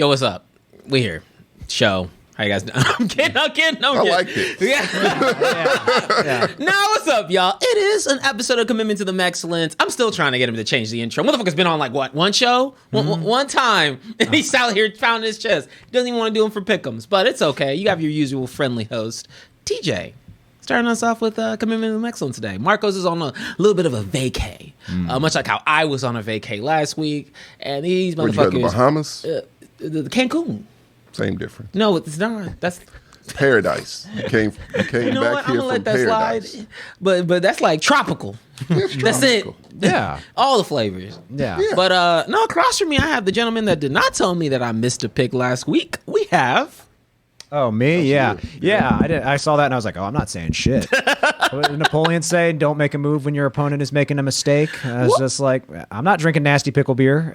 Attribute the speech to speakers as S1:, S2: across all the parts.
S1: Yo, what's up? We here. Show. How you guys doing? I'm kidding.
S2: I like it.
S1: Yeah. Now, what's up, y'all? It is an episode of Commitment to the Mexcellence. I'm still trying to get him to change the intro. Motherfucker's been on like what? One show? One time. And he's out here pounding his chest. He doesn't even want to do them for pick'ems, but it's okay. You have your usual friendly host, TJ. Starting us off with Commitment to the Mexcellence today. Marcos is on a little bit of a vacay, much like how I was on a vacay last week. And these motherfuckers.
S2: Where'd you go, the Bahamas?
S1: The Cancun.
S2: Same difference.
S1: No, it's not. That's
S2: paradise. You came
S1: you know
S2: back
S1: what? I'm
S2: here
S1: gonna let
S2: from
S1: that
S2: paradise.
S1: slide. But that's like tropical. That's it.
S3: Yeah.
S1: All the flavors.
S3: Yeah.
S1: But no, across from me, I have the gentleman that did not tell me that I missed a pick last week. We have.
S3: Oh, me? Yeah. I saw that and I was like, oh, I'm not saying shit. What did Napoleon say? Don't make a move when your opponent is making a mistake. I was just like, I'm not drinking nasty pickle beer.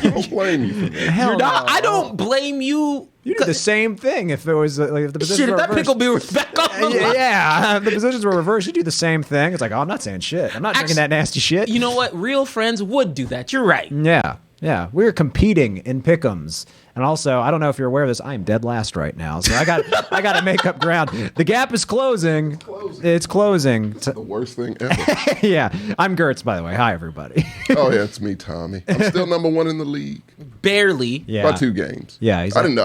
S2: Don't blame you for that.
S3: Hell no.
S1: I don't blame you.
S3: You do the same thing if it was like if the positions
S1: Shit, if
S3: were
S1: that
S3: reversed.
S1: pickle beer was back on the line.
S3: Yeah, if the positions were reversed, you do the same thing. It's like, oh, I'm not saying shit. I'm not drinking that nasty shit.
S1: You know what? Real friends would do that. You're right.
S3: Yeah. We're competing in pick'ems. And also, I don't know if you're aware of this, I am dead last right now. So I got to make up ground. The gap is closing. It's closing.
S2: The worst thing ever.
S3: Yeah. I'm Gertz, by the way. Hi, everybody.
S2: Oh, yeah, it's me, Tommy. I'm still number one in the league.
S1: Barely.
S3: Yeah.
S2: By 2 games.
S3: Yeah.
S2: I didn't know.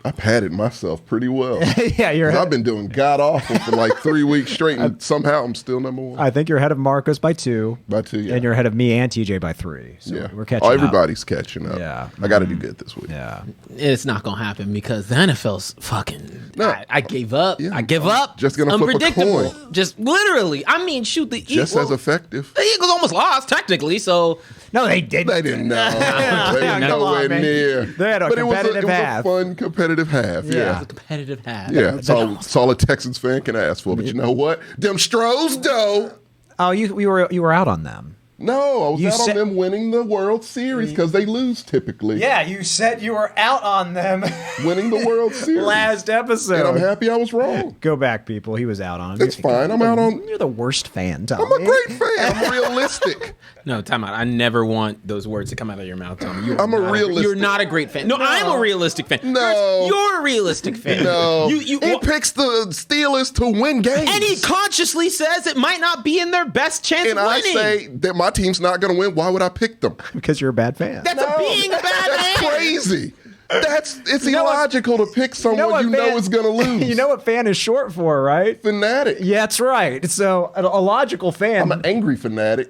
S2: I padded myself pretty well.
S3: Yeah, you're ahead.
S2: I've been doing god-awful for like 3 weeks straight, and somehow I'm still number 1.
S3: I think you're ahead of Marcos by 2.
S2: By 2, yeah.
S3: And you're ahead of me and TJ by 3. So
S2: Yeah.
S3: we're catching up.
S2: Everybody's catching up.
S3: Yeah.
S2: I got to do good this week.
S3: Yeah.
S1: It's not gonna happen because the NFL's fucking.
S2: No.
S1: I gave up.
S2: Yeah,
S1: I give up.
S2: just gonna flip a
S1: unpredictable.
S2: coin.
S1: Just literally. I mean, shoot, the
S2: Just
S1: Eagles.
S2: as effective.
S1: The Eagles almost lost technically. So
S3: No, they didn't.
S2: They didn't know. They were
S3: Come
S2: nowhere
S3: on, man.
S2: near.
S3: They had a
S2: But it was
S3: competitive half.
S2: a fun competitive half.
S1: it
S2: Yeah.
S1: was a competitive half.
S2: Yeah, it's all a Texans fan can ask for. But you know what? Them Stros, though.
S3: Oh, you were out on them.
S2: No, I was
S3: You
S2: out
S3: said-
S2: on them winning the World Series because they lose typically.
S3: Yeah, you said you were out on them
S2: Winning the World Series.
S3: last episode.
S2: And I'm happy I was wrong.
S3: Go back, people. He was out on them.
S2: It's fine. I'm out on.
S3: You're the worst fan, Tommy.
S2: I'm a great fan. I'm realistic.
S1: No, time out. I never want those words to come out of your mouth, Tommy.
S2: I'm a realistic.
S1: You're not a great fan. No, I'm a realistic fan.
S2: No.
S1: You're a realistic fan.
S2: No.
S1: You
S2: he picks the Steelers to win games.
S1: and he consciously says it might not be in their best chance
S2: And
S1: of
S2: I
S1: winning.
S2: say that my team's not going to win. Why would I pick them?
S3: Because you're a bad fan.
S1: That's a being a bad
S2: That's
S1: man.
S2: crazy. It's
S3: know what-
S2: illogical to pick someone
S3: what
S2: you know
S3: fan-
S2: is going to lose.
S3: You know what fan is short for, right?
S2: Fanatic.
S3: Yeah, that's right. So a logical fan.
S2: I'm an angry fanatic.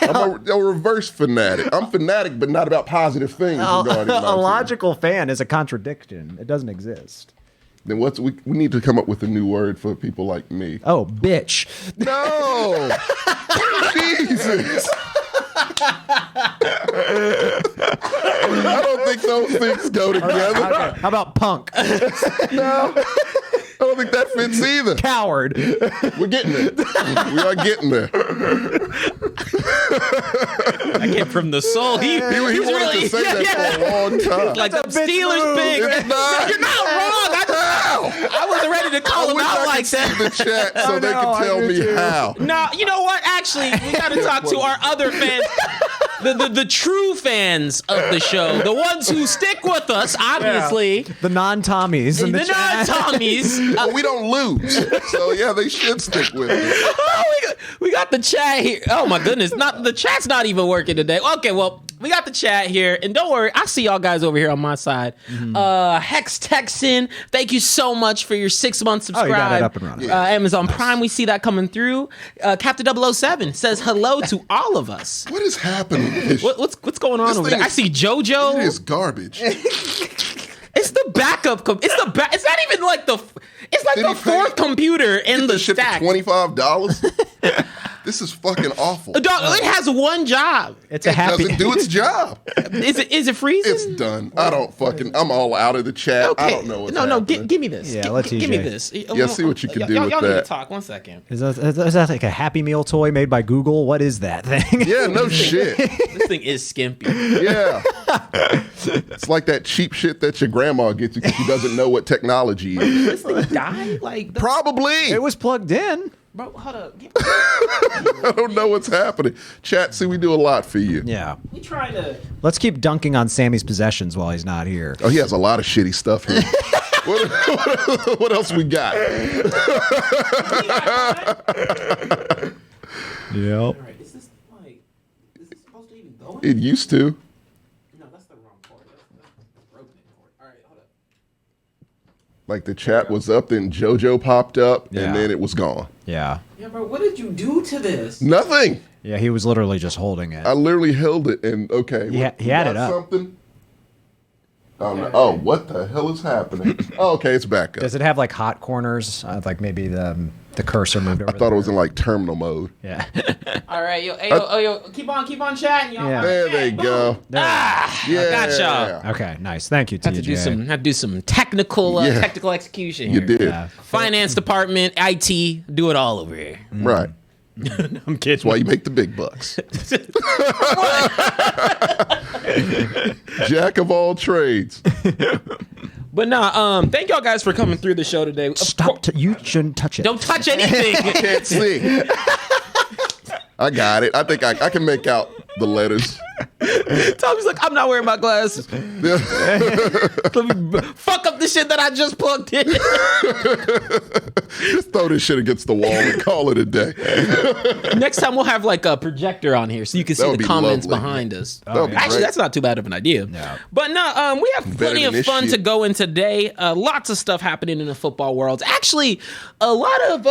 S2: I'm a reverse fanatic. I'm fanatic, but not about positive things regarding my
S3: a
S2: team.
S3: logical fan is a contradiction. It doesn't exist.
S2: Then we need to come up with a new word for people like me.
S3: Oh, bitch.
S2: No, Jesus. I don't think those things go together.
S3: Okay. How about punk?
S2: No, I don't think that fits either.
S3: Coward.
S2: We're getting there. We are getting there.
S1: I get from the soul. He's
S2: He wanted
S1: really
S2: to say that for a long time.
S1: like the
S3: That's a bitch
S1: Steelers
S3: move.
S1: big.
S2: It's not.
S1: You're not wrong. I wasn't ready to call
S2: I
S1: him
S2: wish
S1: out
S2: I
S1: like
S2: could see
S1: that.
S2: the chat so
S3: I
S2: they
S3: know,
S2: can
S3: I
S2: tell
S3: do
S2: me
S3: too.
S2: how.
S1: No, you know what? Actually, we got to talk to our other fans. The true fans of the show, the ones who stick with us, obviously.
S3: The non-Tommies. in
S1: The
S3: chat.
S1: non-Tommies.
S2: Well, we don't lose. So, yeah, they should stick with it.
S1: Oh, we got the chat here. Oh my goodness, the chat's not even working today. Okay, well, we got the chat here, and don't worry, I see y'all guys over here on my side. Hex Texan, thank you so much for your 6-month subscribe.
S3: Oh, you got it up and running.
S1: Amazon Prime, we see that coming through. Captain 007 says hello to all of us.
S2: What is happening?
S1: What's going on
S2: This
S1: over
S2: thing
S1: there? I
S2: is-
S1: see JoJo.
S2: It is garbage.
S1: It's the backup. It's the back. It's not even like the. It's like
S2: Did
S1: the
S2: he pay-
S1: fourth computer in the
S2: This shit
S1: stack.
S2: for $25? This is fucking awful.
S1: Dog, it has one job.
S3: It's a
S2: It
S3: happy.
S2: doesn't do its job.
S1: Is it freezing?
S2: It's done. I'm all out of the chat.
S1: Okay.
S2: I don't know what's
S1: no,
S2: happening.
S1: give me this.
S3: Yeah, let
S1: give me
S3: TJ.
S1: this.
S2: Yeah, see what you can do
S1: y'all
S2: with
S1: need to
S2: that.
S1: talk 1 second.
S3: Is that like a Happy Meal toy made by Google? What is that thing?
S2: Yeah, no shit.
S1: This thing is skimpy.
S2: Yeah. It's like that cheap shit that your grandma gets you because she doesn't know what technology is.
S1: This thing died. Like
S2: Probably.
S3: It was plugged in.
S1: Bro, hold up.
S2: I don't know what's happening. Chat, see, we do a lot for you.
S3: Yeah.
S1: We trying to.
S3: Let's keep dunking on Sammy's possessions while he's not here.
S2: Oh, he has a lot of shitty stuff here. What else we got?
S3: Yep.
S1: All right, is this supposed to even go in?
S2: It used to.
S1: No, that's the wrong cord. That's the broken cord. All right, hold up.
S2: Like the chat was up, then JoJo popped up,
S3: Yeah.
S2: and then it was gone.
S3: Yeah.
S1: Yeah, bro, what did you do to this?
S2: Nothing.
S3: Yeah, he was literally just holding it.
S2: I literally held it, and okay.
S3: He had
S2: we
S3: it
S2: got
S3: up.
S2: Something. Oh, what the hell is happening? Oh, okay, it's back up.
S3: Does it have like hot corners? Like maybe the cursor moved over.
S2: I thought it was in like terminal mode.
S3: Yeah.
S1: All right, yo, keep on chatting, y'all.
S3: Yeah.
S2: There they go. Yeah.
S1: Got y'all.
S3: Okay, nice. Thank you, TJ.
S1: Had to do some technical
S2: Yeah.
S1: technical execution
S2: You
S1: here.
S2: did.
S3: Yeah.
S1: Finance department, IT, do it all over here.
S2: Right.
S1: I'm kidding.
S2: That's why you make the big bucks. Jack of all trades.
S1: But nah, thank y'all guys for coming through the show today.
S3: Stop. You shouldn't touch it.
S1: Don't touch anything.
S2: Can't see. I got it. I think I can make out the letters.
S1: Tommy's like, I'm not wearing my glasses. Let me fuck up the shit that I just plugged in.
S2: Just throw this shit against the wall and call it a day.
S1: Next time we'll have like a projector on here so you can see
S2: would
S1: the
S2: be
S1: comments
S2: lovely.
S1: behind us.
S2: That would be
S1: Actually,
S2: great.
S1: that's not too bad of an idea.
S3: No.
S1: But no, we have plenty
S2: than
S1: of
S2: this
S1: fun
S2: shit.
S1: to go in today. Lots of stuff happening in the football world. Actually, a lot of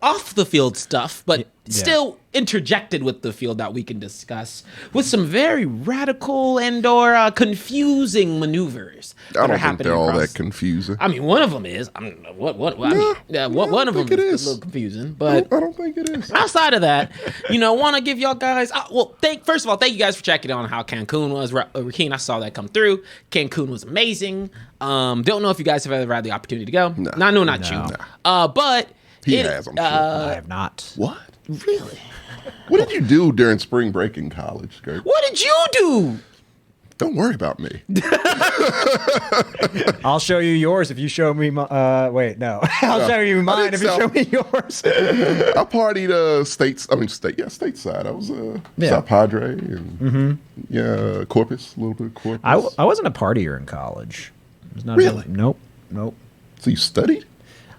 S1: off the field stuff, but still interjected with the field that we can discuss with some very radical and or confusing maneuvers that
S2: I
S1: are
S2: don't think
S1: happening
S2: they're all
S1: across.
S2: that confusing.
S1: I mean, one of them is. I mean, one of them
S2: think it
S1: is
S2: is.
S1: a little confusing, but
S2: I don't think it is.
S1: outside of that, want to give y'all guys. First of all, thank you guys for checking on how Cancun was. Rakeen, I saw that come through. Cancun was amazing. Don't know if you guys have ever had the opportunity to go.
S2: No.
S1: Not you. But
S2: He has, I'm sure.
S3: I have not.
S2: What?
S1: Really,
S2: What did you do during spring break in college, Gert?
S1: what did you do?
S2: Don't worry about me.
S3: I'll show you yours if you show me my. Wait, no. I'll show you mine if you show me yours.
S2: I partied stateside. I was South Padre and Corpus, a little bit of Corpus.
S3: I wasn't a partier in college. It was not
S2: Really?
S3: Nope.
S2: So you studied?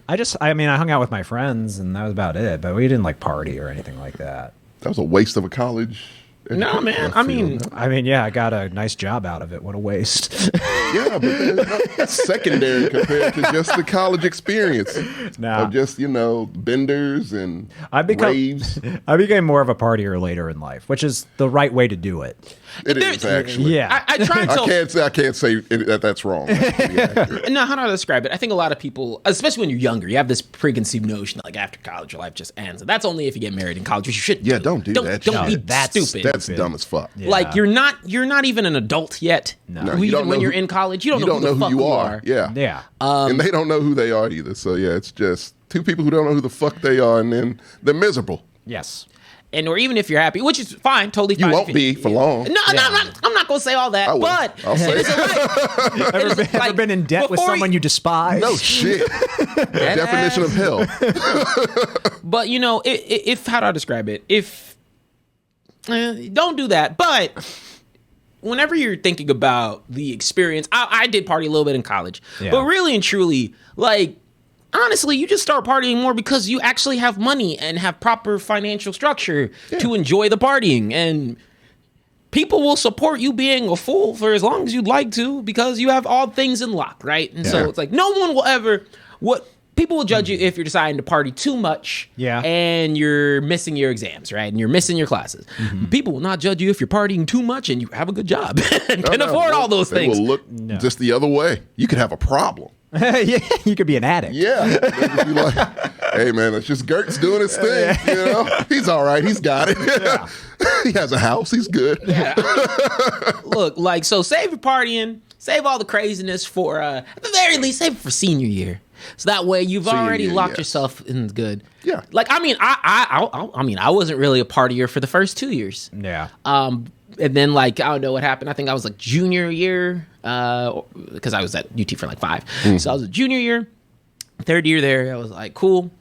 S3: I hung out with my friends and that was about it. But we didn't like party or anything like that.
S2: That was a waste of a college.
S1: No, man. I mean,
S3: I got a nice job out of it. What a waste.
S2: yeah, but that's secondary compared to just the college experience.
S3: Nah.
S2: Of just, benders and raves.
S3: I became more of a partier later in life, which is the right way to do it.
S2: It is actually.
S3: Yeah.
S1: I tried to.
S2: I can't say that that's wrong. That's pretty accurate.
S1: No, how do I describe it? I think a lot of people, especially when you're younger, you have this preconceived notion that like after college your life just ends, and that's only if you get married in college, which you shouldn't.
S2: Yeah, don't do that
S1: Don't
S2: shit.
S1: be that stupid.
S2: That's dumb as fuck.
S3: Yeah.
S1: Like you're not even an adult yet.
S2: No,
S1: Even
S2: you don't know
S1: when you're
S2: who-
S1: in college, you don't know who the fuck
S2: you
S1: you
S2: are. Yeah.
S3: Yeah.
S2: And they don't know who they are either. So yeah, it's just two people who don't know who the fuck they are, and then they're miserable.
S3: Yes.
S1: And or even if you're happy, which is fine, totally
S2: You
S1: fine.
S2: won't be for long.
S1: No, I'm not gonna say all that.
S2: I will.
S1: But
S2: I'll say
S1: it is a right.
S3: Ever been in debt with someone you despise?
S2: No shit. Definition of hell.
S1: But if how do I describe it? If don't do that. But whenever you're thinking about the experience, I did party a little bit in college,
S3: Yeah.
S1: but really and truly, like honestly, you just start partying more because you actually have money and have proper financial structure to enjoy the partying, and people will support you being a fool for as long as you'd like to because you have all things in lock, right? And so it's like no one will ever people will judge you if you're deciding to party too much and you're missing your exams, right? And you're missing your classes. People will not judge you if you're partying too much and you have a good job and can afford all those
S2: They
S1: things.
S2: will look just the other way. You could have a problem.
S3: Yeah, you could be an addict.
S2: Yeah. They could be like, hey, man, it's just Gert's doing his thing. He's all right. He's got it. He has a house. He's good.
S1: Look, like, so save your partying, save all the craziness for, at the very least, save it for senior year. So that way you've already
S2: year,
S1: locked
S2: yes.
S1: yourself in good.
S2: Yeah.
S1: Like, I mean, I wasn't really a partier for the first 2 years.
S3: Yeah.
S1: And then, like, I don't know what happened. I think I was like junior year, because I was at UT for like 5. So I was a junior year, third year there. I was like, cool.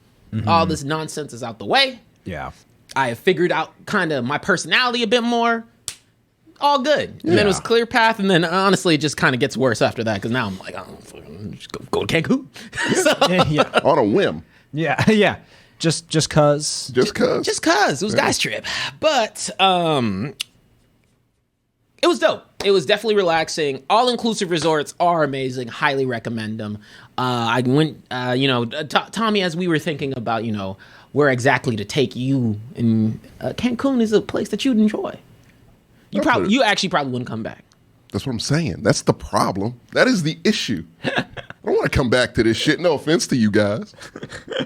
S1: All this nonsense is out the way.
S3: Yeah.
S1: I have figured out kind of my personality a bit more. All good. And then it was clear path, and then honestly, it just kind of gets worse after that because now I'm like, oh, just go to Cancun.
S2: On a whim.
S3: Yeah. Yeah. Just cause.
S2: Just cause.
S1: Just cause. It was guys trip. But it was dope. It was definitely relaxing. All-inclusive resorts are amazing. Highly recommend them. I went, Tommy, as we were thinking about, where exactly to take you, and Cancun is a place that you'd enjoy. You actually probably wouldn't come back.
S2: That's what I'm saying. That's the problem. That is the issue. I don't want to come back to this shit. No offense to you guys.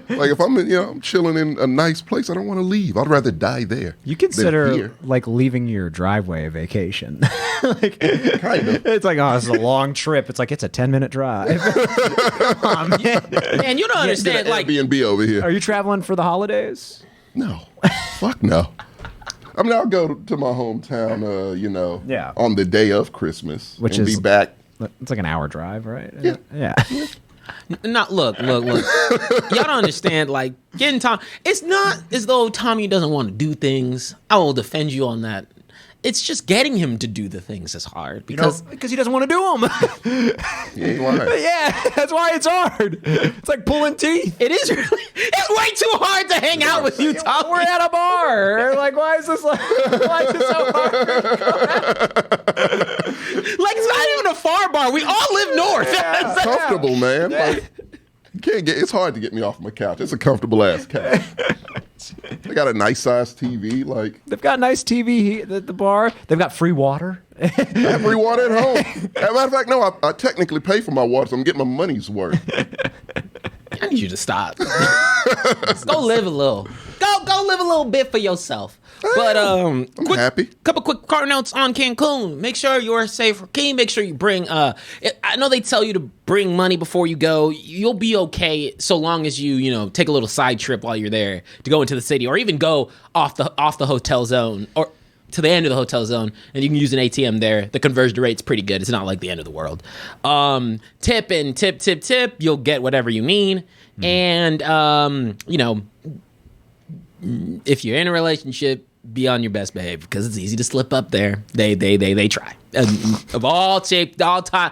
S2: Like if I'm chilling in a nice place, I don't want to leave. I'd rather die there.
S3: You consider like leaving your driveway a vacation. Like, kind of. It's like, oh, this is a long trip. It's like it's a 10-minute drive. Come on, man.
S1: And you don't understand. Like
S2: Airbnb over here.
S3: Are you traveling for the holidays?
S2: No. Fuck no. I mean, I'll go to my hometown, on the day of Christmas, and be back.
S3: It's like an hour drive, right?
S2: Yeah.
S3: Yeah.
S1: Not look. Y'all don't understand. Like getting Tom. It's not as though Tommy doesn't want to do things. I will defend you on that. It's just getting him to do the things is hard because
S3: he doesn't want to do them.
S2: He ain't lying.
S3: Yeah, that's why it's hard. It's like pulling teeth.
S1: It is really. It's way too hard to hang out with you, Tom.
S3: We're at a bar. Like, why is this so hard?
S1: Like, it's not even a far bar. We all live north.
S2: Yeah, comfortable, man. Like, you can't get. It's hard to get me off my couch. It's a comfortable ass couch. They got a nice sized TV. Like
S3: they've got nice TV at the bar. They've got free water.
S2: I have free water at home. As a matter of fact, no, I technically pay for my water, so I'm getting my money's worth.
S1: I need you to stop. Go live a little. Go live a little bit for yourself. But
S2: I'm happy.
S1: Couple quick car notes on Cancun. Make sure you're safe. Can you make sure you bring? I know they tell you to bring money before you go. You'll be okay so long as you take a little side trip while you're there to go into the city, or even go off the hotel zone or to the end of the hotel zone, and you can use an ATM there. The conversion rate's pretty good. It's not like the end of the world. Tip. You'll get whatever you need, and if you're in a relationship, be on your best behavior because it's easy to slip up there. They try. Of all time.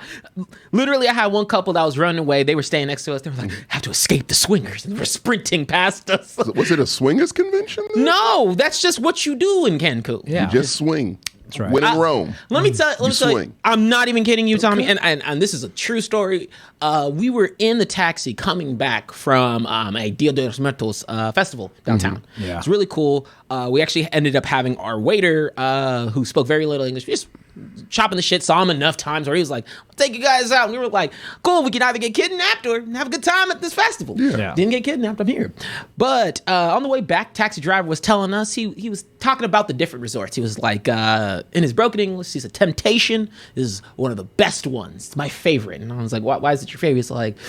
S1: Literally, I had one couple that was running away. They were staying next to us. They were like, have to escape the swingers. And they were sprinting past us.
S2: Was it a swingers convention then?
S1: No, that's just what you do in Cancun.
S2: Yeah. You just swing.
S3: That's right.
S2: When in Rome.
S1: Let me tell you, I'm not even kidding you, Tommy, and this is a true story. We were in the taxi coming back from a Dia de los Muertos festival downtown.
S3: Mm-hmm. Yeah.
S1: It's really cool. We actually ended up having our waiter, who spoke very little English, just chopping the shit, saw him enough times where he was like, I'll take you guys out. And we were like, cool, we can either get kidnapped or have a good time at this festival.
S2: Yeah.
S1: Didn't get kidnapped, I'm here. But on the way back, taxi driver was telling us, he was talking about the different resorts. He was like, in his broken English, he said, Temptation is one of the best ones. It's my favorite. And I was like, why is it your favorite? He's like,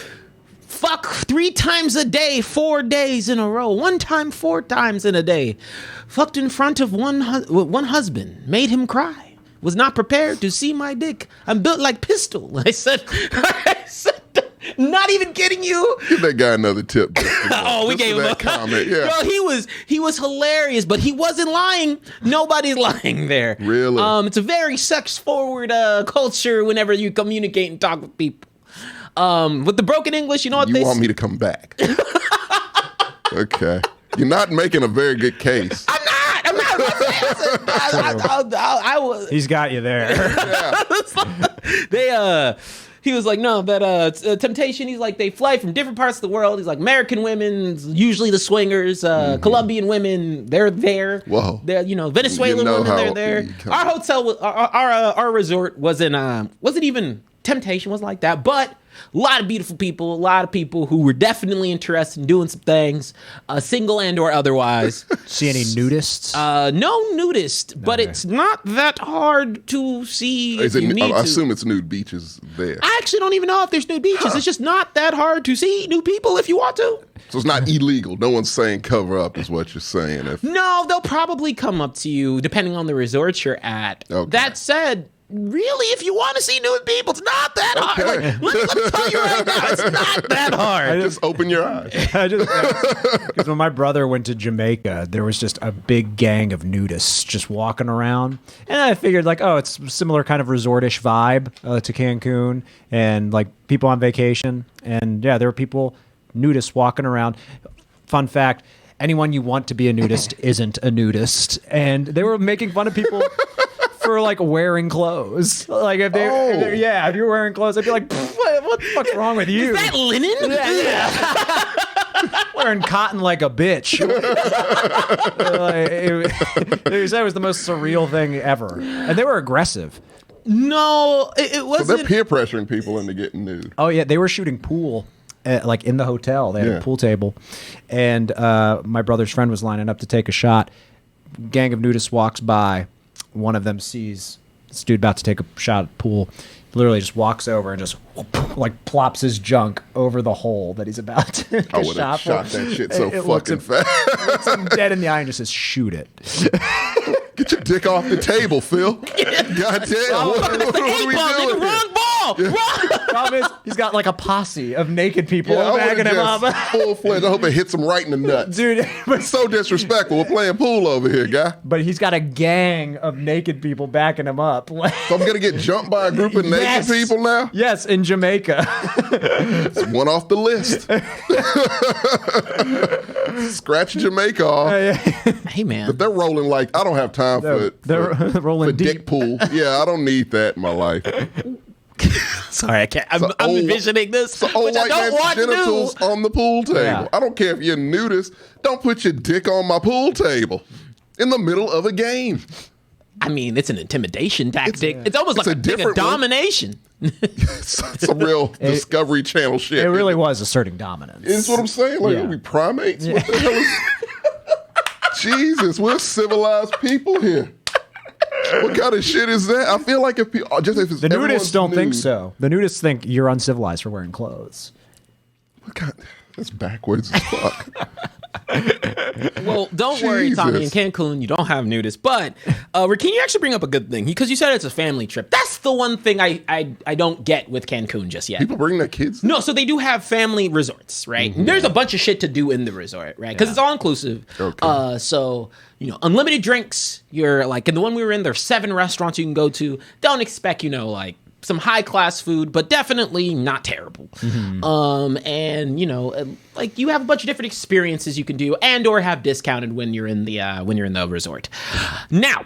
S1: fuck 3 times a day, 4 days in a row. 1 time, 4 times in a day. Fucked in front of one husband. Made him cry. Was not prepared to see my dick. I'm built like pistol. I said, not even kidding you.
S2: Give that guy another tip.
S1: We gave him a comment. Yeah. Bro, he was hilarious, but he wasn't lying. Nobody's lying there.
S2: Really?
S1: It's a very sex forward culture whenever you communicate and talk with people. With the broken English, you know what
S2: you want me to come back? Okay. You're not making a very good case.
S1: I'm not. I was.
S3: He's got you there.
S1: He was like, no, that Temptation. He's like, they fly from different parts of the world. He's like, American women, usually the swingers. Colombian women, they're there.
S2: Whoa.
S1: They're Venezuelan women, they're there. Our hotel, our resort wasn't even Temptation was like that, but a lot of beautiful people, a lot of people who were definitely interested in doing some things, single and or otherwise.
S3: See any nudists?
S1: No nudist, but it's not that hard to see. I
S2: assume it's nude beaches there.
S1: I actually don't even know if there's nude beaches. It's just not that hard to see nude people if you want to.
S2: So it's not illegal. No one's saying cover up is what you're saying.
S1: No, they'll probably come up to you depending on the resort you're at. Okay. That said, really, if you want to see nude people, it's not that hard.
S2: Okay.
S1: Like, let me tell you right now, it's not that hard.
S2: Just open your eyes.
S3: Because when my brother went to Jamaica, there was just a big gang of nudists just walking around, and I figured like, oh, it's a similar kind of resort-ish vibe to Cancun, and like people on vacation, and yeah, there were people, nudists walking around. Fun fact: anyone you want to be a nudist isn't a nudist, and they were making fun of people. For like wearing clothes, like if if you're wearing clothes, I'd be like, what the fuck's wrong with you?
S1: Is that linen?
S3: Yeah. Wearing cotton like a bitch. It was the most surreal thing ever, and they were aggressive.
S1: No, it
S2: So
S1: wasn't.
S2: they're peer pressuring people into getting nude.
S3: Oh yeah, they were shooting pool. Like in the hotel, they had a pool table, and my brother's friend was lining up to take a shot. Gang of nudists walks by. One of them sees this dude about to take a shot at the pool. He literally just walks over and just like plops his junk over the hole that he's about to take
S2: I
S3: a
S2: would have
S3: shot
S2: shot
S3: for.
S2: that shit so
S3: It looks
S2: fucking
S3: him-
S2: fast.
S3: looks him dead in the eye and just says, "Shoot it."
S2: Get your dick off the table, Phil. Goddamn. What are
S1: Hey,
S2: we
S1: Bob, nigga,
S2: doing here?
S1: wrong ball. Wrong.
S3: Problem is, he's got like a posse of naked people
S2: Yeah, I
S3: backing
S2: would've
S3: him up.
S2: just full-fledged. I hope it hits him right in the nuts.
S3: Dude,
S2: It's so disrespectful. We're playing pool over here, guy.
S3: but he's got a gang of naked people backing him up.
S2: So I'm going to get jumped by a group of naked
S3: Yes.
S2: people now?
S3: Yes, in Jamaica.
S2: It's one off the list. Scratch Jamaica off.
S1: Hey, man.
S2: But they're rolling like, I don't have time
S3: They're
S2: for
S3: rolling deep.
S2: dick pool. Yeah, I don't need that in my life.
S1: Sorry, I can't. I'm
S2: old-
S1: envisioning this,
S2: So old
S1: which I
S2: white
S1: don't
S2: man's
S1: want to
S2: genitals
S1: do.
S2: on the pool table.
S3: Yeah.
S2: I don't care if you're a nudist. Don't put your dick on my pool table in the middle of a game.
S1: I mean, it's an intimidation tactic. It's almost
S2: it's
S1: like
S2: a
S1: a thing of
S2: different one.
S1: domination.
S2: It's a real Discovery Channel shit.
S3: It really was asserting dominance.
S2: Is what I'm saying. Like,
S3: Yeah.
S2: are we primates? What the hell is... Jesus, we're civilized people here. What kind of shit is that? I feel like if it's
S3: The nudists
S2: everyone's
S3: don't think
S2: nude-
S3: so. The nudists think you're uncivilized for wearing clothes.
S2: What kind? That's backwards as fuck.
S1: Well, don't worry, Tommy. In
S2: Jesus.
S1: Cancun, you don't have nudists. But can you actually bring up a good thing? Because you said it's a family trip. That's the one thing I don't get with Cancun just yet.
S2: People bring their kids.
S1: No, so they do have family resorts, right? There's a bunch of shit to do in the resort, right? Because it's all inclusive.
S2: Okay.
S1: So, unlimited drinks. You're like, in the one we were in, there's 7 restaurants you can go to. Don't expect, like some high class food, but definitely not terrible. And like you have a bunch of different experiences you can do, and or have discounted when you're in the resort. Now,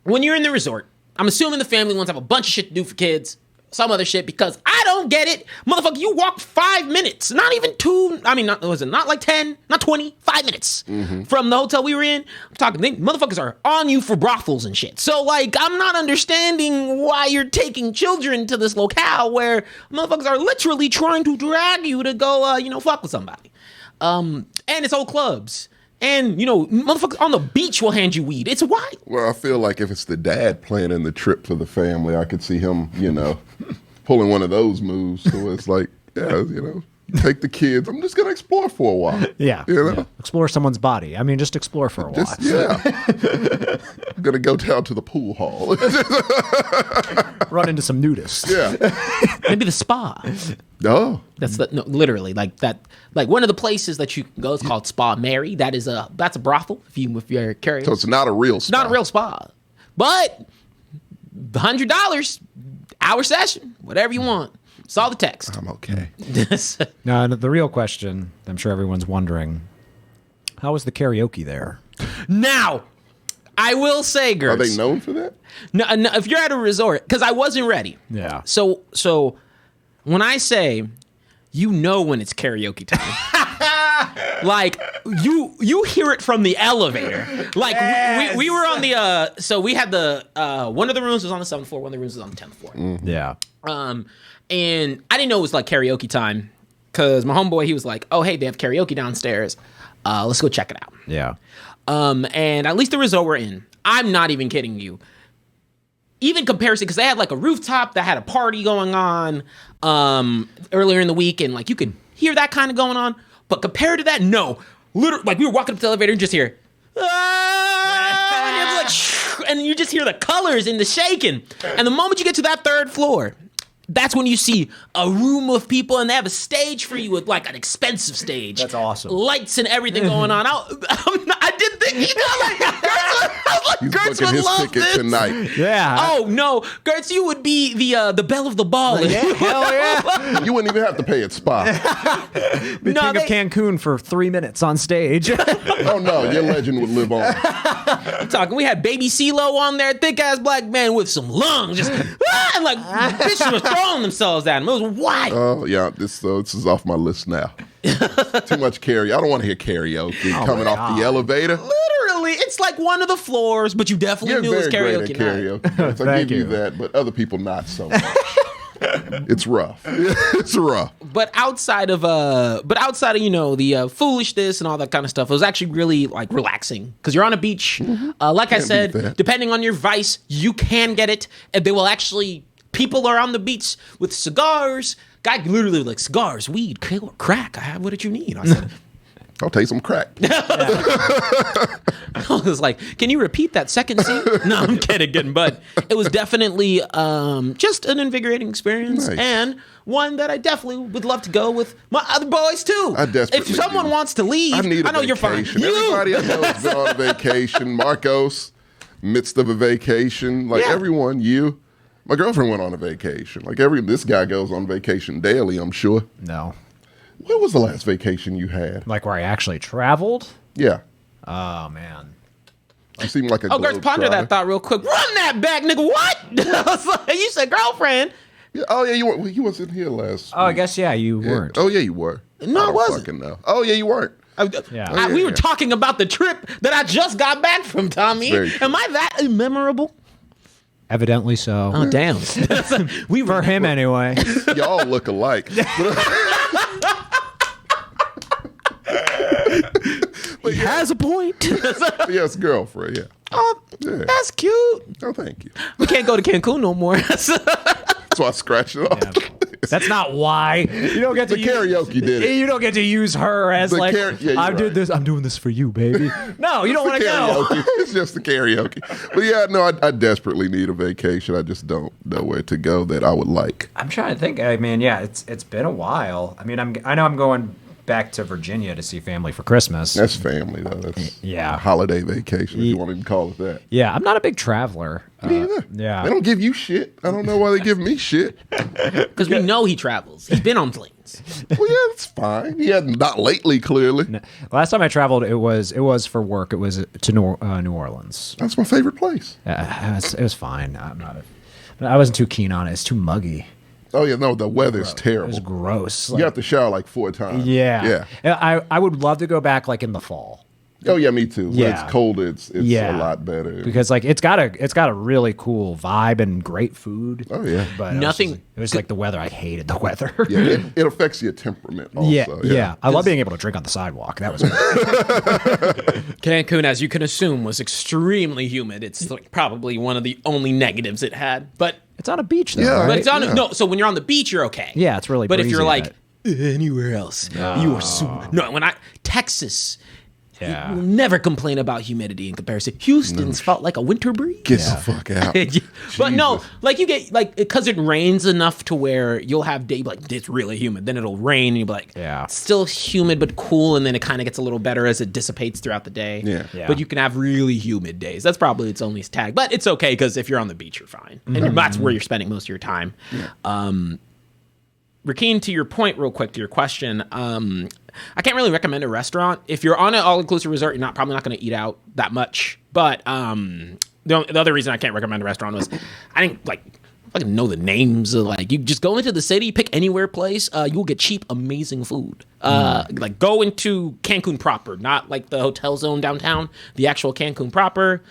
S1: when you're in the resort, I'm assuming the family ones have a bunch of shit to do for kids, some other shit, because I don't get it. Motherfucker, you walk 5 minutes, not even 2. I mean, not like 10, not 20, 5 minutes from the hotel we were in. I'm talking, motherfuckers are on you for brothels and shit. So, like, I'm not understanding why you're taking children to this locale where motherfuckers are literally trying to drag you to go, fuck with somebody. And it's old clubs. And, motherfuckers on the beach will hand you weed. It's wild.
S2: Well, I feel like if it's the dad planning the trip for the family, I could see him, pulling one of those moves. So it's like, take the kids. I'm just gonna explore for a while.
S3: Yeah.
S2: Yeah.
S3: Explore someone's body. I mean, just explore for a while.
S2: I'm gonna go down to the pool hall.
S3: Run into some nudists.
S2: Yeah.
S1: Maybe the spa.
S2: Oh.
S1: That's literally like that. Like one of the places that you can go is called Spa Mary. That's a brothel. If you're curious,
S2: So it's not a real spa.
S1: not a real spa, but $100 hour session, whatever you want. Saw the text.
S2: I'm okay.
S3: Now, the real question, I'm sure everyone's wondering, how was the karaoke there?
S1: Now, I will say,
S2: Are
S1: girls.
S2: they known for that?
S1: No, if you're at a resort, because I wasn't ready.
S3: Yeah.
S1: So when I say, when it's karaoke time, like you hear it from the elevator. Like we were on the so we had the one of the rooms was on the 7th floor, one of the rooms was on the 10th floor.
S3: Yeah.
S1: And I didn't know it was like karaoke time because my homeboy, he was like, "Oh, hey, they have karaoke downstairs. Let's go check it out."
S3: Yeah.
S1: And at least the resort we're in, I'm not even kidding you. Even comparison, because they had like a rooftop that had a party going on earlier in the week, and like you could hear that kind of going on. But compared to that, no. Literally, like we were walking up the elevator and just hear, and and you just hear the colors in the shaking. And the moment you get to that third floor, that's when you see a room of people, and they have a stage for you with like an expensive stage.
S3: That's awesome.
S1: Lights and everything going on. I did think,
S2: He's
S1: Gertz
S2: booking
S1: would
S2: his
S1: love
S2: ticket
S1: this.
S2: tonight.
S3: Yeah.
S1: Oh no, Gertz, you would be the belle of the ball.
S3: Yeah, hell yeah.
S2: You wouldn't even have to pay at Spa.
S3: The
S1: No,
S3: King
S1: they-
S3: of Cancun for 3 minutes on stage.
S2: Oh no, your legend would live on.
S1: I'm talking. We had Baby CeeLo on there, thick ass black man with some lungs, just and like bitches were throwing themselves at him. It was wild.
S2: Oh yeah, this is off my list now. Too much karaoke. I don't want to hear karaoke coming off the elevator.
S1: Literally, it's like one of the floors, but you definitely
S2: You're
S1: knew it was
S2: very
S1: karaoke.
S2: great at
S1: night.
S2: karaoke. Yes, I
S3: Thank
S2: give you
S3: you.
S2: that, but other people not so much. It's rough. It's rough.
S1: But outside of the foolishness and all that kind of stuff, it was actually really like relaxing because you're on a beach. Like I
S2: Can't
S1: said,
S2: beat that.
S1: depending on your vice, you can get it, and they will actually. People are on the beach with cigars. Guy literally like cigars, weed, crack. I have what did you need? I said.
S2: I'll take some crack.
S1: I was like, can you repeat that second scene? No, I'm kidding, but it was definitely just an invigorating experience
S2: Nice.
S1: and one that I definitely would love to go with my other boys too.
S2: I desperately
S1: If someone
S2: do.
S1: wants to leave,
S2: I need a
S1: know you're fine.
S2: vacation. Everybody I know has been on a vacation. Marcos, midst of a vacation. Like
S1: Yeah.
S2: everyone, you. My girlfriend went on a vacation. Like this guy goes on vacation daily, I'm sure.
S3: No.
S2: When was the last vacation you had?
S3: Like where I actually traveled?
S2: Yeah.
S3: Oh, man.
S2: You seem like a
S1: Oh, Gertz, ponder
S2: globetrotter.
S1: that thought real quick. Run that back, nigga. What? I was like, you said girlfriend.
S2: Yeah, oh, yeah, you weren't. Well, you wasn't here last
S3: Oh, I
S2: week.
S3: guess, yeah, you
S2: Yeah.
S3: weren't.
S2: Oh, yeah, you were.
S1: No, I
S2: don't
S1: wasn't.
S2: fucking know. Oh, yeah, you weren't.
S3: Yeah.
S1: We
S2: yeah,
S1: were
S2: yeah.
S1: talking about the trip that I just got back from, Tommy.
S2: Very true.
S1: Am I that memorable?
S3: Evidently so.
S1: Oh, damn. We
S3: For
S1: were
S3: him, anyway.
S2: Y'all look alike.
S1: He has a point.
S2: Yes, girlfriend, yeah.
S1: Oh,
S2: Yeah.
S1: that's cute.
S2: Oh, thank you.
S1: We can't go to Cancun no more.
S2: So I scratched it off.
S3: That's not why. You don't get to
S2: The karaoke did it.
S3: You don't get to use her as
S2: The
S3: like
S2: yeah, you're
S3: I'm doing
S2: right.
S3: this. I'm doing this for you, baby. No, you don't want to go.
S2: Karaoke. It's just the karaoke. But yeah, no, I desperately need a vacation. I just don't know where to go that I would like.
S3: I'm trying to think. I mean, yeah, it's been a while. I mean, I know I'm going back to Virginia to see family for Christmas.
S2: That's family, though. That's
S3: Yeah.
S2: a holiday vacation, if you want to call it that.
S3: Yeah, I'm not a big traveler. Yeah.
S2: They don't give you shit. I don't know why they give me shit.
S1: Because we know he travels. He's been on planes.
S2: Well, yeah, it's fine. He had not lately, clearly.
S3: Last time I traveled, it was for work. It was to New Orleans.
S2: That's my favorite place.
S3: It was fine. I wasn't too keen on it. It's too muggy.
S2: Oh, yeah, no, the weather's
S3: It
S2: terrible.
S3: was gross.
S2: You have to shower like 4 times.
S3: Yeah.
S2: Yeah.
S3: I would love to go back like in the fall.
S2: Oh, yeah, me too. When
S3: Yeah.
S2: it's colder, it's
S3: Yeah.
S2: a lot better.
S3: Because like it's got a really cool vibe and great food.
S2: Oh, yeah.
S3: But
S1: Nothing-
S3: it was like the weather. I hated the weather.
S2: Yeah, it affects your temperament also.
S3: Yeah. I love being able to drink on the sidewalk. That was great.
S1: Cancun, as you can assume, was extremely humid. It's like probably one of the only negatives it had. But
S3: It's on a beach though.
S2: Yeah.
S3: right?
S1: but it's on
S2: Yeah.
S1: no. So when you're on the beach, you're okay.
S3: Yeah, it's really
S1: But if you're
S3: breezy,
S1: like anywhere else, you are super. No, when Texas.
S3: Yeah.
S1: We'll never complain about humidity in comparison. Houston's felt like a winter breeze.
S2: Get the fuck out.
S1: But no,
S2: Jesus.
S1: like you get like because it rains enough to where you'll have day like it's really humid. Then it'll rain and you'll be like,
S3: Yeah.
S1: still humid but cool, and then it kind of gets a little better as it dissipates throughout the day.
S2: Yeah.
S1: But you can have really humid days. That's probably its only tag. But it's okay because if you're on the beach, you're fine, and that's where you're spending most of your time. Rakeen, to your point, real quick, to your question, I can't really recommend a restaurant. If you're on an all-inclusive resort, you're probably not going to eat out that much. But the other reason I can't recommend a restaurant was I didn't fucking know the names of you just go into the city, pick anywhere place, you will get cheap, amazing food. Like go into Cancun proper, not like the hotel zone downtown, the actual Cancun proper.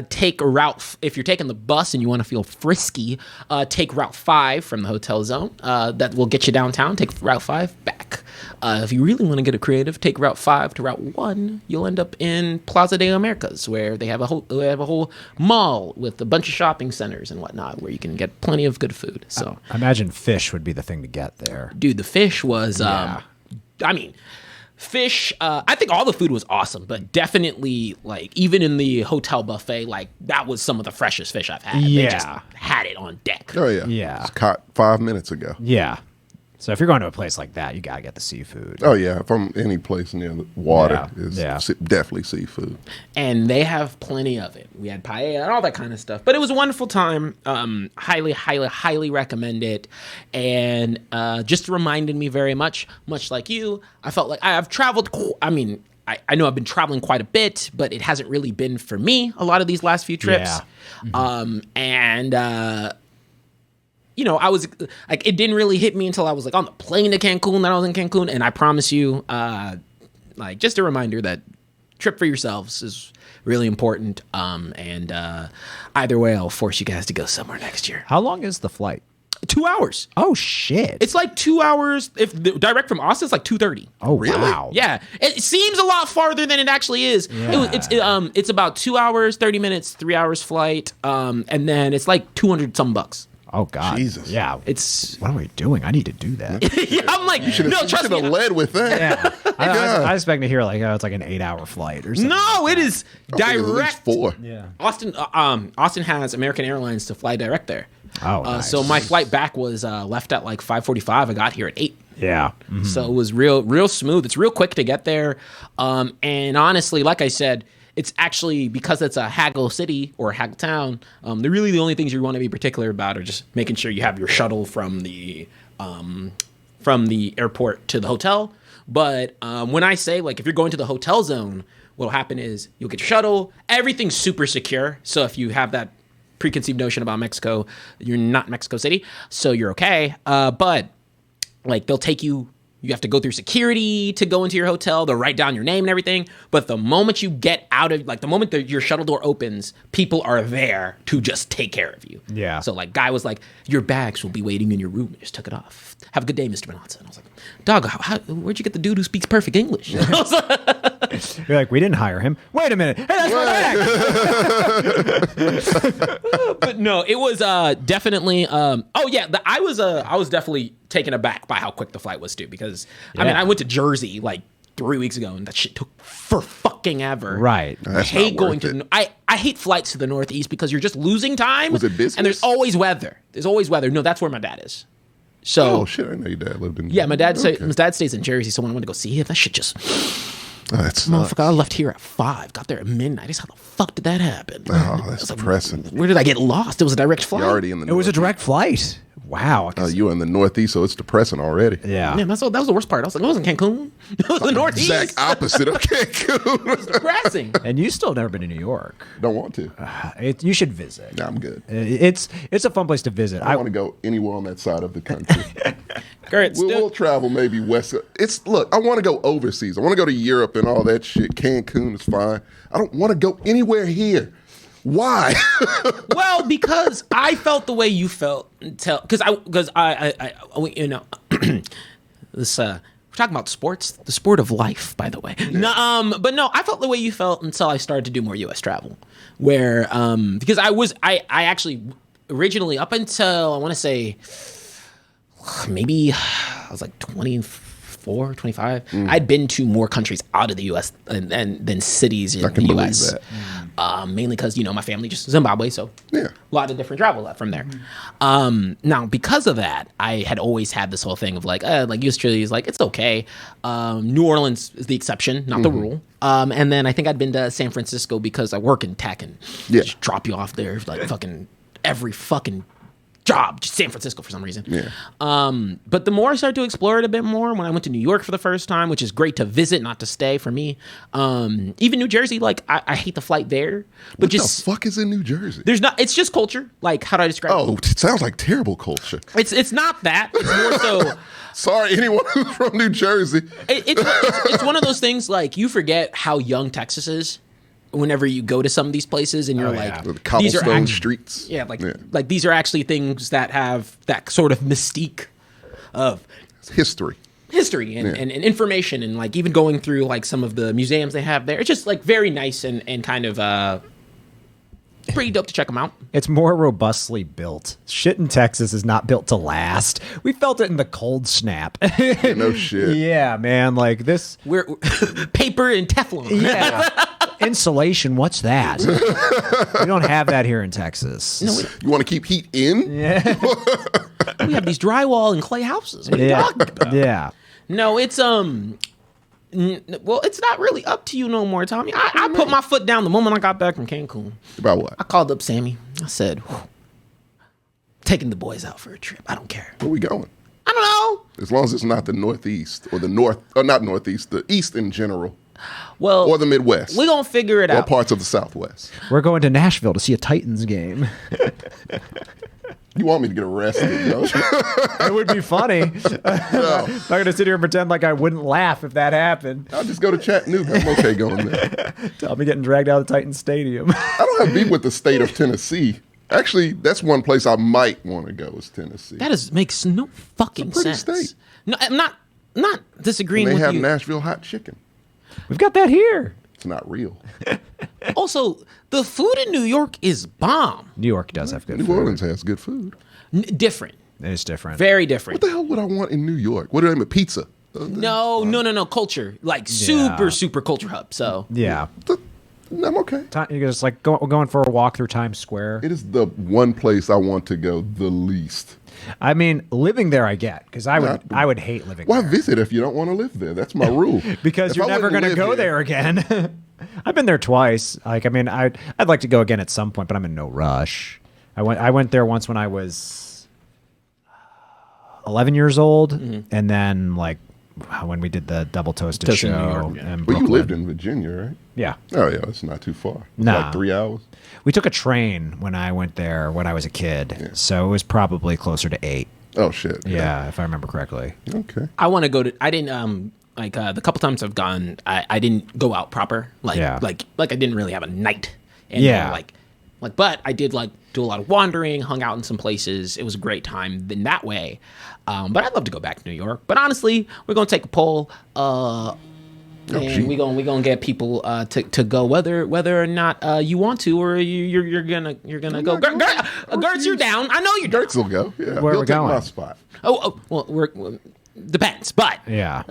S1: Take a route, if you're taking the bus and you want to feel frisky, take Route 5 from the hotel zone. That will get you downtown. Take Route 5 back. If you really want to get a creative, take Route 5 to Route 1. You'll end up in Plaza de Americas, where they have a whole mall with a bunch of shopping centers and whatnot, where you can get plenty of good food. So,
S3: I imagine fish would be the thing to get there.
S1: dude, the fish was, Fish, I think all the food was awesome, but definitely, like, even in the hotel buffet, like, that was some of the freshest fish I've had. They just had it on deck.
S2: Oh, yeah.
S3: Yeah.
S2: It's caught 5 minutes ago.
S3: Yeah. So if you're going to a place like that, you got to get the seafood.
S2: Oh, yeah. If I'm any place near the water,
S3: Yeah.
S2: it's definitely seafood.
S1: And they have plenty of it. We had paella and all that kind of stuff. But it was a wonderful time. Highly, highly, highly recommend it. And just reminded me very much like you, I felt like I've traveled. I know I've been traveling quite a bit, but it hasn't really been for me a lot of these last few trips.
S3: Yeah.
S1: You know, I was like, it didn't really hit me until I was like on the plane to Cancun. Then I was in Cancun, and I promise you, like, just a reminder that trip for yourselves is really important. Either way, I'll force you guys to go somewhere next year.
S3: How long is the flight?
S1: 2 hours.
S3: Oh, shit.
S1: It's like 2 hours. If direct from Austin, it's like 2:30.
S3: Oh, really? Wow.
S1: Yeah, it seems a lot farther than it actually is.
S3: Yeah.
S1: It's about 2 hours, 30 minutes, 3 hours flight, and then it's like $200
S3: Oh, God.
S2: Jesus.
S3: Yeah.
S1: It's
S3: What are we doing? I need to do that.
S1: yeah. I'm like, no, trust me.
S2: have led with that.
S3: Yeah. I was expecting to hear like, oh, it's like an 8-hour flight or something.
S1: No, it is
S2: I think it was at
S1: direct.
S2: least 4.
S3: Yeah.
S1: Austin has American Airlines to fly direct there.
S3: Oh, nice.
S1: So my flight back was left at like 5:45. I got here at 8.
S3: Yeah.
S1: So it was real smooth. It's real quick to get there. And honestly, like I said, it's actually, because it's a haggle city or a haggle town, the only things you want to be particular about are just making sure you have your shuttle from the airport to the hotel. But when I say, like, if you're going to the hotel zone, what'll happen is you'll get your shuttle. Everything's super secure. So if you have that preconceived notion about Mexico, you're not in Mexico City, so you're okay. But like, they'll take you. You have to go through security to go into your hotel. They'll write down your name and everything. But the moment you get out of, like, the moment that your shuttle door opens, people are there to just take care of you.
S3: Yeah.
S1: So, like, guy was like, your bags will be waiting in your room. I just took it off. Have a good day, Mr. Benazza. And I was like, dog, where'd you get the dude who speaks perfect English? I was like,
S3: You're like, we didn't hire him. Wait a minute. Hey, that's my bag.
S1: but no, it was definitely. I was definitely taken aback by how quick the flight was too, because I went to Jersey like 3 weeks ago, and that shit took for fucking ever.
S3: Right.
S1: I hate going to. I hate flights to the Northeast because you're just losing time.
S2: Was it business?
S1: And there's always weather. No, that's where my dad is. So.
S2: Oh shit! I know your dad lived in.
S1: Yeah, my dad stays in Jersey, so when I went to go see him, that shit just.
S2: That's
S1: Motherfucker, I left here at 5, got there at midnight. I just, how the fuck did that happen?
S2: Oh, that's depressing.
S1: Where did I get lost? It was a direct flight.
S2: You're already in the.
S3: It was a direct flight. Wow.
S2: You were in the Northeast, so it's depressing already.
S3: Yeah.
S1: Man, that was the worst part. I was like, it wasn't Cancun. It was the Northeast.
S2: Exact opposite of Cancun.
S1: It's depressing.
S3: And you still never been to New York.
S2: Don't want to.
S3: You should visit.
S2: Nah, I'm good.
S3: It's a fun place to visit.
S2: I want to go anywhere on that side of the country.
S1: Great.
S2: We'll travel maybe west. Look, I want to go overseas. I want to go to Europe and all that shit. Cancun is fine. I don't want to go anywhere here. Why?
S1: Well, because I felt the way you felt because I you know this we're talking about sports, the sport of life, by the way. Yeah. No, but no, I felt the way you felt until I started to do more U.S. travel, where because I actually originally, up until I want to say maybe I was like 24, 25, I'd been to more countries out of the U.S. than cities in the U.S. Mainly because, you know, my family just Zimbabwe, so a lot of different travel from there. Now, because of that, I had always had this whole thing of like U.S. Chile is like, it's okay. New Orleans is the exception, not the rule. And then I think I'd been to San Francisco because I work in tech and just drop you off there like fucking every fucking job, just San Francisco for some reason. But the more I started to explore it a bit more, when I went to New York for the first time, which is great to visit, not to stay for me. Even New Jersey, like I hate the flight there. But
S2: what the fuck is in New Jersey?
S1: There's not. It's just culture. Like, how do I describe it?
S2: Oh, it sounds like terrible culture.
S1: It's not that. It's more so.
S2: Sorry, anyone who's from New Jersey.
S1: It's one of those things, like, you forget how young Texas is whenever you go to some of these places and you're like,
S2: the cobblestone streets.
S1: Yeah, like these are actually things that have that sort of mystique of
S2: history
S1: and information, and like even going through like some of the museums they have there. It's just like very nice and kind of pretty dope to check them out.
S3: It's more robustly built. Shit in Texas is not built to last. We felt it in the cold snap.
S2: No shit.
S3: Yeah, man. Like this.
S1: We're paper and Teflon.
S3: Yeah. Insulation, what's that? We don't have that here in Texas.
S1: No,
S2: You want to keep heat in?
S3: Yeah.
S1: we have these drywall and clay houses. What are you
S3: Yeah.
S1: talking about?
S3: Yeah.
S1: No, it's well, it's not really up to you no more, Tommy. I put my foot down the moment I got back from Cancun.
S2: About what?
S1: I called up Sammy. I said, "Whew, taking the boys out for a trip. I don't care.
S2: Where we going?
S1: I don't know.
S2: As long as it's not the Northeast or the North, or not Northeast, the East in general,
S1: Well,
S2: or the Midwest,
S1: we're going to figure it
S2: or
S1: out.
S2: parts of the Southwest.
S3: We're going to Nashville to see a Titans game.
S2: You want me to get arrested, don't you?
S3: It would be funny.
S2: No.
S3: I'm not going to sit here and pretend like I wouldn't laugh if that happened.
S2: I'll just go to Chattanooga. I'm okay going there.
S3: Tell me getting dragged out of the Titans Stadium.
S2: I don't have beef with the state of Tennessee. Actually, that's one place I might want to go is Tennessee.
S1: Makes no fucking
S2: It's a pretty
S1: sense.
S2: state.
S1: No, I'm not disagreeing
S2: And they
S1: with
S2: have
S1: you.
S2: Nashville hot chicken.
S3: We've got that here.
S2: It's not real.
S1: Also, the food in New York is bomb.
S3: New York does have good
S2: New
S3: food.
S2: Orleans has good food.
S1: Different.
S3: It's different.
S1: Very different.
S2: What the hell would I want in New York? What do they make? Pizza?
S1: No. Culture. Like super culture hub. So
S3: Yeah.
S2: I'm okay.
S3: You're just like going for a walk through Times Square.
S2: It is the one place I want to go the least.
S3: I mean, living there I get because I would hate living
S2: Why
S3: there.
S2: visit if you don't want to live there? That's my rule.
S3: Because
S2: If
S3: you're
S2: I
S3: never
S2: wouldn't
S3: going to
S2: live
S3: go
S2: here-
S3: there again. I've been there twice. Like, I mean, I'd like to go again at some point, but I'm in no rush. I went there once when I was 11 years old, and then like when we did the Double Toasted
S1: Toasted New
S3: show.
S1: York, yeah.
S3: in
S2: Well, you
S3: Brooklyn.
S2: lived in Virginia, right?
S3: Yeah.
S2: Oh, yeah, it's not too far. It's
S3: Nah.
S2: like 3 hours.
S3: We took a train when I went there when I was a kid, so it was probably closer to 8.
S2: Oh, shit.
S3: Yeah, if I remember correctly.
S2: Okay.
S1: I want to go to. I didn't like the couple times I've gone. I didn't go out proper. Like
S3: Yeah.
S1: like I didn't really have a night. And
S3: Yeah.
S1: Like but I did like do a lot of wandering, hung out in some places. It was a great time in that way. But I'd love to go back to New York. But honestly, we're gonna take a poll. And
S2: gee.
S1: we're gonna get people to go whether or not you want to or you're gonna go.
S2: not going.
S1: Gertz, you're down. I know you're down.
S2: Gertz will go. Yeah,
S3: Where
S2: he'll
S3: we
S2: take
S3: going?
S2: my spot.
S1: Oh well, depends, but
S3: Yeah.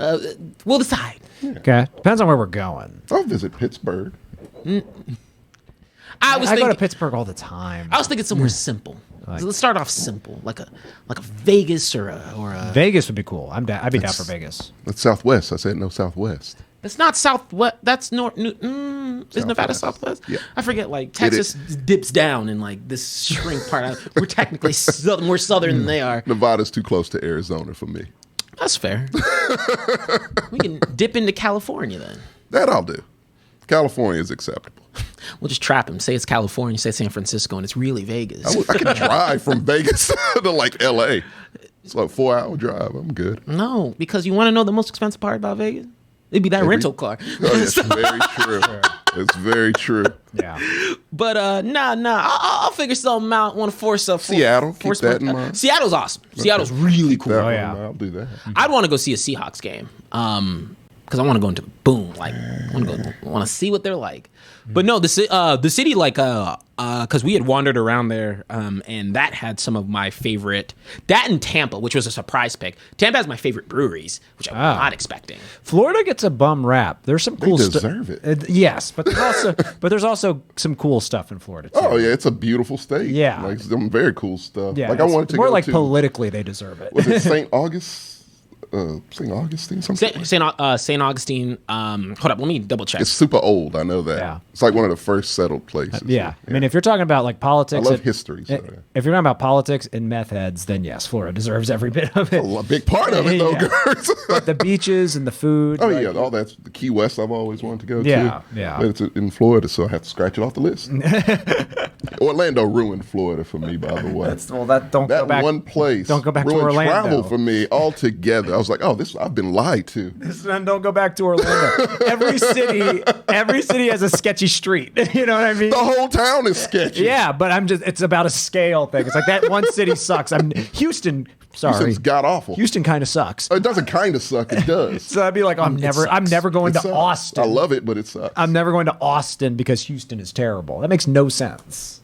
S1: we'll decide.
S3: Okay. Depends on where we're going.
S2: I'll visit Pittsburgh.
S1: I was
S3: I go
S1: thinking
S3: to Pittsburgh all the time.
S1: I was thinking somewhere simple. So let's start off simple, like a Vegas or a.
S3: Vegas would be cool. I'd be down for Vegas.
S2: That's Southwest. I said no Southwest.
S1: That's not Southwest. That's North. Is Nevada Southwest?
S2: Yeah.
S1: I forget. Like Texas dips down in like this shrink part. We're technically more southern than they are.
S2: Nevada's too close to Arizona for me.
S1: That's fair. We can dip into California then.
S2: That I'll do. California is acceptable.
S1: We'll just trap him. Say it's California. Say San Francisco, and it's really Vegas.
S2: I can drive from Vegas to like L.A. It's like a 4-hour drive. I'm good.
S1: No, because you want to know the most expensive part about Vegas? It'd be that rental car.
S2: Oh, that's very true. It's very true.
S3: Yeah.
S1: But nah, I'll figure something out. Want to force up
S2: Seattle, keep that in mind.
S1: Seattle's awesome. Seattle's really cool.
S2: That
S3: Oh,
S2: one,
S3: yeah.
S2: I'll do that.
S1: I'd want to go see a Seahawks game. Because I want to go into boom, like I want to see what they're like. But no, the city, like, because we had wandered around there, and that had some of my favorite. That and Tampa, which was a surprise pick. Tampa has my favorite breweries, which I'm not expecting.
S3: Florida gets a bum rap. There's some cool stuff.
S2: deserve it.
S3: Yes, but there's also some cool stuff in Florida too.
S2: Oh yeah, it's a beautiful state.
S3: Yeah.
S2: like some very cool stuff.
S3: Yeah,
S2: like I
S3: it's
S2: wanted to
S3: more
S2: go
S3: like
S2: to.
S3: politically they deserve it.
S2: Was it St. Augustine? Something.
S1: St. Augustine. Hold up, let me double check.
S2: It's super old. I know that.
S3: Yeah.
S2: It's like one of the first settled places.
S3: Yeah. I mean, if you're talking about like politics,
S2: I love history. So, yeah.
S3: If you're talking about politics and meth heads, then yes, Florida deserves every bit of it.
S2: A big part of it, though,
S3: Yeah.
S2: Gertz.
S3: But the beaches and the food.
S2: Oh
S3: like,
S2: yeah, all that's the Key West. I've always wanted to go
S3: Yeah,
S2: to.
S3: yeah.
S2: But it's in Florida, so I have to scratch it off the list. Orlando ruined Florida for me, by the way.
S3: don't
S2: That
S3: go back.
S2: one place
S3: Don't go back to
S2: ruined
S3: Orlando.
S2: travel for me altogether. I was like, oh, this I've been lied to.
S3: Then don't go back to Orlando. every city has a sketchy street. You know what I mean?
S2: The whole town is sketchy.
S3: Yeah, but it's about a scale thing. It's like that one city sucks. Houston. Sorry,
S2: Houston's god awful.
S3: Houston kind of sucks.
S2: It doesn't kind of suck. It does.
S3: So I'd be like, I'm never going
S2: It
S3: to
S2: sucks.
S3: Austin.
S2: I love it, but it sucks.
S3: I'm never going to Austin because Houston is terrible. That makes no sense.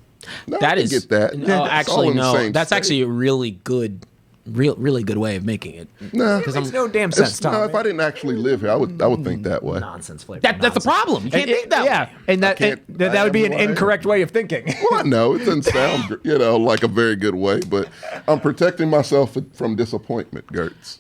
S2: No,
S1: That
S2: I can
S1: is
S2: get that.
S1: No,
S2: It's all
S1: actually,
S2: in the
S1: no.
S2: same
S1: That's
S2: state.
S1: actually a really good way of making it.
S2: Nah,
S3: It makes no damn sense, Tom.
S2: no, if I didn't actually live here, I would think that way.
S3: Nonsense flavor.
S1: That's the
S3: nonsense.
S1: problem. You can't think that
S3: Yeah,
S1: way.
S3: and that
S2: can't-
S3: that would be an
S2: I am who I am.
S3: incorrect way of thinking.
S2: Well, I know it doesn't sound, like a very good way, but I'm protecting myself from disappointment, Gertz.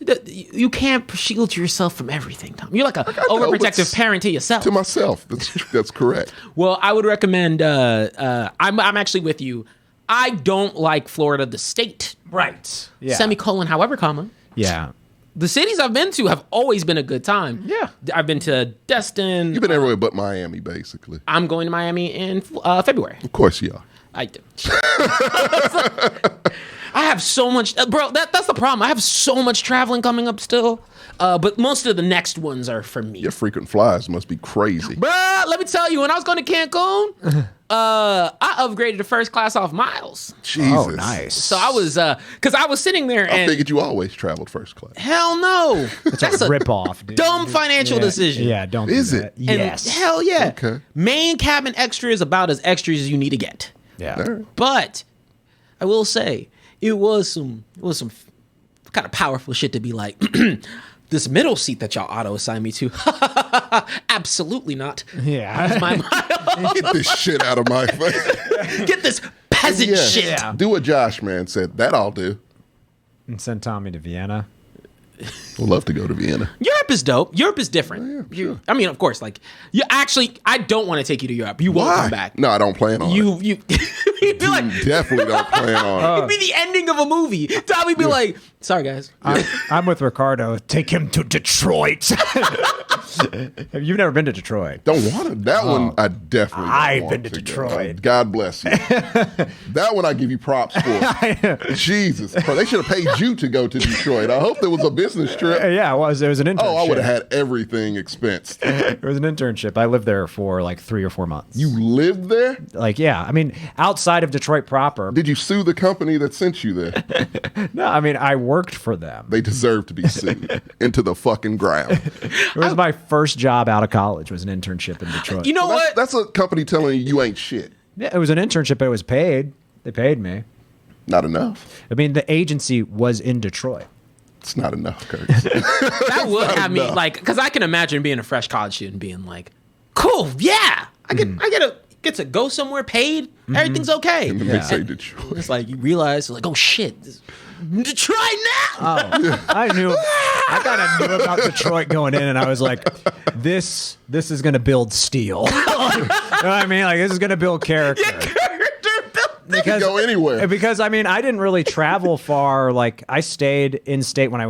S1: You can't shield yourself from everything, Tom. You're like a
S2: know,
S1: overprotective
S2: but
S1: parent to yourself.
S2: To myself, that's correct.
S1: Well, I would recommend. I'm actually with you. I don't like Florida, the state.
S3: Right. Yeah.
S1: Semicolon, however, comma.
S3: Yeah.
S1: The cities I've been to have always been a good time.
S3: Yeah.
S1: I've been to Destin.
S2: You've been everywhere but Miami, basically.
S1: I'm going to Miami in February.
S2: Of course you are.
S1: I do. I have so much, bro. That's the problem. I have so much traveling coming up still, but most of the next ones are for me.
S2: Your frequent flies must be crazy.
S1: Bruh, let me tell you, when I was going to Cancun, I upgraded to first class off miles.
S2: Jesus.
S3: Oh, nice.
S1: So I was, because I was sitting there
S2: I
S1: and
S2: figured you always traveled first class.
S1: hell no, that's a
S3: Rip off, dude.
S1: dumb financial decision.
S3: Yeah, don't.
S2: Is
S3: do
S2: it?
S3: that.
S1: And
S3: Yes.
S1: hell yeah.
S2: Okay.
S1: Main cabin extra is about as extra as you need to get.
S3: Yeah.
S2: All right.
S1: But I will say it was some kind of powerful shit to be like, this middle seat that y'all auto assigned me to. Absolutely not.
S3: Yeah.
S1: My
S2: Get this shit out of my face.
S1: get this peasant
S2: Yeah.
S1: shit.
S3: Yeah.
S2: Do what Josh man said. That I'll do.
S3: And send Tommy to Vienna.
S2: Would love to go to Vienna.
S1: Europe is dope. Europe is different. I mean, of course, like you actually, I don't want to take you to Europe. You won't
S2: Why?
S1: come back.
S2: No, I don't plan on it.
S1: You you'd be like,
S2: Definitely don't plan on it.
S1: it'd be the ending of a movie. Tommy be like, sorry guys.
S3: I'm with Ricardo. Take him to Detroit. You've never been to Detroit.
S2: Don't want it. That one, I definitely don't
S3: I've
S2: want
S3: been to
S2: go.
S3: Detroit.
S2: God bless you. That one I give you props for. Jesus. They should have paid you to go to Detroit. I hope there was a business trip.
S3: Yeah, it was an internship.
S2: Oh, I would have had everything expensed.
S3: It was an internship. I lived there for like 3 or 4 months.
S2: You lived there?
S3: Like, yeah. I mean, outside of Detroit proper.
S2: Did you sue the company that sent you there?
S3: No, I mean, I worked for them.
S2: They deserve to be sued into the fucking ground.
S3: It was my first job out of college. Was an internship in Detroit.
S1: You know what?
S2: That's a company telling you ain't shit.
S3: Yeah, it was an internship, but it was paid. They paid me.
S2: Not enough.
S3: I mean, the agency was in Detroit.
S2: It's not enough, Curtis.
S1: That would have me
S2: enough.
S1: like, because I can imagine being a fresh college student being like, cool, yeah, I get to go somewhere paid, everything's okay.
S2: And then they say Detroit.
S1: It's like you realize, like, oh shit, Detroit now.
S3: I kind of knew about Detroit going in, and I was like, this is going to build steel. You know what I mean? Like, this is going to build character.
S2: They can go anywhere.
S3: Because I mean, I didn't really travel far. Like, I stayed in state when I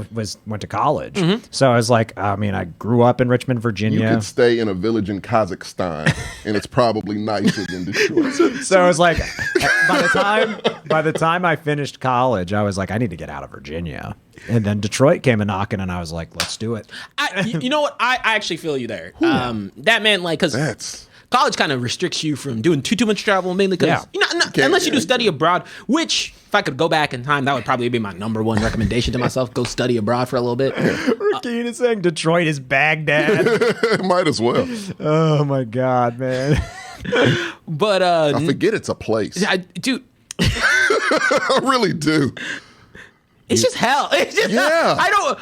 S3: went to college. So I was like, I mean, I grew up in Richmond,
S2: You
S3: Virginia.
S2: could stay in a village in Kazakhstan, and it's probably nicer than Detroit.
S3: So I was like, by the time I finished college, I was like, I need to get out of Virginia. And then Detroit came a knocking, and I was like, let's do it.
S1: You know what? I actually feel you there. That meant like, because
S2: That's
S1: college kind of restricts you from doing too much travel, mainly because
S3: Yeah.
S1: unless you do study abroad, which if I could go back in time, that would probably be my number one recommendation to myself: go study abroad for a little bit.
S3: Rakeen is saying Detroit is Baghdad.
S2: might as well.
S3: Oh my God, man.
S1: But
S2: I forget it's a place.
S1: dude,
S2: I really do.
S1: it's just hell. It's just
S2: Yeah.
S1: I don't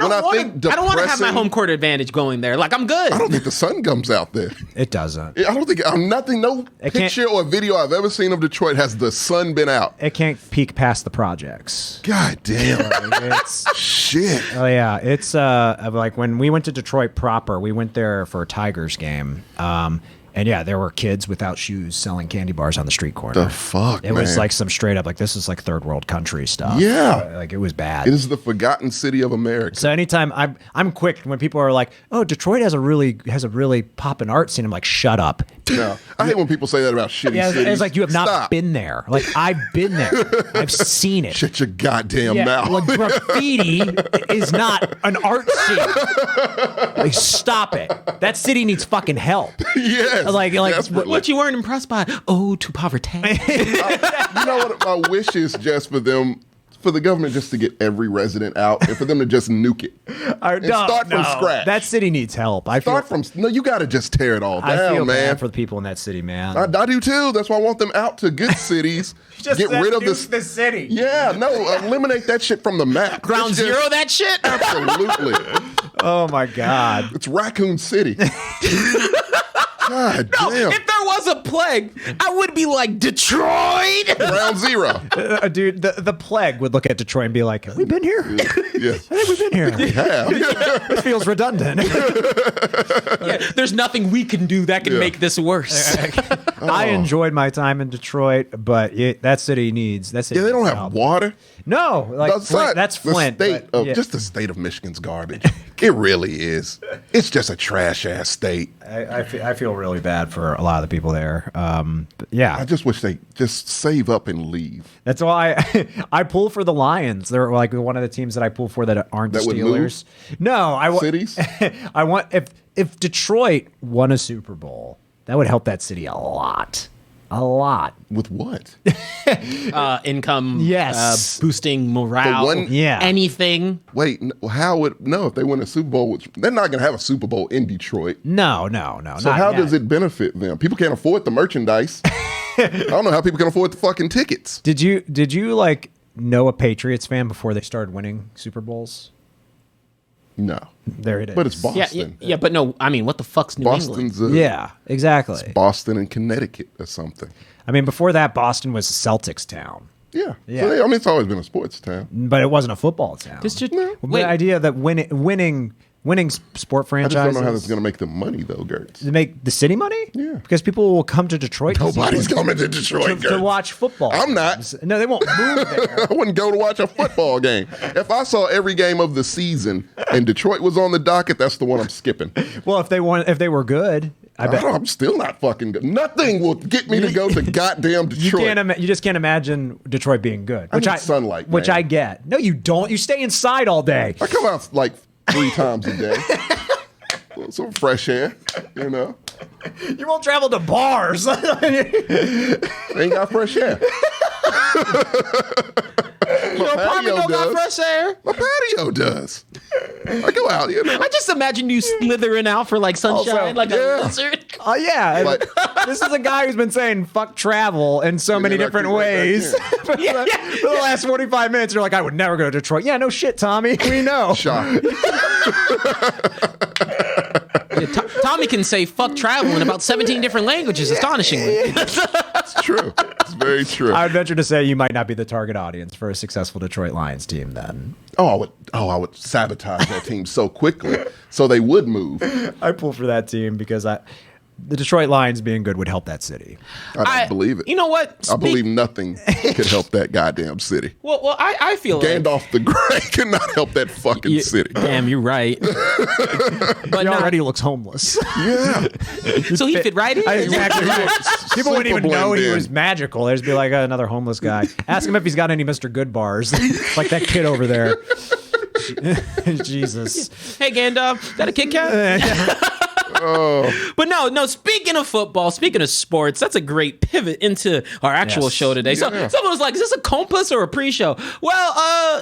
S2: When I
S1: want
S2: think
S1: to. I don't want to have my
S2: depressing-
S1: home court advantage going there. Like I'm good.
S2: I don't think the sun comes out there.
S3: It doesn't.
S2: I don't think no
S3: It can't-
S2: picture or video I've ever seen of Detroit has the sun been out.
S3: It can't peek past the projects.
S2: God damn.
S3: It's,
S2: Shit.
S3: oh yeah, it's like when we went to Detroit proper, we went there for a Tigers game. And yeah, there were kids without shoes selling candy bars on the street corner.
S2: The fuck,
S3: It was
S2: man.
S3: like some straight up, like, this is like third world country stuff.
S2: Yeah.
S3: Like, it was bad.
S2: It is the forgotten city of America.
S3: So anytime I'm quick when people are like, "Oh, Detroit has a really poppin' art scene," I'm like, "Shut up."
S2: No, I hate when people say that about shitty
S3: Yeah,
S2: cities.
S3: it's like you have not
S2: Stop.
S3: been there. Like, I've been there. I've seen it.
S2: Shut your goddamn
S3: Yeah,
S2: mouth.
S3: like, graffiti is not an art scene. Like, stop it. That city needs fucking help.
S2: Yes.
S3: Like,
S2: desperately.
S1: What you weren't impressed by? Oh, to poverty.
S2: You know what? My wish is just for them for the government just to get every resident out and for them to just nuke it. Start from scratch.
S3: That city needs help.
S2: No, you got to just tear it all down,
S3: I feel
S2: man.
S3: bad for the people in that city, man.
S2: I do too. That's why I want them out to good cities. Get rid of this.
S3: the city.
S2: Yeah, no, eliminate that shit from the map.
S1: Ground zero that shit?
S2: Absolutely.
S3: Oh my God.
S2: It's Raccoon City. God damn.
S1: If there was a plague, I would be like, Detroit?
S2: Ground zero.
S3: Dude, the plague would look at Detroit and be like, have we been here?
S2: Yeah.
S3: I think we've been here.
S2: We have.
S3: This feels redundant.
S1: There's nothing we can do that can make this worse.
S3: I enjoyed my time in Detroit, but that city needs
S2: Yeah, they don't have
S3: help.
S2: water.
S3: No, like that's Flint.
S2: Just the state of Michigan's garbage. It really is. It's just a trash ass state.
S3: I feel really bad for a lot of the people there. But yeah,
S2: I just wish they just save up and leave.
S3: that's why I pull for the Lions. They're like one of the teams that I pull for that aren't the
S2: That would
S3: Steelers. No, I want
S2: Cities?
S3: I want if Detroit won a Super Bowl, that would help that city a lot. A lot.
S2: With what?
S1: Income,
S3: Yes.
S1: boosting morale,
S3: Yeah.
S1: anything.
S2: Wait, how would if they win a Super Bowl? They're not going to have a Super Bowl in Detroit.
S3: No.
S2: So how does it benefit them? People can't afford the merchandise. I don't know how people can afford the fucking tickets.
S3: Did you like know a Patriots fan before they started winning Super Bowls?
S2: No.
S3: There it is.
S2: But it's Boston.
S1: Yeah, but no, I mean, what the fuck's New England?
S2: Boston's
S3: Yeah, exactly.
S2: Boston and Connecticut or something.
S3: I mean, before that, Boston was Celtics town,
S2: Yeah.
S3: Yeah.
S2: So it's always been a sports town.
S3: but it wasn't a football town. The
S1: Wait,
S3: idea that winning sport
S2: I
S3: franchises
S2: just don't know how that's going to make them money, though, Gertz.
S3: to make the city money.
S2: Yeah.
S3: Because people will come to Detroit. to see
S2: Nobody's
S3: football-
S2: coming to Detroit,
S3: to
S2: Gertz.
S3: watch football.
S2: I'm not.
S3: games. No, they won't move there.
S2: I wouldn't go to watch a football game. If I saw every game of the season and Detroit was on the docket, that's the one I'm skipping.
S3: Well, if they were good, I bet.
S2: I'm still not fucking good. Nothing will get me to go to goddamn Detroit.
S3: You just can't imagine Detroit being good.
S2: I need sunlight,
S3: which
S2: man.
S3: I get. No, you don't. You stay inside all day.
S2: I come out like 3 times a day. Some fresh air, you know.
S3: You won't travel to bars.
S2: Ain't got fresh air.
S1: Your apartment don't got fresh air?
S2: My patio does. I go out, you know.
S1: I just imagine you slithering out for like sunshine, like
S2: yeah.
S1: a lizard.
S3: Yeah.
S2: Like-
S3: This is a guy who's been saying fuck travel in so many
S2: then I
S3: different
S2: keep right
S3: ways
S2: back
S3: for the last 45 minutes. You're like, I would never go to Detroit. Yeah, no shit, Tommy. We know.
S2: Shock.
S1: Yeah, Tommy can say fuck travel in about 17 different languages, astonishingly.
S2: It's true. It's very true.
S3: I would venture to say you might not be the target audience for a successful Detroit Lions team then.
S2: I would sabotage that team so quickly so they would move.
S3: I pull for that team because the Detroit Lions being good would help that city.
S2: I don't believe it.
S1: You know what?
S2: I believe nothing could help that goddamn city.
S1: Well, I feel like
S2: Gandalf the Grey could not help that fucking city.
S1: Damn, you're right. But
S3: He
S1: no,
S3: already looks homeless.
S2: Yeah.
S1: so he fit right in.
S3: Exactly. People wouldn't even
S2: Super
S3: know
S2: blend
S3: he
S2: in.
S3: was magical. They'd just be like, another homeless guy. Ask him if he's got any Mr. Good bars, like that kid over there. Jesus.
S1: Hey, Gandalf, got a Kit Kat? But no, speaking of football, speaking of sports, that's a great pivot into our actual
S3: Yes.
S1: show today. So
S2: Yeah.
S1: someone was like, is this a compass or a pre-show? Well,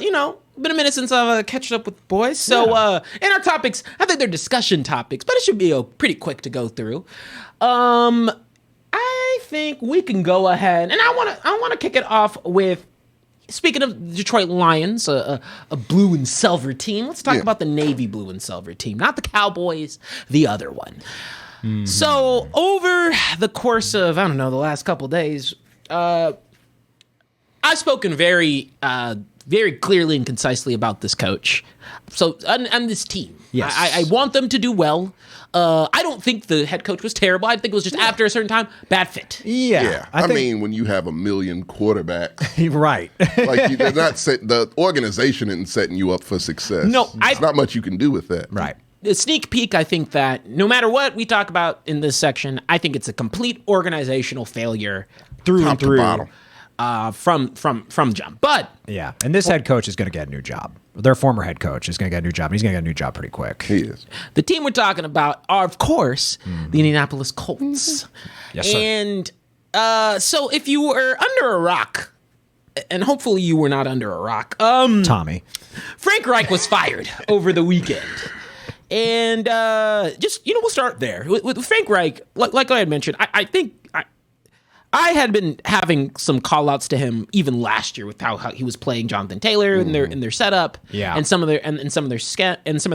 S1: been a minute since I've catched up with boys. So in our topics, I think they're discussion topics, but it should be pretty quick to go through. I think we can go ahead, and I want to kick it off with, speaking of Detroit Lions, a blue and silver team, let's talk about the Navy blue and silver team, not the Cowboys, the other one.
S3: Mm-hmm.
S1: So over the course of, I don't know, the last couple of days, I've spoken very clearly and concisely about this coach. So, and this team.
S3: Yes.
S1: I want them to do well. I don't think the head coach was terrible. I think it was just after a certain time, bad fit.
S2: Yeah. I
S3: think,
S2: mean, when you have a million quarterbacks,
S3: right.
S2: like they're not the organization isn't setting you up for success.
S1: No,
S2: there's not much you can do with that.
S3: Right.
S1: The sneak peek, I think that no matter what we talk about in this section, I think it's a complete organizational failure through
S2: Top
S1: and
S2: to
S1: through.
S2: bottom.
S1: From jump. But
S3: Yeah. And this head coach is going to get a new job. Their former head coach is going to get a new job. And he's going to get a new job pretty quick.
S2: He is.
S1: the team we're talking about are, of course, the Indianapolis Colts.
S3: Yes, sir.
S1: And so if you were under a rock and hopefully you were not under a rock.
S3: Tommy.
S1: Frank Reich was fired over the weekend. And we'll start there. With Frank Reich, like I had mentioned, I think I had been having some call-outs to him even last year with how he was playing Jonathan Taylor in their setup, and some of their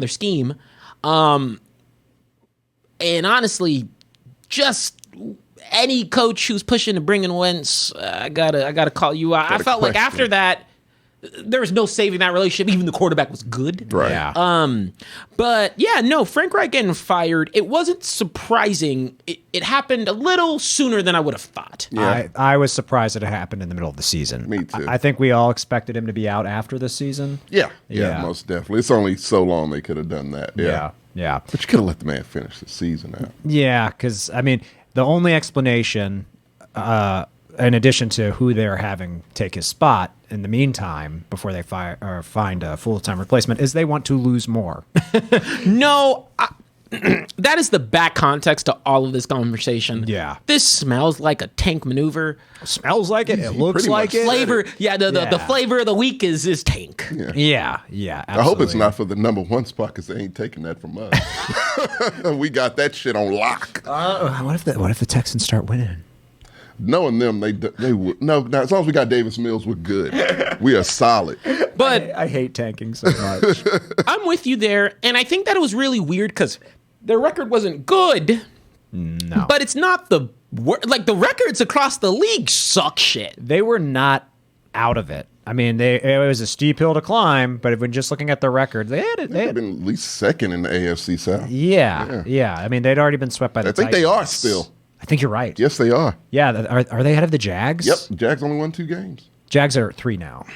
S1: scheme. And honestly, just any coach who's pushing to bring in Wentz, I gotta call you out. I felt like after that, there was no saving that relationship. Even the quarterback was good.
S2: Right.
S3: Yeah.
S1: But yeah, no, Frank Reich getting fired, it wasn't surprising. It happened a little sooner than I would have thought.
S2: Yeah.
S3: I was surprised that it happened in the middle of the season.
S2: Me too.
S3: I think we all expected him to be out after the season.
S2: Yeah,
S3: Yeah.
S2: most definitely. It's only so long they could have done that. Yeah.
S3: Yeah.
S2: But you could have let the man finish the season out.
S3: Yeah, because, I mean, the only explanation, in addition to who they're having take his spot in the meantime, before they find a full-time replacement, is they want to lose more.
S1: No, that is the back context to all of this conversation.
S3: Yeah.
S1: This smells like a tank maneuver.
S3: Smells like it. It looks
S2: pretty
S3: like
S2: much
S3: it.
S1: Flavor, yeah, the
S3: Yeah.
S1: flavor of the week is tank.
S3: Yeah,
S2: I
S3: absolutely.
S2: hope it's not for the number one spot because they ain't taking that from us. We got that shit on lock.
S3: What if the Texans start winning?
S2: Knowing them, they would. No, as long as we got Davis Mills, we're good. We are solid.
S1: But
S3: I hate tanking so much.
S1: I'm with you there, and I think that it was really weird because their record wasn't good.
S3: No.
S1: But it's not the the records across the league suck shit.
S3: They were not out of it. I mean, it was a steep hill to climb, but if we're just looking at the record, they had it.
S2: They've been at least second in the AFC South.
S3: Yeah. I mean, they'd already been swept by the
S2: I think
S3: Titans.
S2: they are still.
S3: I think you're right.
S2: Yes, they are.
S3: Yeah, are they ahead of the Jags?
S2: Yep. Jags only won 2 games.
S3: Jags are 3 now.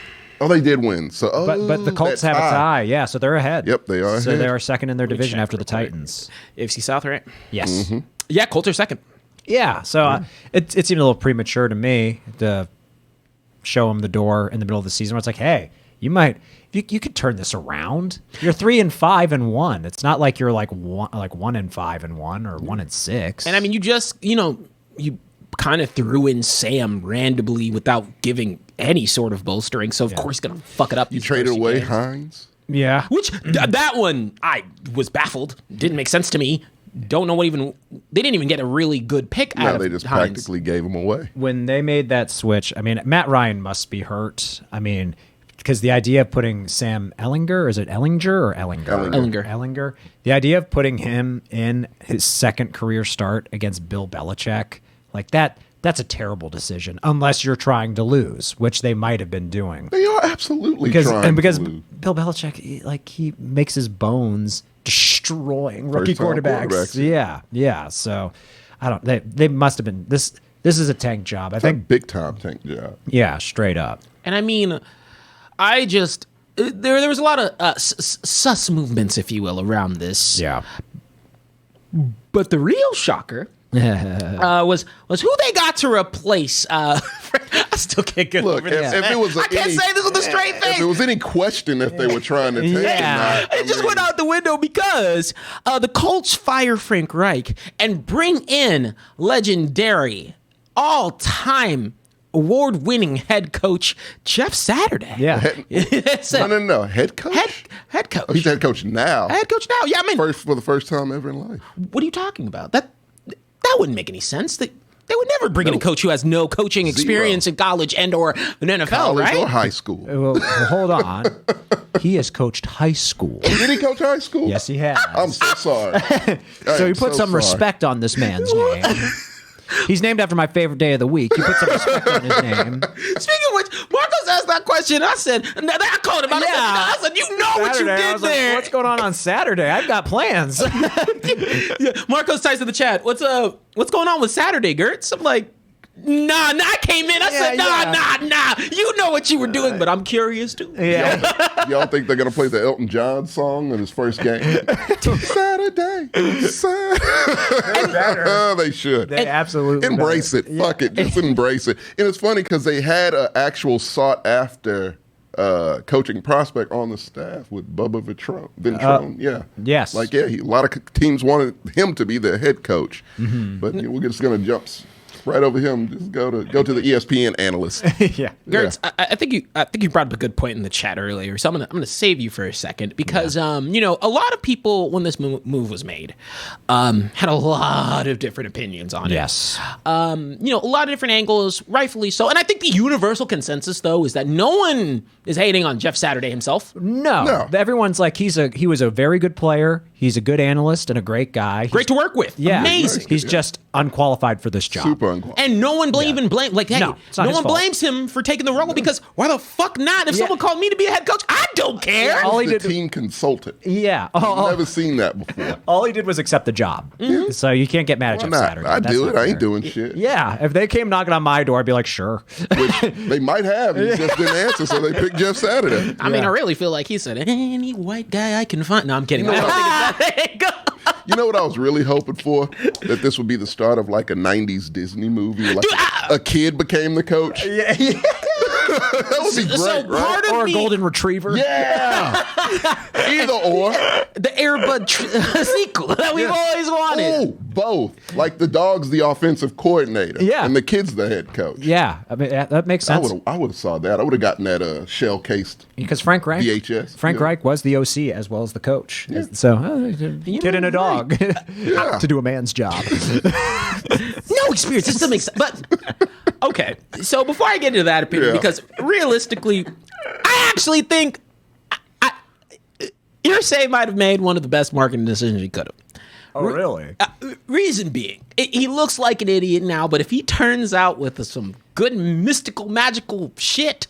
S2: Oh, they did win. So,
S3: But the Colts have a tie. Yeah, so they're ahead.
S2: Yep, they are
S3: So
S2: ahead.
S3: they are second in their division
S1: check
S3: after the
S1: real quick.
S3: Titans.
S1: AFC South, right?
S3: Yes.
S2: Mm-hmm.
S1: Yeah, Colts are second.
S3: Yeah, so it seemed a little premature to me to show them the door in the middle of the season where it's like, hey, you could turn this around. You're 3-5-1. It's not like you're like 1-5-1 or 1-6.
S1: And I mean, you kind of threw in Sam randomly without giving any sort of bolstering. So of course he's gonna fuck it up.
S2: You traded away Hines.
S3: yeah,
S1: Which that one I was baffled. Didn't make sense to me. Don't know what they didn't even get a really good pick out
S2: No,
S1: of
S2: they just
S1: Hines.
S2: practically gave him away.
S3: when they made that switch, I mean, Matt Ryan must be hurt. I mean, because the idea of putting Sam Ellinger, is it Ellinger or Ellinger? Ellinger. The idea of putting him in his second career start against Bill Belichick, like that's a terrible decision unless you're trying to lose, which they might have been doing.
S2: They are absolutely
S3: Because
S2: trying
S3: because
S2: to lose.
S3: Bill Belichick, he makes his bones destroying rookie
S2: First-time
S3: quarterbacks.
S2: quarterbacks.
S3: Yeah. So I don't. They must have been this. This is a tank job. I think.
S2: Big time tank job.
S3: Yeah, straight up.
S1: And I mean, I just there was a lot of sus movements, if you will, around this.
S3: Yeah.
S1: But the real shocker was who they got to replace. I still can't get
S2: Look,
S1: over this.
S2: if it was
S1: I can't say this with a straight face.
S2: If there was any question if they were trying to take
S3: Yeah.
S2: him,
S1: It just went out the window because the Colts fire Frank Reich and bring in legendary, all-time, award-winning head coach Jeff Saturday.
S3: Yeah.
S2: No. Head coach?
S1: Head coach.
S2: Oh, he's head coach now.
S1: Head coach now. Yeah, I mean,
S2: For the first time ever in life.
S1: what are you talking about? That wouldn't make any sense. They would never bring in a coach who has no coaching experience in college and or an NFL,
S2: College
S1: right?
S2: or high school.
S3: Well, hold on. He has coached high school.
S2: Did he coach high school?
S3: Yes, he has.
S2: I'm so sorry.
S3: So you put some
S2: sorry.
S3: respect on this man's name. He's named after my favorite day of the week. You put some respect on his name.
S1: Speaking of which, Marcos asked that question. I said, I called him out. I said, you know what you
S3: Saturday, I
S1: did
S3: was like,
S1: there.
S3: what's going on Saturday? I've got plans.
S1: Yeah, Marcos types in the chat. What's going on with Saturday, Gertz? I'm like, nah. I came in. I said, nah. You know what you were doing, but I'm curious too.
S3: Yeah.
S2: Y'all think they're going to play the Elton John song in his first game? Saturday. They should.
S3: They absolutely
S2: Embrace
S3: better.
S2: it. Fuck it. Just embrace it. And it's funny because they had an actual sought-after coaching prospect on the staff with Bubba Ventrone. Yeah.
S3: Yes.
S2: Like, a lot of teams wanted him to be their head coach. But we're just going to jump right over him. Just go to the ESPN analyst.
S3: Yeah.
S1: Gertz, I think you brought up a good point in the chat earlier. So I'm gonna save you for a second because a lot of people when this move was made had a lot of different opinions on it.
S3: Yes.
S1: A lot of different angles, rightfully so. And I think the universal consensus though is that no one is hating on Jeff Saturday himself.
S3: No. Everyone's like he was a very good player. He's a good analyst and a great guy.
S1: Great to work with.
S3: Yeah.
S1: Amazing.
S3: He's just unqualified for this job.
S2: Super unqualified.
S1: And no one blame like hey,
S3: No, it's not
S1: no
S3: his
S1: one
S3: fault.
S1: blames him for taking the role because why the fuck not? If someone called me to be a head coach, I don't care.
S3: All he
S2: He's the
S3: did-
S2: team consultant.
S3: Yeah.
S2: I've never seen that before.
S3: All he did was accept the job. So you can't get mad at
S2: Why
S3: Jeff
S2: not?
S3: Saturday.
S2: I
S3: That's
S2: do
S3: not
S2: it. I ain't
S3: fair.
S2: doing shit.
S3: Yeah. If they came knocking on my door, I'd be like, sure.
S2: Which they might have. He just didn't answer, so they picked Jeff Saturday.
S1: I mean, I really feel like he said any white guy I can find. No, I'm kidding. I don't think it's that.
S2: You know what I was really hoping for? That this would be the start of like a 90s Disney movie. Like a kid became the coach.
S3: Yeah.
S2: That would be great,
S1: So
S2: right?
S1: part of
S3: Or a
S1: me,
S3: golden retriever.
S2: Yeah. Either or.
S1: the Airbud sequel that we've always wanted.
S2: Oh, both. Like the dog's the offensive coordinator.
S3: Yeah.
S2: And the kid's the head coach.
S3: Yeah. I mean, that makes sense.
S2: I would have saw that. I would have gotten that shell cased
S3: Because Frank Reich,
S2: VHS.
S3: Frank
S2: Yeah.
S3: Reich was the OC as well as the coach. So, kid and a dog to do a man's job.
S1: No experience. This doesn't make sense. But okay. So before I get into that opinion,
S2: Yeah.
S1: because realistically, I actually think Irsay might have made one of the best marketing decisions he could have.
S3: Oh, really?
S1: Reason being, he looks like an idiot now, but if he turns out with some good mystical, magical shit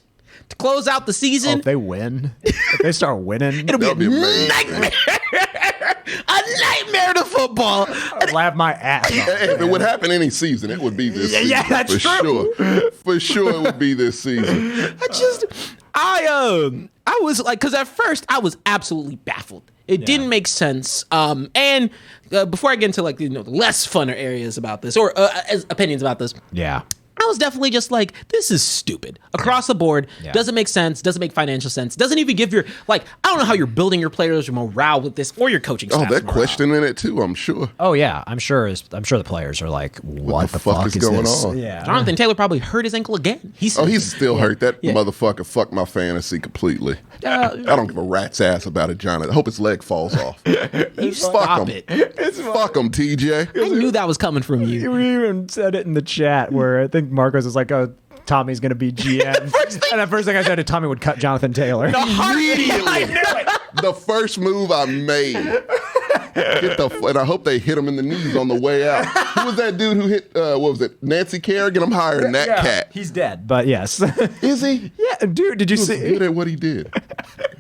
S1: to close out the season,
S3: If they win, if they start winning,
S1: it'll be a
S2: That'd be amazing.
S1: nightmare. A nightmare to football.
S3: I'll laugh my ass off.
S2: If it would happen any season, it would be this season.
S3: Yeah, that's
S2: for
S3: true.
S2: sure. For sure, it would be this season.
S1: I was like, because at first I was absolutely baffled. It didn't make sense. And before I get into like the less funner areas about this or opinions about this,
S3: Yeah.
S1: I was definitely just like, this is stupid. Across the board,
S3: Yeah.
S1: doesn't make sense, doesn't make financial sense, doesn't even give your, like, I don't know how you're building your players' your morale with this or your coaching
S2: Oh,
S1: staff's
S2: they're
S1: morale.
S2: questioning it too, I'm sure.
S3: Oh yeah, I'm sure the players are like, what the fuck
S2: is going
S3: this?
S2: on?
S3: Yeah.
S1: Jonathan Taylor probably hurt his ankle again. He's
S2: Still hurt. That motherfucker fucked my fantasy completely. I don't give a rat's ass about it, Jonathan. I hope his leg falls off.
S1: you
S2: Fuck
S1: stop
S2: him.
S1: it.
S2: Fuck him, TJ.
S1: I knew that was coming from you.
S3: We even said it in the chat where I think Marcos is like, oh, Tommy's going to be GM. And the first thing I said to Tommy would cut Jonathan Taylor.
S2: Immediately. The first move I made. And I hope they hit him in the knees on the way out. Who was that dude who hit, what was it, Nancy Kerrigan? I'm hiring that cat.
S3: He's dead, but yes.
S2: Is he?
S3: Yeah, dude, did you
S2: He was
S3: see
S2: good at what he did.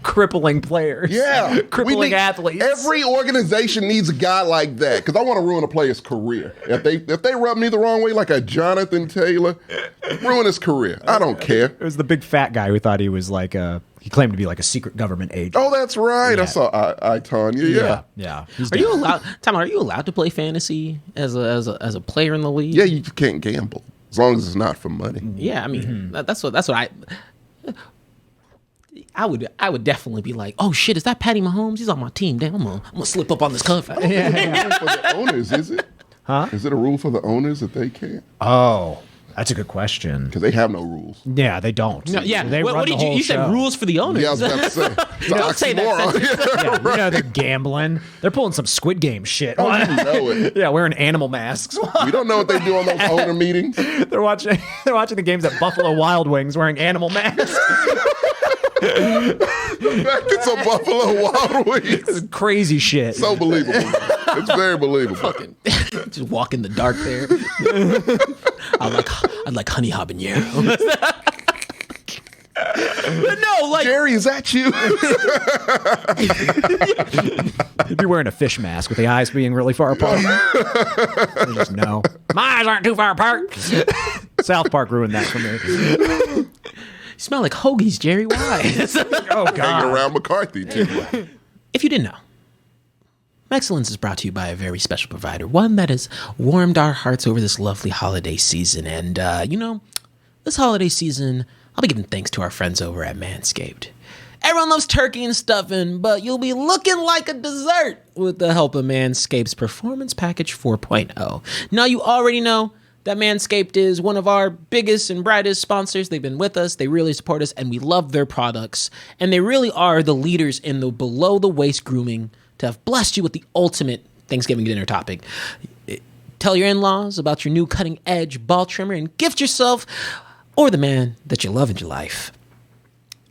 S3: crippling players?
S2: Yeah.
S3: Crippling
S2: We need-
S3: athletes.
S2: Every organization needs a guy like that because I want to ruin a player's career. If they rub me the wrong way, like a Jonathan Taylor, ruin his career. I don't care.
S3: It was the big fat guy who thought he was like he claimed to be like a secret government agent.
S2: Oh, that's right.
S3: Yeah.
S2: I saw I Tanya. Yeah.
S3: Yeah. He's
S1: Are you
S3: dead.
S1: allowed, Tom? Are you allowed to play fantasy as a player in the league?
S2: Yeah, you can't gamble as long as it's not for money.
S1: Yeah, I mean that's what I would definitely be like, oh shit, is that Patty Mahomes? He's on my team. Damn, I'm gonna slip up on this cover.
S2: For the owners, is it?
S3: Huh?
S2: Is it a rule for the owners that they can't?
S3: Oh, that's a good question.
S2: Because they have no rules.
S3: Yeah, they don't.
S1: No, yeah,
S3: They
S1: what
S3: run
S1: did
S3: the
S1: you
S3: whole
S1: said
S3: show.
S1: rules for the owners?
S2: Yeah, I was about to say. It's
S1: Don't say that
S2: oxymoron.
S3: Yeah, you know, they're gambling. They're pulling some Squid Game shit.
S2: Oh, you know it.
S3: Yeah, wearing animal masks.
S2: You don't know what they do on those owner meetings?
S3: They're watching the games at Buffalo Wild Wings wearing animal masks.
S2: Back to some Buffalo Wild Wings.
S3: Crazy shit.
S2: So believable. It's very believable.
S1: Just walk in the dark there. I'd like honey habanero. But no, like
S2: Jerry, is that you?
S3: You'd be wearing a fish mask with the eyes being really far apart. I just know. My eyes aren't too far apart. South Park ruined that for me.
S1: you smell like hoagies, Jerry. Why?
S3: Oh,
S2: Hanging
S3: God.
S2: around McCarthy, too.
S1: If you didn't know, Mexcellence is brought to you by a very special provider, one that has warmed our hearts over this lovely holiday season. And, this holiday season, I'll be giving thanks to our friends over at Manscaped. Everyone loves turkey and stuffing, but you'll be looking like a dessert with the help of Manscaped's Performance Package 4.0. Now, you already know that Manscaped is one of our biggest and brightest sponsors. They've been with us. They really support us, and we love their products. And they really are the leaders in the below-the-waist grooming to have blessed you with the ultimate Thanksgiving dinner topic. Tell your in-laws about your new cutting-edge ball trimmer and gift yourself or the man that you love in your life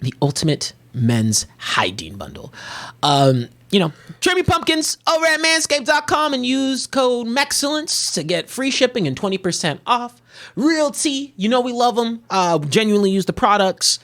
S1: the ultimate men's hygiene bundle. Trim your pumpkins over at manscaped.com and use code Mexcellence to get free shipping and 20% off. Real tea, we love them. Genuinely use the products.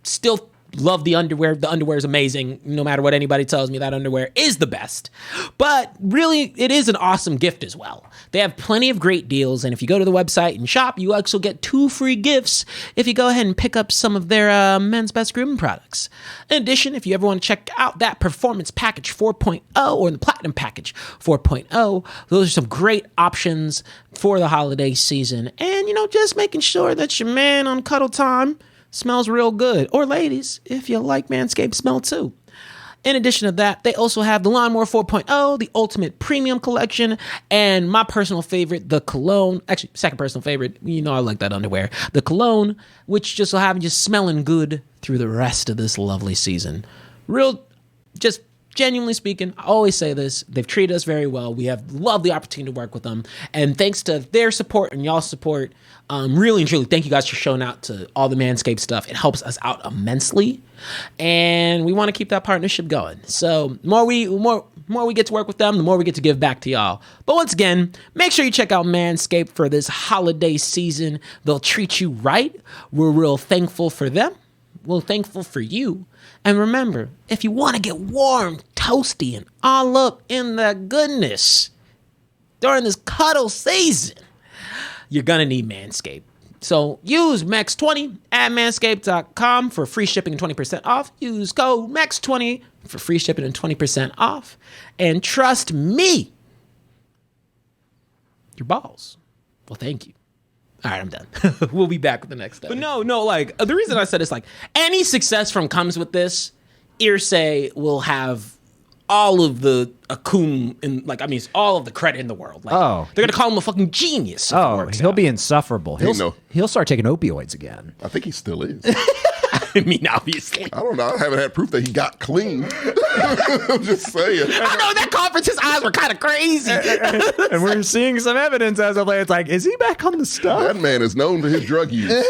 S1: Still love the underwear. The underwear is amazing. No matter what anybody tells me, that underwear is the best. But really, it is an awesome gift as well. They have plenty of great deals, and if you go to the website and shop, you also get 2 free gifts if you go ahead and pick up some of their men's best grooming products. In addition, if you ever want to check out that Performance Package 4.0 or the Platinum Package 4.0, those are some great options for the holiday season. And, just making sure that your man on cuddle time smells real good. Or ladies, if you like Manscaped smell too. In addition to that, they also have the Lawnmower 4.0, the Ultimate Premium Collection, and my personal favorite, the Cologne. Actually, second personal favorite. I like that underwear. The Cologne, which just will have you smelling good through the rest of this lovely season. Just genuinely speaking, I always say this, they've treated us very well. We have loved the opportunity to work with them. And thanks to their support and y'all's support, really and truly, thank you guys for showing out to all the Manscaped stuff. It helps us out immensely. And we want to keep that partnership going. So the more we get to work with them, the more we get to give back to y'all. But once again, make sure you check out Manscaped for this holiday season. They'll treat you right. We're real thankful for them. We're thankful for you. And remember, if you want to get warm, toasty, and all up in the goodness during this cuddle season, you're going to need Manscaped. So use MEX20 at manscaped.com for free shipping and 20% off. Use code MEX20 for free shipping and 20% off. And trust me, your balls. Well, thank you. All right, I'm done. We'll be back with the next stuff. But no, the reason I said it's any success from comes with this, Irsay will have all of the akum and all of the credit in the world. They're gonna call him a fucking genius.
S3: He'll be insufferable. He'll start taking opioids again.
S2: I think he still is.
S1: I mean, obviously.
S2: I don't know. I haven't had proof that he got clean. I'm just saying.
S1: I know that conference, his eyes were kind of crazy.
S3: And we're seeing some evidence as of late. It's like, is he back on the stuff?
S2: That man is known for his drug use.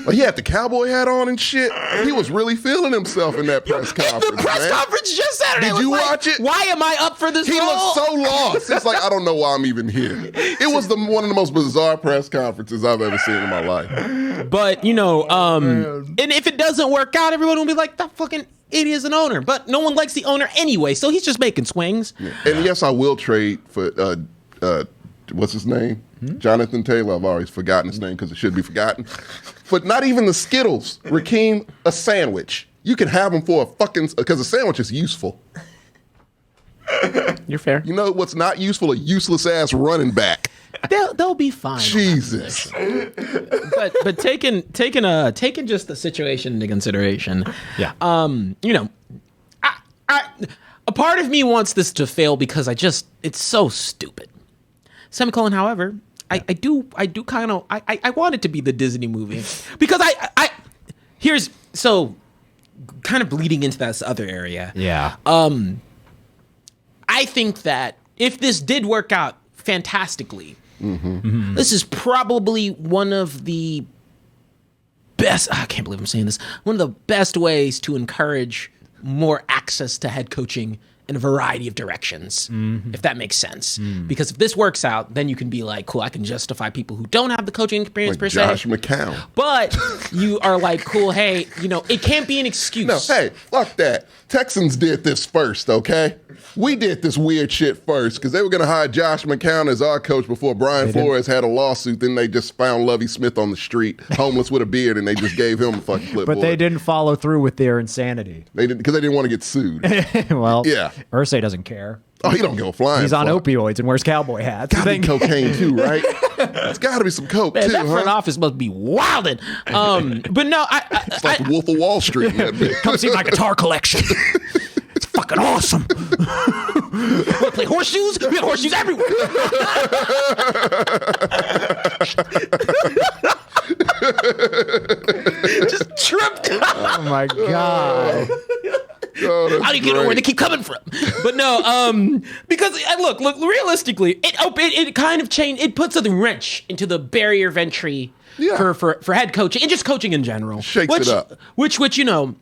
S2: He had the cowboy hat on and shit. He was really feeling himself in that press conference.
S1: The press conference just Saturday.
S2: Did you watch it?
S1: Why am I up for this role?
S2: He looked so lost. It's I don't know why I'm even here. It was one of the most bizarre press conferences I've ever seen in my life.
S1: But, and if it doesn't work out, everyone will be like, that fucking idiot is an owner. But no one likes the owner anyway, so he's just making swings.
S2: Yeah. And yes, I will trade for, what's his name? Jonathan Taylor. I've always forgotten his name because it should be forgotten. But not even the Skittles. Rakeem, a sandwich. You can have them for because a sandwich is useful.
S1: You're fair.
S2: You know what's not useful? A useless ass running back.
S1: They'll be fine.
S2: Jesus.
S1: But taking just the situation into consideration.
S3: Yeah.
S1: A part of me wants this to fail because it's so stupid. Semicolon, however, I do kind of I want it to be the Disney movie because here's so kind of bleeding into that other area.
S3: Yeah.
S1: I think that if this did work out fantastically, this is probably one of the best. I can't believe I'm saying this. One of the best ways to encourage more access to head coaching in a variety of directions, if that makes sense. Because if this works out, then you can be like, cool, I can justify people who don't have the coaching experience per se.
S2: Josh McCown.
S1: But you are like, cool, hey, it can't be an excuse.
S2: No, hey, fuck that. Texans did this first, okay? We did this weird shit first because they were going to hire Josh McCown as our coach before Brian Flores had a lawsuit. Then they just found Lovie Smith on the street, homeless with a beard, and they just gave him a fucking clipboard.
S3: But they didn't follow through with their insanity.
S2: They didn't because they didn't want to get sued.
S3: Well,
S2: yeah.
S3: Irsay doesn't care.
S2: Oh, he don't give a flying.
S3: He's on opioids and wears cowboy hats.
S2: Gotta be cocaine too, right? It's gotta be some coke too.
S1: That front office must be wildin'. But no,
S2: it's like Wolf of Wall Street. In that
S3: Come see my guitar collection. It's fucking awesome.
S1: Want to play horseshoes? We got horseshoes everywhere. Just tripped.
S3: Oh my god.
S2: Oh,
S1: How do you know where they keep coming from? But no, because look, realistically, it kind of changed. It puts a wrench into the barrier of entry for head coaching and just coaching in general.
S2: Shakes it up.
S1: Which you know,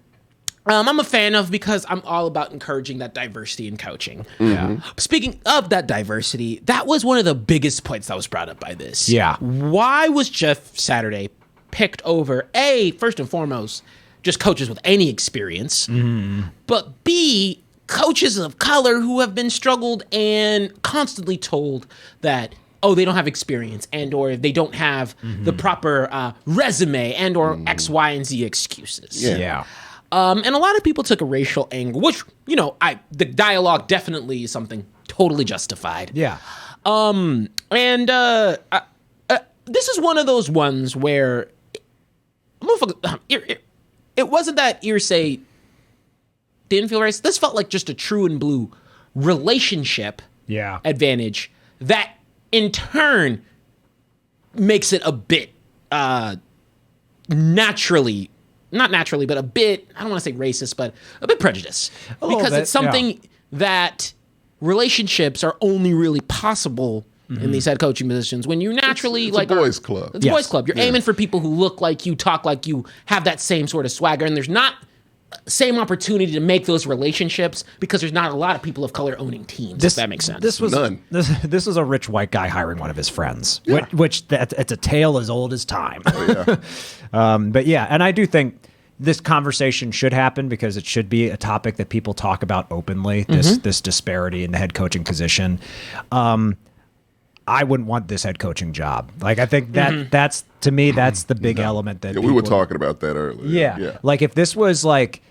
S1: I'm a fan of because I'm all about encouraging that diversity in coaching.
S3: Yeah.
S1: Speaking of that diversity, that was one of the biggest points that was brought up by this.
S3: Yeah.
S1: Why was Jeff Saturday picked over first and foremost, just coaches with any experience, but B, coaches of color who have been struggled and constantly told that, oh, they don't have experience and or they don't have the proper resume and or X, Y, and Z excuses.
S3: Yeah.
S1: And a lot of people took a racial angle, which, you know, the dialogue definitely is something totally justified.
S3: Yeah.
S1: This is one of those ones where it wasn't that Irsay didn't feel racist. This felt like just a true and blue relationship advantage that in turn makes it a bit not naturally, but a bit, I don't want to say racist, but a bit prejudiced. Because it's something that relationships are only really possible in these head coaching positions when you naturally
S2: it's a boys club.
S1: It's a boys club. You're aiming for people who look like you, talk like you, have that same sort of swagger, and there's not same opportunity to make those relationships because there's not a lot of people of color owning teams. If that makes sense.
S3: This was
S2: None.
S3: This was a rich white guy hiring one of his friends,
S2: Yeah.
S3: which it's a tale as old as time.
S2: Oh, yeah.
S3: But yeah, and I do think this conversation should happen because it should be a topic that people talk about openly. This disparity in the head coaching position. I wouldn't want this head coaching job. Like I think that's to me that's the big element that
S2: We were talking about that earlier.
S3: Yeah. Like if this was like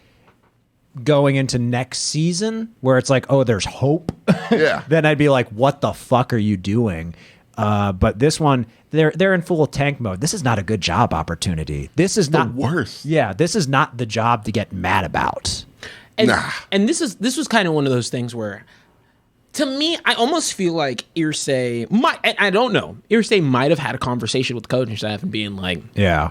S3: going into next season where it's like, oh, there's hope.
S2: Yeah.
S3: Then I'd be like, what the fuck are you doing? But this one, they're in full tank mode. This is not a good job opportunity. This is not
S2: worse.
S3: Yeah, this is not the job to get mad about.
S1: And this was kind of one of those things where, to me, I almost feel like Irsay I don't know. Irsay might have had a conversation with the coaching staff and being like,
S3: Yeah.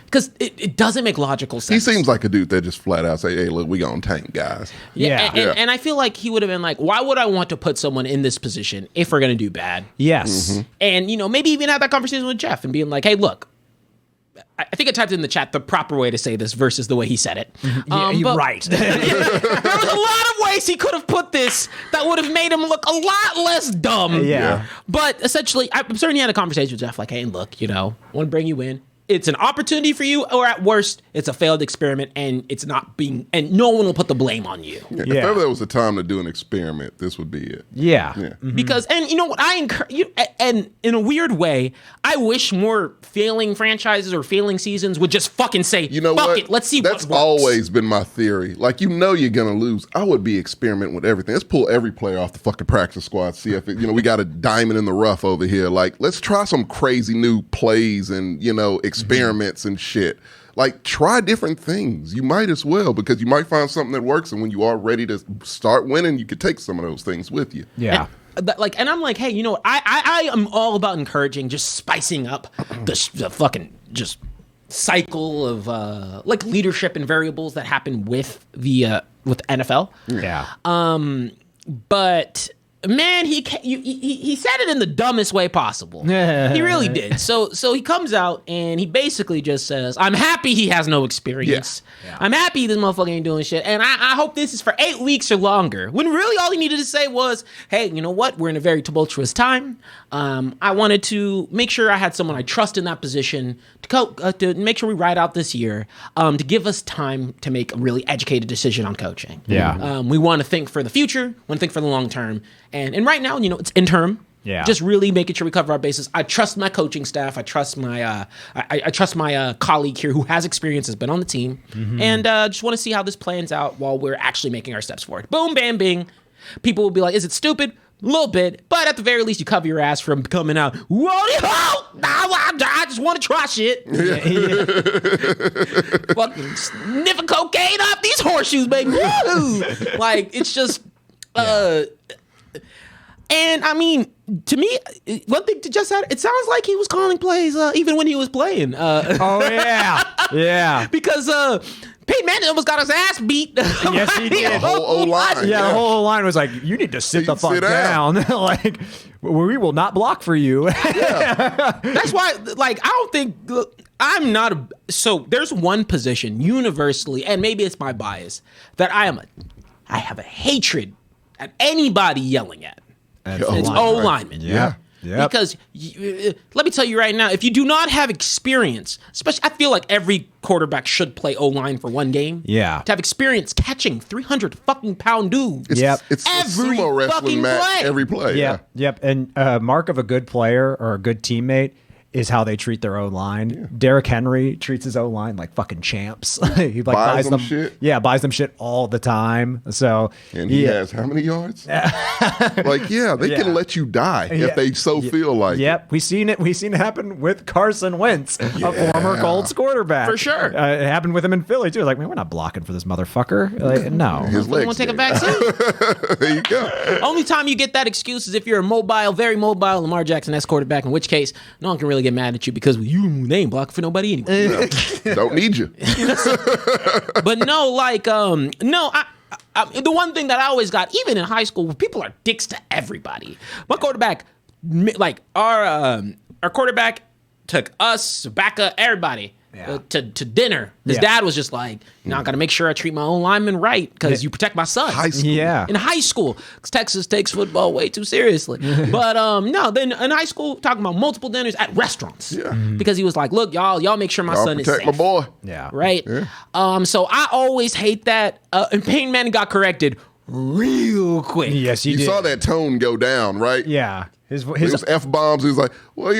S1: because it doesn't make logical sense.
S2: He seems like a dude that just flat out say, hey, look, we gonna tank, guys.
S3: Yeah.
S1: And I feel like he would have been like, why would I want to put someone in this position if we're going to do bad?
S3: Yes.
S1: And, you know, maybe even have that conversation with Jeff and being like, hey, look, I think I typed in the chat the proper way to say this versus the way he said it.
S3: You're right.
S1: There was a lot of ways he could have put this that would have made him look a lot less dumb.
S3: Yeah.
S1: But essentially, I'm certain he had a conversation with Jeff like, hey, look, you know, I want to bring you in. It's an opportunity for you, or at worst, it's a failed experiment, and it's not being, and no one will put the blame on you.
S2: If ever there was a time to do an experiment, this would be it.
S3: Yeah.
S1: Because, and you know what, I encourage you, and in a weird way, I wish more failing franchises or failing seasons would just fucking say,
S2: You know
S1: fuck
S2: what?
S1: it, let's see
S2: That's
S1: what works.
S2: always been my theory. Like, you know you're going to lose. I would be experimenting with everything. Let's pull every player off the fucking practice squad, see if, we got a diamond in the rough over here. Like, let's try some crazy new plays and, experiments and shit. Like, try different things. You might as well, because you might find something that works, and when you are ready to start winning, you could take some of those things with you.
S3: Yeah.
S1: And I'm like, hey, you know what? I am all about encouraging just spicing up the fucking just cycle of like leadership and variables that happen with the with NFL.
S3: Yeah.
S1: But man, he said it in the dumbest way possible. He really did. So he comes out and he basically just says, "I'm happy he has no experience.
S3: Yeah.
S1: I'm happy this motherfucker ain't doing shit, and I hope this is for 8 weeks or longer." When really all he needed to say was, "Hey, you know what? We're in a very tumultuous time. I wanted to make sure I had someone I trust in that position to make sure we ride out this year, to give us time to make a really educated decision on coaching.
S3: Yeah.
S1: We want to think for the future, want to think for the long term, and right now, it's interim."
S3: Yeah.
S1: Just really making sure we cover our bases. I trust my coaching staff. I trust my I trust my colleague here who has experience, has been on the team, and just want to see how this plans out while we're actually making our steps forward. Boom, bam, bing. People will be like, "Is it stupid?" A little bit, but at the very least, you cover your ass from coming out. Whoa, I just want to try shit. Fucking sniffing cocaine off these horseshoes, baby. Woo! Like, it's just. And I mean, to me, one thing to just add, it sounds like he was calling plays even when he was playing.
S3: Oh yeah, yeah.
S1: Because Peyton Manning almost got his ass beat.
S3: Yes, he did.
S2: The whole O-line.
S3: Yeah, the whole line was like, "You need to sit the fuck down." Like, we will not block for you.
S1: That's why, like, I don't think I'm not so. There's one position universally, and maybe it's my bias that I have a hatred at anybody yelling at. It's O-lineman.
S3: Yeah. Yep.
S1: Because let me tell you right now, if you do not have experience, especially, I feel like every quarterback should play O-line for one game.
S3: Yeah.
S1: To have experience catching 300 fucking pound dudes.
S2: It's
S1: Every
S2: a sumo wrestling
S1: fucking
S2: match
S1: play.
S2: every play.
S3: Yep. Yep. And mark of a good player or a good teammate is how they treat their O-line. Yeah. Derrick Henry treats his O-line like fucking champs. He like buys them
S2: shit.
S3: Yeah, buys them shit all the time. So
S2: and he has how many yards? Like, they can let you die if they feel like.
S3: Yep, we seen it happen with Carson Wentz, a former Colts quarterback.
S1: For sure.
S3: It happened with him in Philly too. Like, man, we're not blocking for this motherfucker. Like, no.
S2: His legs.
S1: Want to take a vaccine?
S2: There you go.
S1: Only time you get that excuse is if you're a very mobile Lamar Jackson-esque quarterback, in which case no one can really get mad at you because they ain't blocking for nobody anyway.
S2: Don't need you.
S1: But no, like, the one thing that I always got, even in high school, people are dicks to everybody. My quarterback, like, our quarterback took us, Backa, everybody. To dinner. His dad was just like, I got to make sure I treat my own lineman right because you protect my son.
S2: High school.
S3: Yeah.
S1: In high school, because Texas takes football way too seriously. But no, then in high school, talking about multiple dinners at restaurants. Yeah. Because he was like, look, y'all make sure my son is safe.
S2: Protect my boy.
S3: Yeah.
S1: Right? Yeah. So I always hate that. And Peyton Manning got corrected real quick.
S3: Yes,
S2: You
S3: did.
S2: saw that tone go down, right?
S3: Yeah. His
S2: His F-bombs, he was like, well,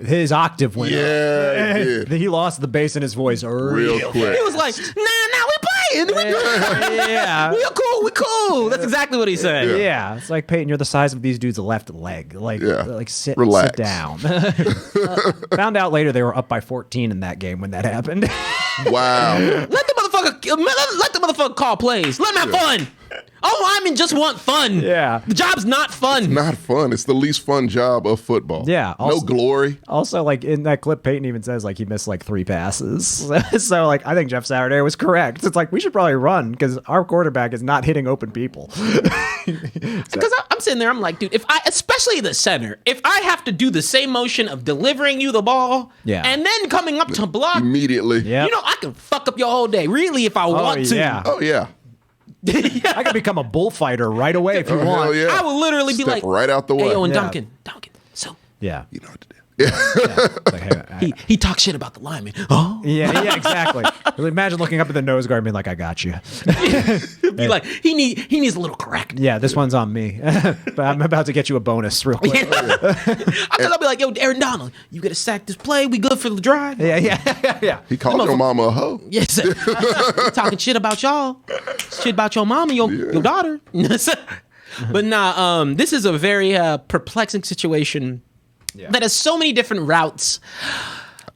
S3: his octave went
S2: Yeah,
S3: up. He lost the bass in his voice real
S2: quick.
S1: He was like, nah, we playing.
S3: Yeah.
S1: We cool. That's exactly what he said.
S3: Yeah. It's like, Peyton, you're the size of these dudes' left leg. Like sit
S2: Relax.
S3: down. Found out later they were up by 14 in that game when that happened.
S2: Wow.
S1: Let the motherfucker call plays. Let him have fun. Linemen just want fun.
S3: Yeah.
S1: The job's not fun.
S2: Not fun. It's the least fun job of football.
S3: Yeah.
S2: No glory.
S3: Also, like, in that clip, Peyton even says, like, he missed, like, 3 passes. So, like, I think Jeff Saturday was correct. It's like, we should probably run because our quarterback is not hitting open people.
S1: Because I'm sitting there, I'm like, dude, especially the center, if I have to do the same motion of delivering you the ball and then coming up to block
S2: immediately,
S1: I can fuck up your whole day, really, if I want to.
S3: Yeah.
S2: Oh, yeah.
S3: I could become a bullfighter right away if you want.
S2: Hell yeah.
S1: I will literally be
S2: Step
S1: like,
S2: right out the way.
S1: Hey, yo, and
S3: Yeah.
S1: Duncan, so
S3: Yeah.
S2: You know what to do.
S3: It's like, hey,
S1: he talks shit about the lineman. Oh,
S3: yeah, exactly. Imagine looking up at the nose guard and being like, I got you.
S1: be like, he needs a little correct.
S3: Yeah, this one's on me. But I'm about to get you a bonus real quick.
S1: I'll be like, yo, Aaron Donald, you get to sack this play. We good for the drive.
S3: Yeah.
S2: He called your mama a hoe.
S1: Yes. Talking shit about y'all. Shit about your mama, your daughter. But nah, this is a very perplexing situation that has so many different routes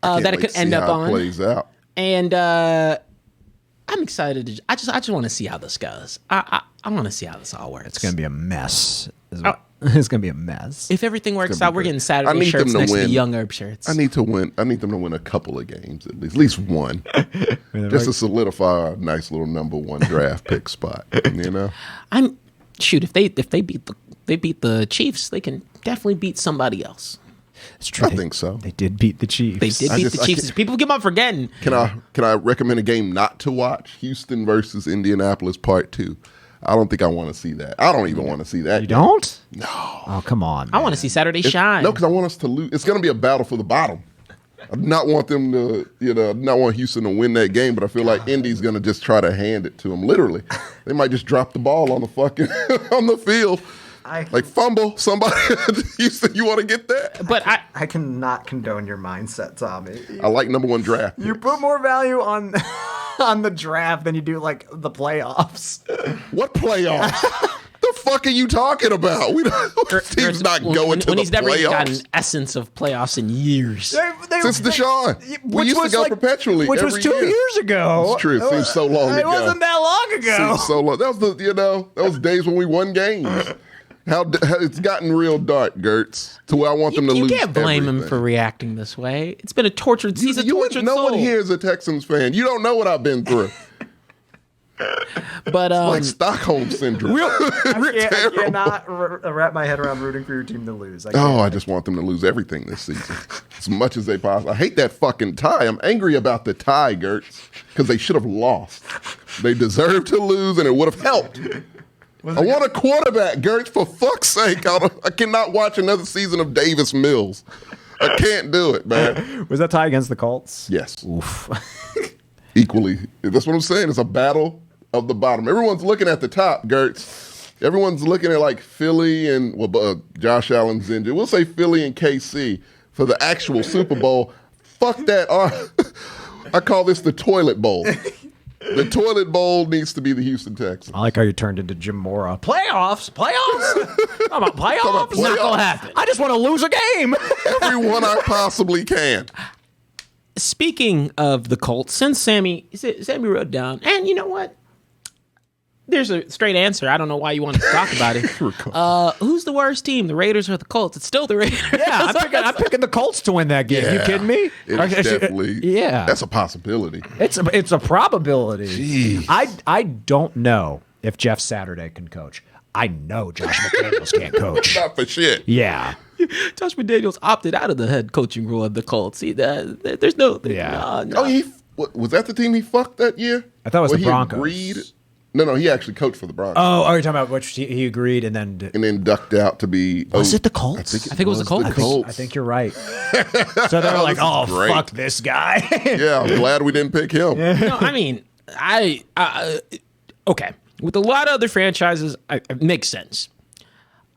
S1: that it could end up on.
S2: Plays out.
S1: And I'm excited. I just want to see how this goes. I want to see how this all works.
S3: It's going to be a mess. It's going to be a mess.
S1: If everything works out, we're getting Saturday shirts next to the Young Herb shirts.
S2: I need to win. I need them to win a couple of games at least one, just to solidify a nice little number 1 draft pick spot. You know,
S1: if they beat the Chiefs, they can definitely beat somebody else.
S3: It's true.
S2: I think so.
S3: They did beat the Chiefs.
S1: They did beat the Chiefs. People keep on forgetting.
S2: Can I recommend a game not to watch? Houston versus Indianapolis Part 2. I don't think I want to see that. I don't even want to see that.
S3: You don't?
S2: No.
S3: Oh, come on.
S1: I want to see Saturday shine.
S2: No, because I want us to lose. It's going to be a battle for the bottom. I do not want them to, not want Houston to win that game, but I feel like Indy's going to just try to hand it to them. Literally, they might just drop the ball on the fucking on the field. Like fumble somebody. Houston, you want to get that?
S1: But
S3: I cannot condone your mindset, Tommy.
S2: I like number 1 draft.
S3: You put more value on the draft than you do like the playoffs.
S2: What playoffs? The fuck are you talking about? Team's not going to the
S1: he's never even got an
S2: playoffs.
S1: essence of playoffs in years.
S2: Since Deshaun. We used to go perpetually
S3: which was
S2: every
S3: 2
S2: year.
S3: years ago.
S2: It's true. It seems so long ago.
S3: It wasn't that long ago.
S2: Seems so long. That was that was days when we won games. How it's gotten real dark, Gertz, to where I want them to lose.
S1: You can't blame him
S2: everything.
S1: for reacting this way. It's been a tortured season.
S2: No one here is a Texans fan. You don't know what I've been through.
S1: But
S2: Like Stockholm syndrome.
S3: I cannot wrap my head around rooting for your team to lose.
S2: I just want them to lose everything this season, as much as they possibly. I hate that fucking tie. I'm angry about the tie, Gertz, because they should have lost. They deserve to lose, and it would have helped. I want a quarterback, Gertz, for fuck's sake. I cannot watch another season of Davis Mills. I can't do it, man.
S3: Was that tie against the Colts?
S2: Yes.
S3: Oof.
S2: Equally. That's what I'm saying. It's a battle of the bottom. Everyone's looking at the top, Gertz. Everyone's looking at like Philly and Josh Allen's injured. We'll say Philly and KC for the actual Super Bowl. Fuck that. I call this the toilet bowl. The toilet bowl needs to be the Houston Texans.
S3: I like how you turned into Jim Mora. Playoffs? I'm about playoffs?
S2: playoffs.
S1: not gonna happen.
S3: I just want to lose a game.
S2: Everyone I possibly can.
S1: Speaking of the Colts, since Sammy wrote down, and you know what? There's a straight answer. I don't know why you wanted to talk about it. Who's the worst team, the Raiders or the Colts? It's still the Raiders.
S3: Yeah, I'm picking the Colts to win that game.
S2: Yeah.
S3: You kidding me?
S2: It's definitely.
S3: Yeah.
S2: That's a possibility.
S3: It's a probability.
S2: Jeez.
S3: I don't know if Jeff Saturday can coach. I know Josh McDaniels can't coach.
S2: Not for shit.
S3: Yeah.
S1: Josh McDaniels opted out of the head coaching role of the Colts. See, there's no.
S3: Yeah.
S1: No.
S2: Was that the team he fucked that year?
S3: I thought it was
S2: Where
S3: the
S2: he
S3: Broncos.
S2: Agreed? No, he actually coached for the Broncos.
S3: Oh, you're talking about which he agreed and then.
S2: And then ducked out to be.
S3: Was it the Colts?
S1: I think it was the Colts.
S3: I think you're right. So they're like,
S2: this is great.
S3: fuck this guy.
S2: Yeah, I'm glad we didn't pick him.
S1: No, I mean, okay. With a lot of other franchises, it makes sense.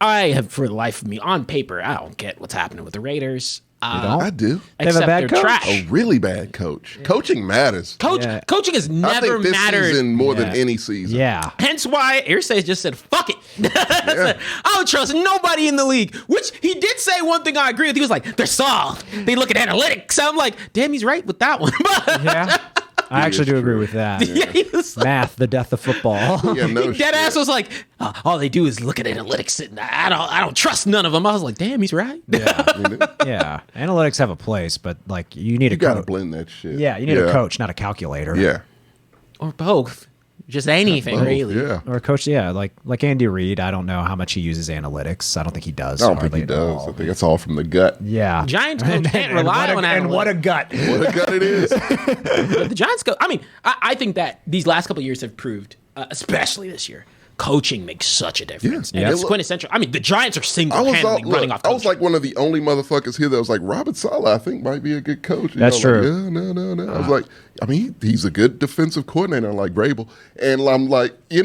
S1: I have, for the life of me, on paper, I don't get what's happening with the Raiders.
S2: I do.
S3: They have a
S1: Except
S3: bad
S1: they're
S3: coach?
S1: trash.
S2: A really bad coach. Coaching matters.
S3: Yeah.
S1: Coaching has
S2: I
S1: never
S2: think this
S1: mattered.
S2: season more than
S3: Yeah.
S2: any season.
S3: Yeah.
S1: Hence why Irsay just said, fuck it. I don't trust nobody in the league. Which he did say one thing I agree with. He was like, they're soft. They look at analytics. I'm like, damn, he's right with that one.
S3: Yeah. I actually do agree with that.
S1: Yeah, he was like,
S3: Math, the death of football.
S2: Yeah, no
S1: dead
S2: shit.
S1: ass was like, all they do is look at analytics. And I don't trust none of them. I was like, damn, he's right.
S3: Yeah. Analytics have a place, but like you need
S2: You
S3: a
S2: got to
S3: coach.
S2: blend that shit.
S3: Yeah, you need a coach, not a calculator.
S2: Yeah.
S1: Or both. Just anything,
S2: Both,
S1: really.
S2: Yeah.
S3: Or a coach, like Andy Reid. I don't know how much he uses analytics. I don't think he does.
S2: I don't think
S3: hardly
S2: he
S3: at
S2: does.
S3: all.
S2: I think that's all from the gut.
S3: Yeah.
S1: Giants coach can't rely on
S3: and what a
S1: analytics.
S3: gut.
S2: What a gut it is.
S1: The Giants go. I mean, I think that these last couple of years have proved, especially this year, coaching makes such a difference.
S2: Yeah.
S1: And
S2: Yeah.
S1: it's quintessential. I mean, the Giants are
S2: I was,
S1: single-handedly running off
S2: I was
S1: coaching.
S2: like one of the only motherfuckers here that was like, Robert Saleh, I think, might be a good coach. And
S3: That's
S2: y'all like,
S3: true.
S2: yeah, no. I was like, I mean, he's a good defensive coordinator like Vrabel. And I'm like, hey,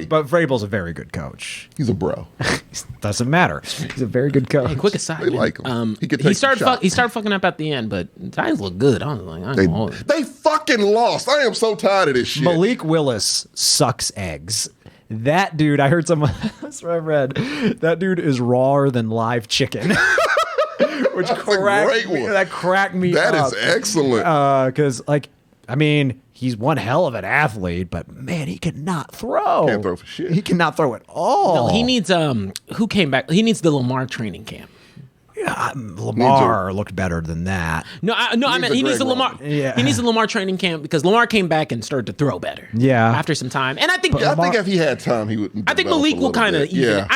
S3: But Vrabel's a very good coach.
S2: he's a bro.
S3: Doesn't matter. He's a very good coach.
S1: Hey, quick aside,
S2: They
S1: man.
S2: like him. He could
S1: he
S2: take
S1: started.
S2: the shot.
S1: He started fucking up at the end, but the Giants look good. I was like, I don't know.
S2: They fucking lost. I am so tired of this shit.
S3: Malik Willis sucks eggs. That dude, I heard someone, that's what I read. That dude is rawer than live chicken. Which
S2: That's a great one.
S3: That cracked me
S2: That
S3: up.
S2: is excellent.
S3: Because, he's one hell of an athlete, but man, he cannot throw.
S2: Can't throw for shit.
S3: He cannot throw at all.
S1: No, he needs who came back? He needs the Lamar training camp.
S3: Lamar looked better than that.
S1: I meant
S2: a
S1: he needs the
S2: Greg
S1: Lamar.
S2: Roman.
S3: Yeah.
S1: He needs the Lamar training camp because Lamar came back and started to throw better.
S3: Yeah.
S1: after some time, and I think
S2: I think if he had time, he would.
S1: I think
S2: develop
S1: Malik
S2: a
S1: will
S2: little
S1: kind of
S2: bit.
S1: even.
S2: Yeah.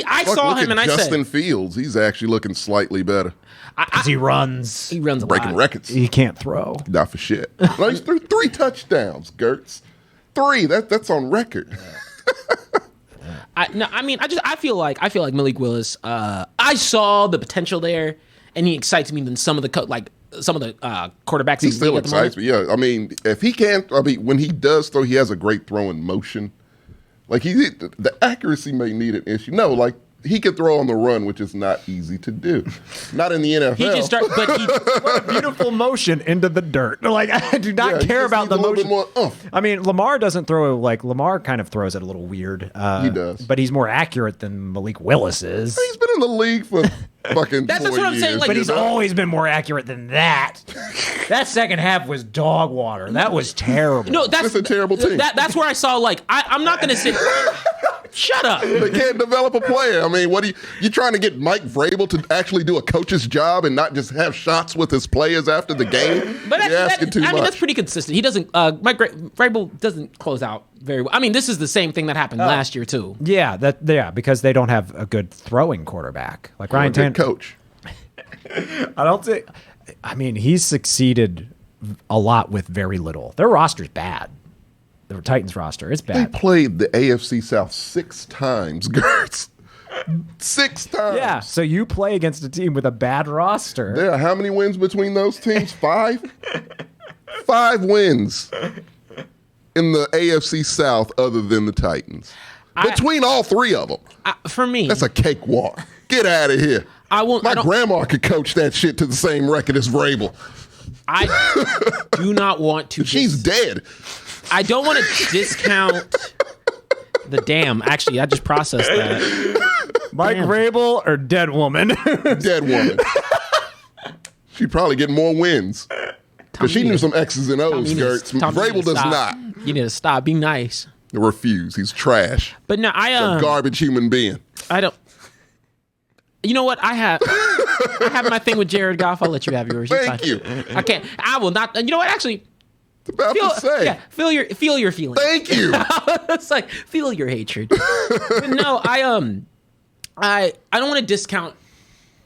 S1: I
S2: Look
S1: saw
S2: at
S1: him and I
S2: Justin
S1: said
S2: Fields. He's actually looking slightly better.
S3: Because he runs.
S1: he runs a
S2: Breaking
S1: lot.
S2: records.
S3: He can't throw.
S2: Not for shit. No, he's threw 3 touchdowns, Gertz. 3. That's on record.
S1: I feel like Malik Willis. I saw the potential there, and he excites me than some of the quarterbacks.
S2: He
S1: in the
S2: still
S1: league at the
S2: excites
S1: moment.
S2: me. Yeah, I mean, if he can't, when he does throw, he has a great throw in motion. Like the accuracy may need an issue. No, like he could throw on the run, which is not easy to do. Not in the NFL.
S1: He just started, but he
S3: What a beautiful motion into the dirt. Like, I do not care about the motion. I mean, Lamar doesn't throw, like, Lamar kind of throws it a little weird.
S2: He does.
S3: But he's more accurate than Malik Willis is.
S2: He's been in the league for fucking
S1: That's
S2: 4
S1: what I'm
S2: years.
S1: saying, like,
S3: But he's always been more accurate than that. That second half was dog water. That was terrible.
S1: no, that's
S2: a terrible team.
S1: That's where I saw, like, I'm not going to sit. Shut up.
S2: They can't develop a player. I mean, what you trying to get Mike Vrabel to actually do a coach's job and not just have shots with his players after the game?
S1: But
S2: You're asking too much.
S1: I mean, that's pretty consistent. He doesn't. Mike Vrabel doesn't close out very well. I mean, this is the same thing that happened last year too.
S3: Yeah, because they don't have a good throwing quarterback. Like Ryan Tannehill.
S2: Coach.
S3: I don't think. I mean, he's succeeded a lot with very little. Their roster's bad. The Titans roster is
S2: They
S3: bad.
S2: played the AFC South 6 times, Gertz. 6 times.
S3: Yeah, so you play against a team with a bad roster.
S2: There are how many wins between those teams? 5? 5 wins in the AFC South other than the Titans. Between all 3 of them.
S1: For me,
S2: That's a cakewalk. Get out of here. My grandma could coach that shit to the same record as Vrabel.
S1: I do not want to.
S2: She's dead.
S1: I don't want to discount the damn. Actually, I just processed that.
S3: Mike Vrabel or dead woman?
S2: Dead woman. She'd probably get more wins. Because she knew some X's and O's, Gertz. Vrabel does not.
S1: You need to stop. Be nice.
S2: Refuse. He's trash.
S1: But no,
S2: A garbage human being.
S1: I don't. You know what? I have my thing with Jared Goff. I'll let you have yours.
S2: Thank you.
S1: I can't. I will not. You know what? Actually,
S2: About to say.
S1: yeah, feel your feelings.
S2: Thank you.
S1: It's like feel your hatred. But no, I don't want to discount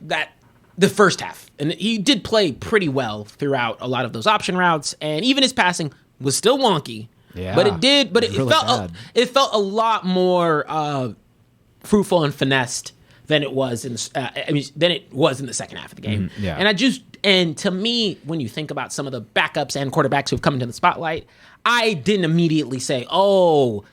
S1: that the first half, and he did play pretty well throughout a lot of those option routes, and even his passing was still wonky.
S3: Yeah,
S1: but it did. But it
S3: really
S1: felt
S3: bad.
S1: It felt a lot more fruitful and finessed than it was in the second half of the game.
S3: Yeah.
S1: And to me, when you think about some of the backups and quarterbacks who've come into the spotlight, I didn't immediately say, "Oh,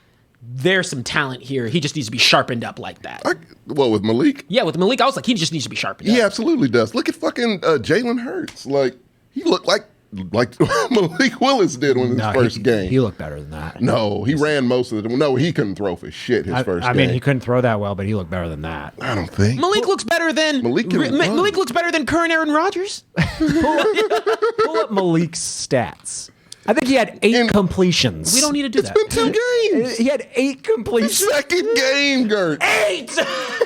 S1: there's some talent here. He just needs to be sharpened up like that."
S2: With Malik?
S1: Yeah, with Malik, I was like, he just needs to be sharpened up.
S2: He absolutely does. Look at fucking Jalen Hurts. Like, he looked like Malik Willis did in his first game.
S3: He looked better than that.
S2: No, he ran most of it. No, he couldn't throw for shit his first game.
S3: I mean, he couldn't throw that well, but he looked better than that.
S2: I don't think.
S1: Malik looks better than
S2: Malik
S1: looks better than current Aaron Rodgers.
S3: Pull up Malik's stats. I think he had 8 completions.
S1: We don't need to do
S2: It's
S1: that.
S2: been 2 games.
S3: He had 8 completions.
S2: Second game, Gert.
S3: 8!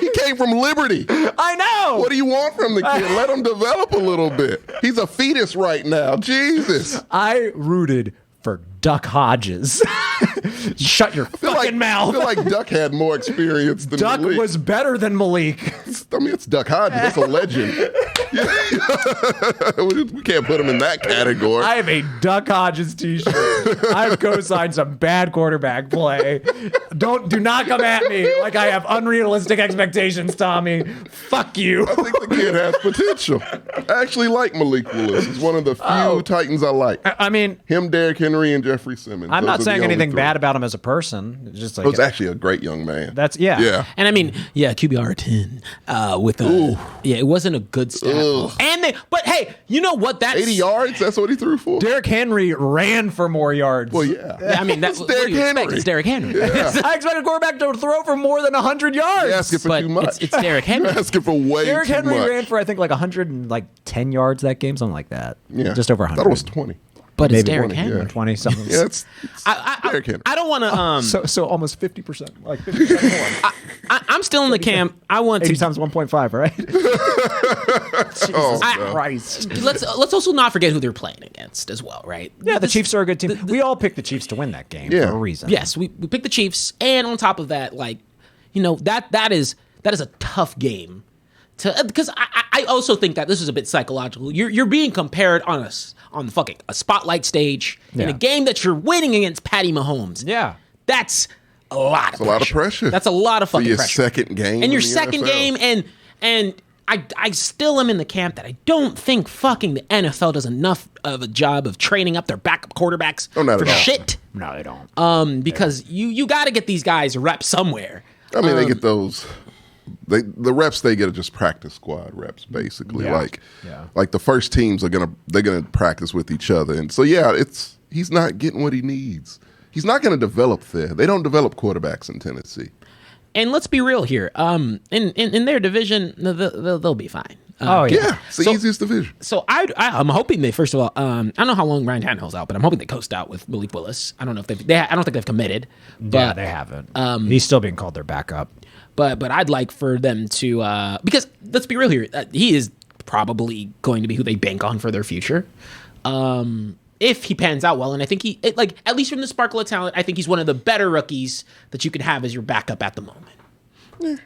S2: He came from Liberty.
S3: I know.
S2: What do you want from the kid? Let him develop a little bit. He's a fetus right now. Jesus.
S3: I rooted for Duck Hodges. Shut your fucking mouth.
S2: I feel like Duck had more experience than
S3: Duck
S2: Malik.
S3: was better than Malik.
S2: I mean, it's Duck Hodges. That's a legend. We can't put him in that category.
S3: I have a Duck Hodges t-shirt. I've co-signed some bad quarterback play. Do not come at me like I have unrealistic expectations, Tommy. Fuck you.
S2: I think the kid has potential. I actually like Malik Willis. He's one of the few Titans I like.
S3: I mean,
S2: Him, Derrick Henry, and Jeffrey Simmons.
S3: I'm
S2: Those
S3: not
S2: are the
S3: saying
S2: only
S3: anything
S2: 3.
S3: bad about him as a person. It's just like
S2: He was actually a great young man.
S3: that's yeah.
S2: Yeah.
S1: And I mean, yeah, QBR 10 with it wasn't a good stat. But hey, you know what? That's
S2: 80 yards? That's what he threw for?
S3: Derrick Henry ran for more yards.
S2: Well, yeah.
S1: I mean, that's
S2: Derrick Henry.
S1: It's Derrick Henry.
S3: I expect a quarterback to throw for more than 100 yards.
S2: You're asking for
S1: But
S2: too much.
S1: it's Derrick Henry.
S2: You're asking for way
S3: Derrick
S2: too
S3: Henry
S2: much.
S3: ran for I think like 110 yards that game, something like that.
S2: Yeah.
S3: Just over
S2: I
S3: 100.
S2: thought it was 20.
S1: But it's
S3: Maybe
S1: Derrick
S2: 20,
S1: Henry.
S2: yeah.
S3: 20 something.
S2: Yeah, it's Derrick Henry.
S1: I don't want to.
S3: So almost 50%, like 50% more.
S1: I'm still in the camp. I want
S3: 80
S1: to.
S3: times 1.5, right?
S2: Oh,
S1: I-
S3: Christ.
S1: Let's also not forget who they're playing against as well, right?
S3: Yeah, the Chiefs are a good team. We all picked the Chiefs to win that game
S2: Yeah.
S3: for a reason.
S1: Yes, we picked the Chiefs, and on top of that, like, you know, that is a tough game to, because I also think that this is a bit psychological. You're being compared on a spotlight stage in a
S3: Yeah.
S1: game that you're winning against Patty Mahomes.
S3: Yeah.
S1: That's a lot of
S2: a lot of pressure.
S1: That's a lot of
S2: For
S1: fucking
S2: your
S1: pressure.
S2: second game
S1: And
S2: in
S1: your
S2: the
S1: second
S2: NFL.
S1: game, and I still am in the camp that I don't think fucking the NFL does enough of a job of training up their backup quarterbacks
S2: Oh, not
S1: for
S2: at all.
S1: shit.
S3: No, they don't.
S1: Because you got to get these guys reps somewhere.
S2: I mean, they get those the reps they get are just practice squad reps, basically.
S3: Yeah.
S2: Like the first teams they're gonna practice with each other, and so he's not getting what he needs. He's not gonna develop there. They don't develop quarterbacks in Tennessee.
S1: And let's be real here. In their division, they'll be fine.
S2: Yeah, it's the easiest division.
S1: So I'm hoping they, first of all, I don't know how long Ryan Tannehill's out, but I'm hoping they coast out with Malik Willis. I don't know if I don't think they've committed. But,
S3: they haven't. He's still being called their backup.
S1: But I'd like for them to because let's be real here, he is probably going to be who they bank on for their future. If he pans out well, and I think at least from the sparkle of talent, I think he's one of the better rookies that you could have as your backup at the moment. Yeah.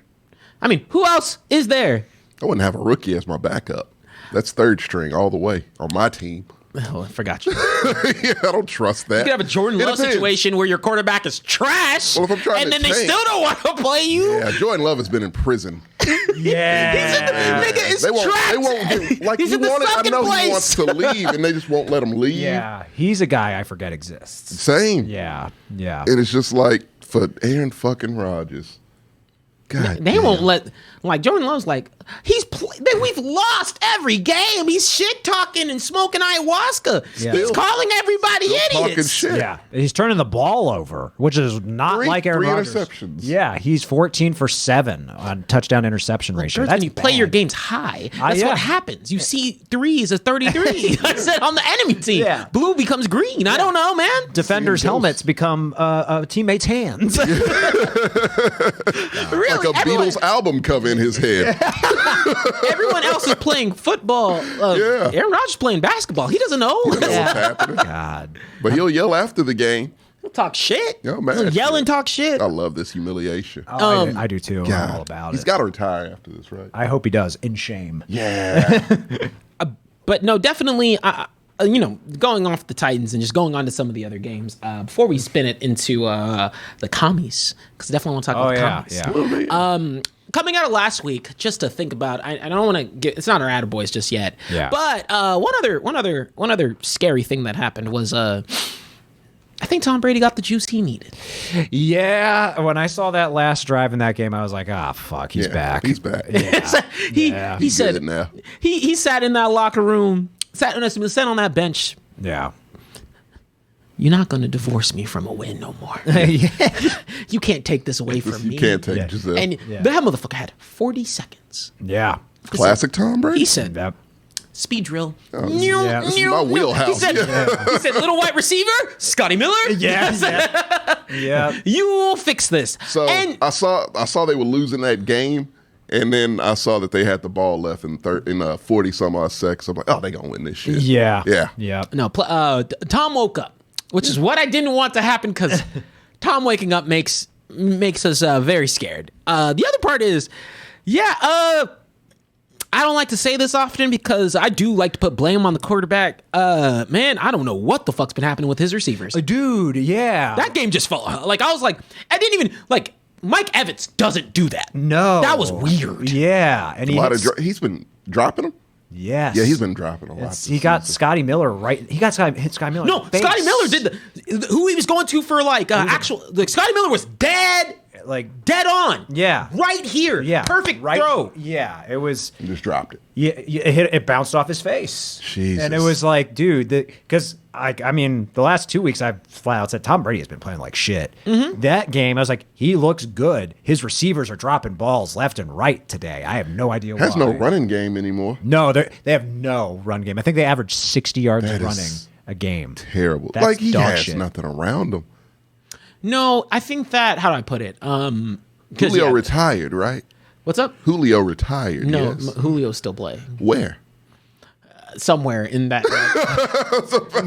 S1: I mean, who else is there?
S2: I wouldn't have a rookie as my backup. That's third string all the way on my team.
S1: Oh, I forgot you.
S2: Yeah, I don't trust that.
S1: You could have a Jordan Love situation where your quarterback is trash,
S2: well, if I'm trying
S1: and
S2: to
S1: then they still don't want to play you.
S2: Yeah, Jordan Love has been in prison.
S1: Yeah, nigga is trapped.
S2: They won't get, like
S1: He's
S2: he
S1: in the
S2: wanted. I
S1: second
S2: know
S1: place.
S2: he wants to leave, and they just won't let him leave.
S3: Yeah, he's a guy I forget exists.
S2: Same.
S3: Yeah.
S2: And it's just like for Aaron fucking Rodgers. God,
S1: they won't let Jordan Love's we've lost every game. He's shit talking and smoking ayahuasca.
S3: Yeah.
S1: He's calling everybody
S2: talking
S1: idiots.
S2: shit.
S3: Yeah, he's turning the ball over, which is not like Aaron Rodgers.
S2: 3 interceptions.
S3: Yeah, he's 14 for 7 on touchdown interception ratio.
S1: When you play your games high, that's what happens. You see threes as 33. I said on the enemy team, blue becomes green. I don't know, man.
S3: Defenders' helmets become teammates' hands.
S1: Really,
S2: like a Beatles album cover in his head.
S1: Everyone else is playing football. Aaron Rodgers is playing basketball. He doesn't know.
S2: What's happening.
S3: God.
S2: But he'll yell after the game.
S1: He'll talk shit.
S2: Oh, man,
S1: He'll yell and talk shit.
S2: I love this humiliation.
S3: I do too.
S2: God,
S3: I'm all about it.
S2: He's got to retire after this, right?
S3: I hope he does, in shame.
S2: Yeah.
S1: But no, definitely, going off the Titans and just going on to some of the other games, before we spin it into the commies, because I definitely want to talk about the commies.
S3: Yeah.
S1: Coming out of last week, just to think about, I don't want to get, it's not our attaboys just yet.
S3: Yeah.
S1: But one other scary thing that happened was I think Tom Brady got the juice he needed.
S3: Yeah, when I saw that last drive in that game, I was like, fuck, he's back.
S2: He's back.
S3: Yeah.
S1: He said
S2: now.
S1: he sat in that locker room, sat on that bench.
S3: Yeah.
S1: You're not going to divorce me from a win no more. You can't take this away from me.
S2: You can't take Giselle.
S1: And that motherfucker had 40 seconds.
S3: Yeah.
S2: Classic Tom Brady.
S1: He said, speed drill.
S2: This is my wheelhouse.
S1: He said, little white receiver, Scotty Miller.
S3: Yeah.
S1: You will fix this.
S2: So I saw they were losing that game, and then I saw that they had the ball left in 40 some odd seconds. I'm like, oh, they gonna win this shit.
S3: Yeah.
S1: No, Tom woke up, which is what I didn't want to happen, because Tom waking up makes us very scared. The other part is, I don't like to say this often because I do like to put blame on the quarterback. Man, I don't know what the fuck's been happening with his receivers.
S3: Dude, yeah.
S1: That game just felt like, I was like, I didn't even, like, Mike Evans doesn't do that.
S3: No.
S1: That was weird.
S3: Yeah. And
S2: He's been dropping them?
S3: Yes.
S2: Yeah, he's been dropping a lot.
S3: He got Scotty Miller right. He got Scotty Miller.
S1: No, Scotty Miller did who he was going to for Scotty Miller was dead on.
S3: Yeah.
S1: Right here.
S3: Yeah.
S1: Perfect throw.
S3: Yeah. It was.
S2: He just dropped it.
S3: Yeah. It bounced off his face.
S2: Jesus.
S3: And it was like, dude, because I mean, the last 2 weeks I've flat out said Tom Brady has been playing like shit. Mm-hmm. That game, I was like, he looks good. His receivers are dropping balls left and right today. I have no idea why.
S2: Has no running game anymore.
S3: No, they have no run game. I think they average 60 yards running a game.
S2: Terrible.
S3: That's
S2: he
S3: dog
S2: has
S3: shit.
S2: nothing around him.
S1: No, I think that, how do I put it?
S2: Julio retired, right?
S1: What's up?
S2: Julio retired.
S1: No,
S2: yes.
S1: Julio's still playing.
S2: Where?
S1: Somewhere in that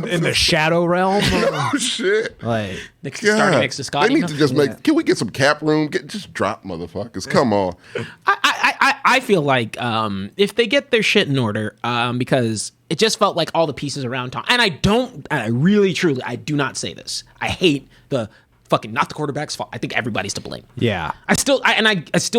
S3: in the shadow realm.
S2: Oh shit!
S3: Like
S1: starting next to Scotty.
S2: They need to just make. Can we get some cap room? Just drop motherfuckers. Come on.
S1: I feel like if they get their shit in order, because it just felt like all the pieces around Tom. And I really truly do not say this. I hate the fucking not the quarterback's fault. I think everybody's to blame.
S3: Yeah.
S1: I still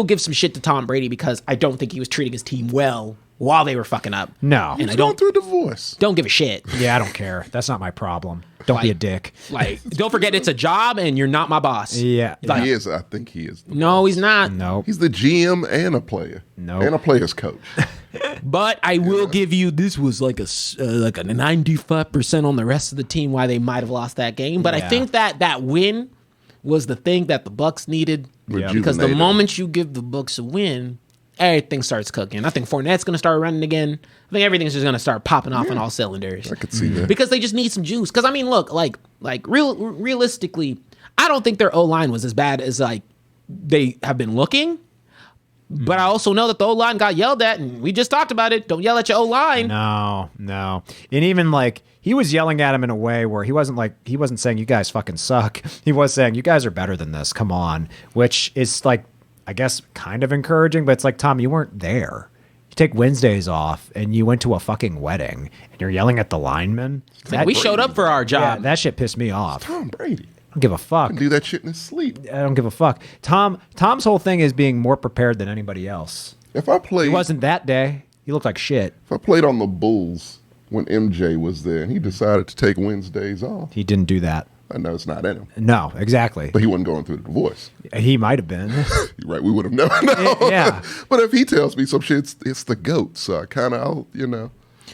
S1: give some shit to Tom Brady because I don't think he was treating his team well while they were fucking up.
S3: No.
S1: And
S2: He's going through a divorce.
S1: Don't give a shit.
S3: Yeah, I don't care. That's not my problem. Don't be a dick.
S1: Like, don't forget it's a job and you're not my boss.
S3: Yeah.
S1: Like,
S2: He is. I think he is.
S1: No, he's not.
S3: No.
S2: He's the GM and a player.
S3: No.
S2: And a player's coach.
S1: But I will give you this was like a 95% on the rest of the team why they might have lost that game. But I think that win was the thing that the Bucks needed because the moment you give the Bucks a win, everything starts cooking. I think Fournette's going to start running again. I think everything's just going to start popping off on all cylinders.
S2: I could see that.
S1: Because they just need some juice. Because I mean, look, realistically, I don't think their O-line was as bad as like they have been looking. But I also know that the O-line got yelled at, and we just talked about it. Don't yell at your O-line.
S3: No. And even like he was yelling at him in a way where he wasn't saying you guys fucking suck. He was saying you guys are better than this. Come on, which is like I guess kind of encouraging, but it's like Tom, you weren't there. You take Wednesdays off and you went to a fucking wedding and you're yelling at the linemen.
S1: Like, we showed up for our job.
S3: Yeah, that shit pissed me off.
S2: Tom Brady.
S3: I don't give a fuck.
S2: He can do that shit in his sleep.
S3: I don't give a fuck. Tom's whole thing is being more prepared than anybody else.
S2: If I played,
S3: He wasn't that day. He looked like shit.
S2: If I played on the Bulls when MJ was there and he decided to take Wednesdays off,
S3: He didn't do that.
S2: I know it's not in him.
S3: No, exactly.
S2: But he wasn't going through the divorce.
S3: He might have been.
S2: You're right, we would have never known.
S3: Yeah.
S2: But if he tells me some shit, it's the GOAT. So I kind of,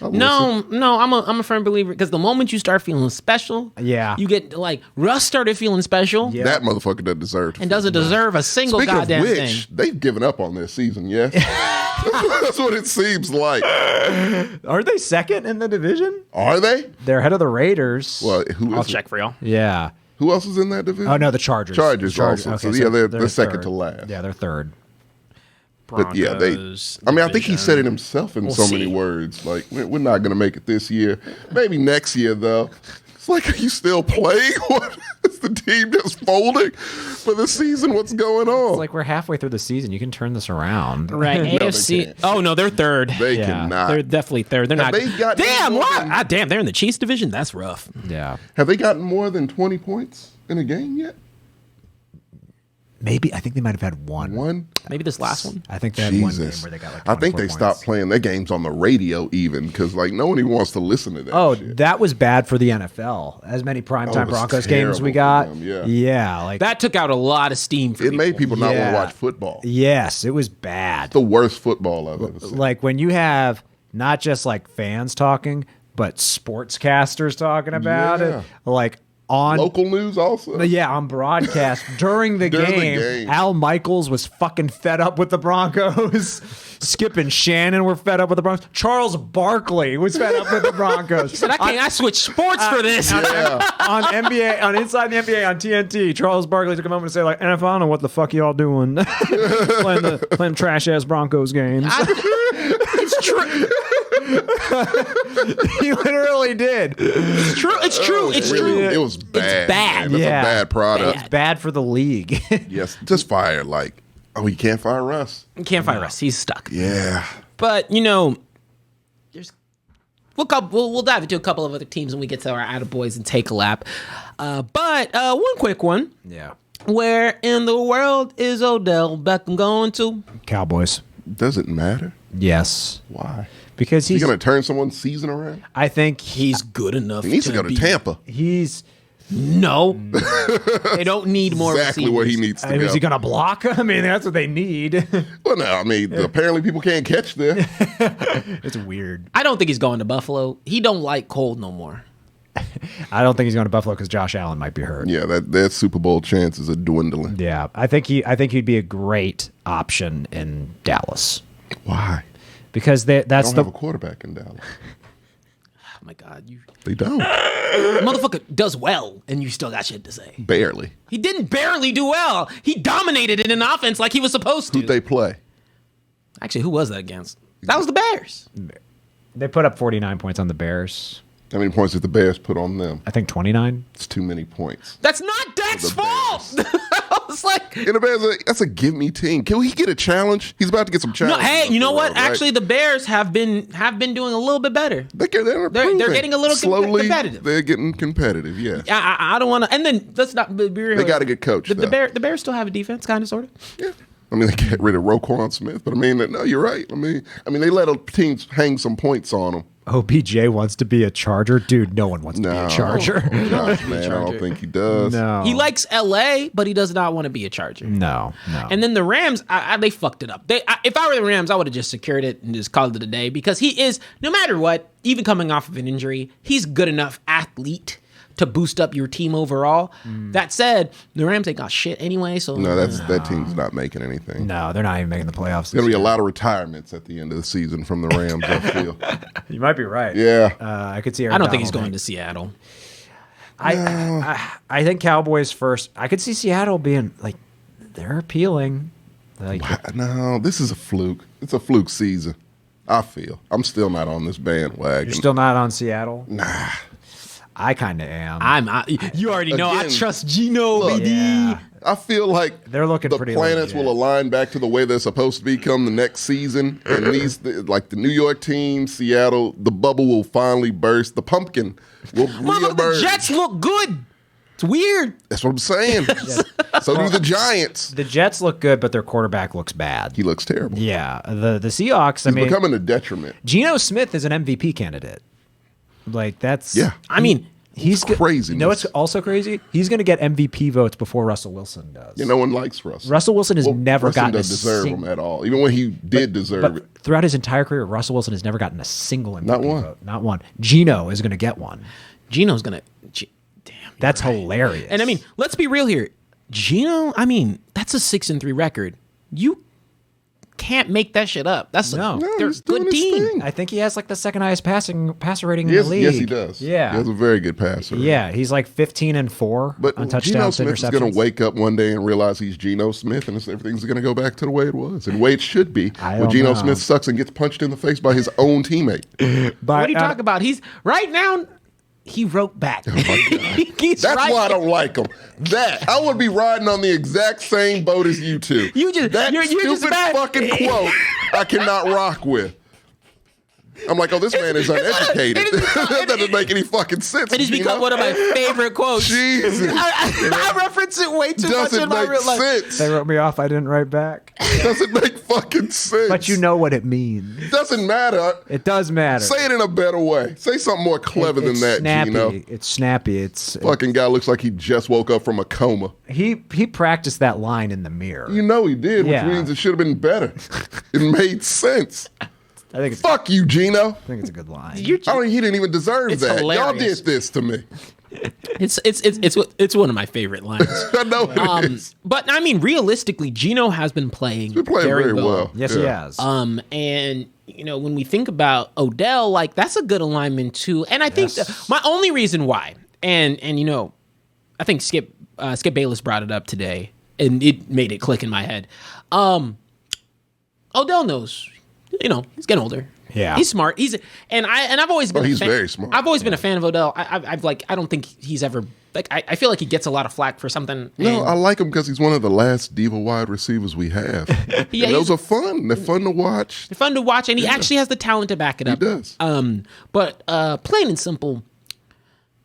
S2: I'll listen.
S1: No, I'm a firm believer because the moment you start feeling special, you get like Russ started feeling special,
S2: That motherfucker doesn't deserve to
S1: and doesn't deserve a single
S2: Speaking
S1: goddamn
S2: of which,
S1: thing.
S2: they've given up on their season, yes? That's what it seems like.
S3: Are they second in the division?
S2: Are they?
S3: They're ahead of the Raiders.
S2: Well, who
S1: I'll
S2: is it?
S1: check for y'all.
S3: Yeah.
S2: Who else is in that division?
S3: Oh no, the Chargers.
S2: Chargers also.
S3: Okay,
S2: So, yeah, they're second
S3: third.
S2: to last.
S3: Yeah, they're third.
S2: But yeah, I think he said it himself in so many words. Like, we're not going to make it this year. Maybe next year, though. It's like, are you still playing? What? Is the team just folding for the season? What's going on?
S3: It's like we're halfway through the season. You can turn this around.
S1: Right,
S2: they
S1: AFC.
S2: can't.
S1: Oh no, they're third.
S2: They
S3: Yeah.
S2: cannot.
S1: They're definitely third. They're
S2: Have
S1: not.
S2: they gotten
S1: Damn,
S2: more
S1: what?
S2: than-
S1: Damn, they're in the Chiefs division. That's rough.
S3: Yeah.
S2: Have they gotten more than 20 points in a game yet?
S3: Maybe I think they might have had one.
S2: One?
S1: Maybe this last one.
S3: I think they had one game
S2: Jesus.
S3: where they got like
S2: I think
S3: 24
S2: they
S3: points.
S2: stopped playing their games on the radio even because, like, no one even wants to listen to that
S3: Oh,
S2: shit.
S3: that was bad for the NFL. As many primetime
S2: was
S3: Broncos games we
S2: terrible
S3: got.
S2: for them,
S3: yeah, like
S1: That took out a lot of steam for
S2: It made people not want
S3: Yeah.
S2: to watch football.
S3: yes, it was bad.
S2: The worst football I've ever seen.
S3: Like when you have not just like fans talking, but sportscasters talking about
S2: Yeah.
S3: it, like on
S2: Local news also.
S3: yeah, on broadcast during the
S2: During the
S3: game,
S2: game.
S3: Al Michaels was fucking fed up with the Broncos. Skip and Shannon were fed up with the Broncos. Charles Barkley was fed up with the Broncos.
S1: But I switched sports for this.
S2: Yeah.
S3: On NBA, on Inside the NBA on TNT, Charles Barkley took a moment to say, like, NFL, I don't know what the fuck y'all doing. playing trash ass Broncos games.
S1: It's true.
S3: He literally did.
S1: It's true. It's true. It's
S2: Really,
S1: true.
S2: it was bad.
S1: bad.
S2: Man. That's
S3: Yeah.
S2: a bad product.
S3: It's bad for the league.
S2: Yes. Just fire. Like, oh, you can't fire Russ.
S1: You can't fire us. He's stuck.
S2: Yeah.
S1: But there's we'll dive into a couple of other teams when we get to our attaboys and take a lap. But one quick one.
S3: Yeah.
S1: Where in the world is Odell Beckham going to?
S3: Cowboys.
S2: Does it matter?
S3: Yes.
S2: Why?
S3: Because
S2: He's
S3: he's,
S2: going to turn someone's season around?
S3: I think
S1: He's good enough.
S2: He needs to go to
S1: be-
S2: Tampa.
S3: he's,
S1: No, they don't need more.
S2: Exactly where he
S1: receivers.
S2: needs to
S3: is
S2: go.
S3: he going to block? I mean, that's what they need.
S2: Well, no, I mean, apparently people can't catch there.
S3: It's weird.
S1: I don't think he's going to Buffalo. He don't like cold no more.
S3: I don't think he's going to Buffalo because Josh Allen might be hurt.
S2: Yeah, that Super Bowl chances are dwindling.
S3: Yeah, I think he'd be a great option in Dallas
S2: Why?
S3: because
S2: They
S3: that's
S2: don't
S3: the
S2: have a quarterback in Dallas.
S1: Oh my God, you
S2: They don't.
S1: motherfucker does well, and you still got shit to say.
S2: Barely.
S1: He didn't barely do well. He dominated it in offense like he was supposed to.
S2: Who'd they play?
S1: Actually, who was that against? That was the Bears.
S3: they put up 49 points on the Bears.
S2: How many points did the Bears put on them?
S3: I think 29.
S2: It's too many points.
S1: That's not Dak's
S2: The
S1: fault. I was like,
S2: And the Bears, that's a give me team. Can he get a challenge? He's about to get some
S1: no.
S2: challenges.
S1: Hey, you know what?
S2: Right?
S1: Actually, the Bears have been doing a little bit better.
S2: They're
S1: They're getting a little
S2: slowly.
S1: competitive.
S2: They're getting competitive. Yeah,
S1: I don't want to. And then let's not be real.
S2: they got a good coach.
S1: The
S2: though.
S1: Bears still have a defense, kind of, sort of.
S2: Yeah. I mean, they get rid of Roquan Smith, but I mean, no, you're right. I mean, they let teams hang some points on them
S3: OBJ wants to be a Charger. Dude, no one wants to be a Charger.
S2: Gosh, man, I don't think he does.
S3: No.
S1: He likes LA, but he does not want to be a Charger.
S3: No.
S1: And then the Rams, they fucked it up. If I were the Rams, I would have just secured it and just called it a day because he is, no matter what, even coming off of an injury, he's a good enough athlete to boost up your team overall. That said, the Rams ain't got shit anyway. So
S2: No, that team's not making anything.
S3: No, they're not even making the playoffs.
S2: There's going to be a lot of retirements at the end of the season from the Rams, I feel.
S3: You might be right.
S2: Yeah.
S3: I could see Aaron
S1: I don't think he's
S3: Donald
S1: going to Seattle.
S3: I think Cowboys first. I could see Seattle being like, they're appealing. Like,
S2: No, this is a fluke. It's a fluke season, I feel. I'm still not on this bandwagon.
S3: you're still not on Seattle?
S2: Nah.
S3: I kind of am.
S1: You already know. I
S2: Again,
S1: trust Gino,
S2: look,
S1: baby.
S3: Yeah.
S2: I feel like
S3: They're looking
S2: the
S3: pretty
S2: planets
S3: legit.
S2: will align back to the way they're supposed to be come the next season. And like the New York team, Seattle, the bubble will finally burst. The pumpkin will
S1: Motherfucker, the
S2: reemerge.
S1: Jets look good. It's weird.
S2: That's what I'm saying. So do the Giants.
S3: The Jets look good, but their quarterback looks bad.
S2: He looks terrible.
S3: Yeah. The Seahawks,
S2: He's becoming a detriment.
S3: Geno Smith is an MVP candidate. Like, that's...
S2: Yeah.
S1: I mean,
S3: He's
S2: crazy.
S3: You know what's also crazy? He's going to get MVP votes before Russell Wilson does.
S2: Yeah, no one likes Russell.
S3: Russell Wilson has never
S2: Russell
S3: gotten
S2: doesn't deserve him at all. Even when he did deserve
S3: but
S2: it.
S3: throughout his entire career, Russell Wilson has never gotten a single MVP
S2: Not one.
S3: vote. Not one. Geno is going to get one.
S1: Gino's going to... Damn.
S3: That's hilarious.
S1: And I mean, let's be real here. Gino, I mean, that's a 6-3 record. You can't make that shit up. They're
S2: he's
S1: a
S2: doing
S1: good
S2: his
S1: team.
S2: thing.
S3: I think he has like the second highest passer rating in
S2: Yes,
S3: the league.
S2: yes, he does.
S3: Yeah.
S2: He has a very good passer.
S3: Yeah, he's like 15-4
S2: But
S3: on
S2: Geno
S3: touchdowns,
S2: Smith is going
S3: interceptions.
S2: to wake up one day and realize he's Geno Smith, and everything's going to go back to the way it was, and the way it should be.
S3: I
S2: When
S3: don't
S2: Geno
S3: know.
S2: Smith sucks and gets punched in the face by his own teammate.
S3: But,
S1: What are you talking about? He's right now. He wrote back. He's
S2: That's
S1: right.
S2: why I don't like him. I would be riding on the exact same boat as you two.
S1: You just-
S2: that
S1: you're just
S2: stupid
S1: mad.
S2: fucking quote I cannot rock with. I'm like, oh, this man is uneducated. That doesn't make any fucking sense.
S1: It has
S2: Geno.
S1: become one of my favorite quotes.
S2: Jesus.
S1: I reference it way too much in
S2: Doesn't
S1: my
S2: make
S1: real life.
S2: sense.
S3: They wrote me off. I didn't write back.
S2: Doesn't make fucking sense.
S3: But you know what it means.
S2: Doesn't matter.
S3: It does matter.
S2: Say it in a better way. Say something more clever than
S3: It's
S2: that,
S3: snappy.
S2: Gino.
S3: It's snappy. It's
S2: Fucking guy looks like he just woke up from a coma.
S3: he practiced that line in the mirror.
S2: You know he did, which
S3: Yeah.
S2: means it should have been better. It made sense.
S3: I think it's
S2: Fuck you, Gino.
S3: I think it's a good line.
S1: You're
S2: I don't. He didn't even deserve
S1: It's
S2: that.
S1: hilarious.
S2: Y'all did this to me.
S1: It's one of my favorite lines.
S2: I know it is.
S1: But I mean, realistically, Gino has been playing,
S2: He's playing very well.
S3: Yes,
S2: Yeah.
S3: he has.
S1: And you know, when we think about Odell, like that's a good alignment too. And I think my only reason why, and you know, I think Skip Bayless brought it up today, and it made it click in my head. Odell knows, you know, he's getting older.
S3: Yeah.
S1: He's smart. I've always been.
S2: he's very smart.
S1: I've always been a fan of Odell. I don't think he's ever like. I feel like he gets a lot of flack for something.
S2: No,
S1: and-
S2: I like him because he's one of the last diva wide receivers we have.
S1: Yeah,
S2: And those
S1: he's-
S2: are fun. They're fun to watch.
S1: They're fun to watch, and he actually has the talent to back it up.
S2: He does.
S1: But plain and simple,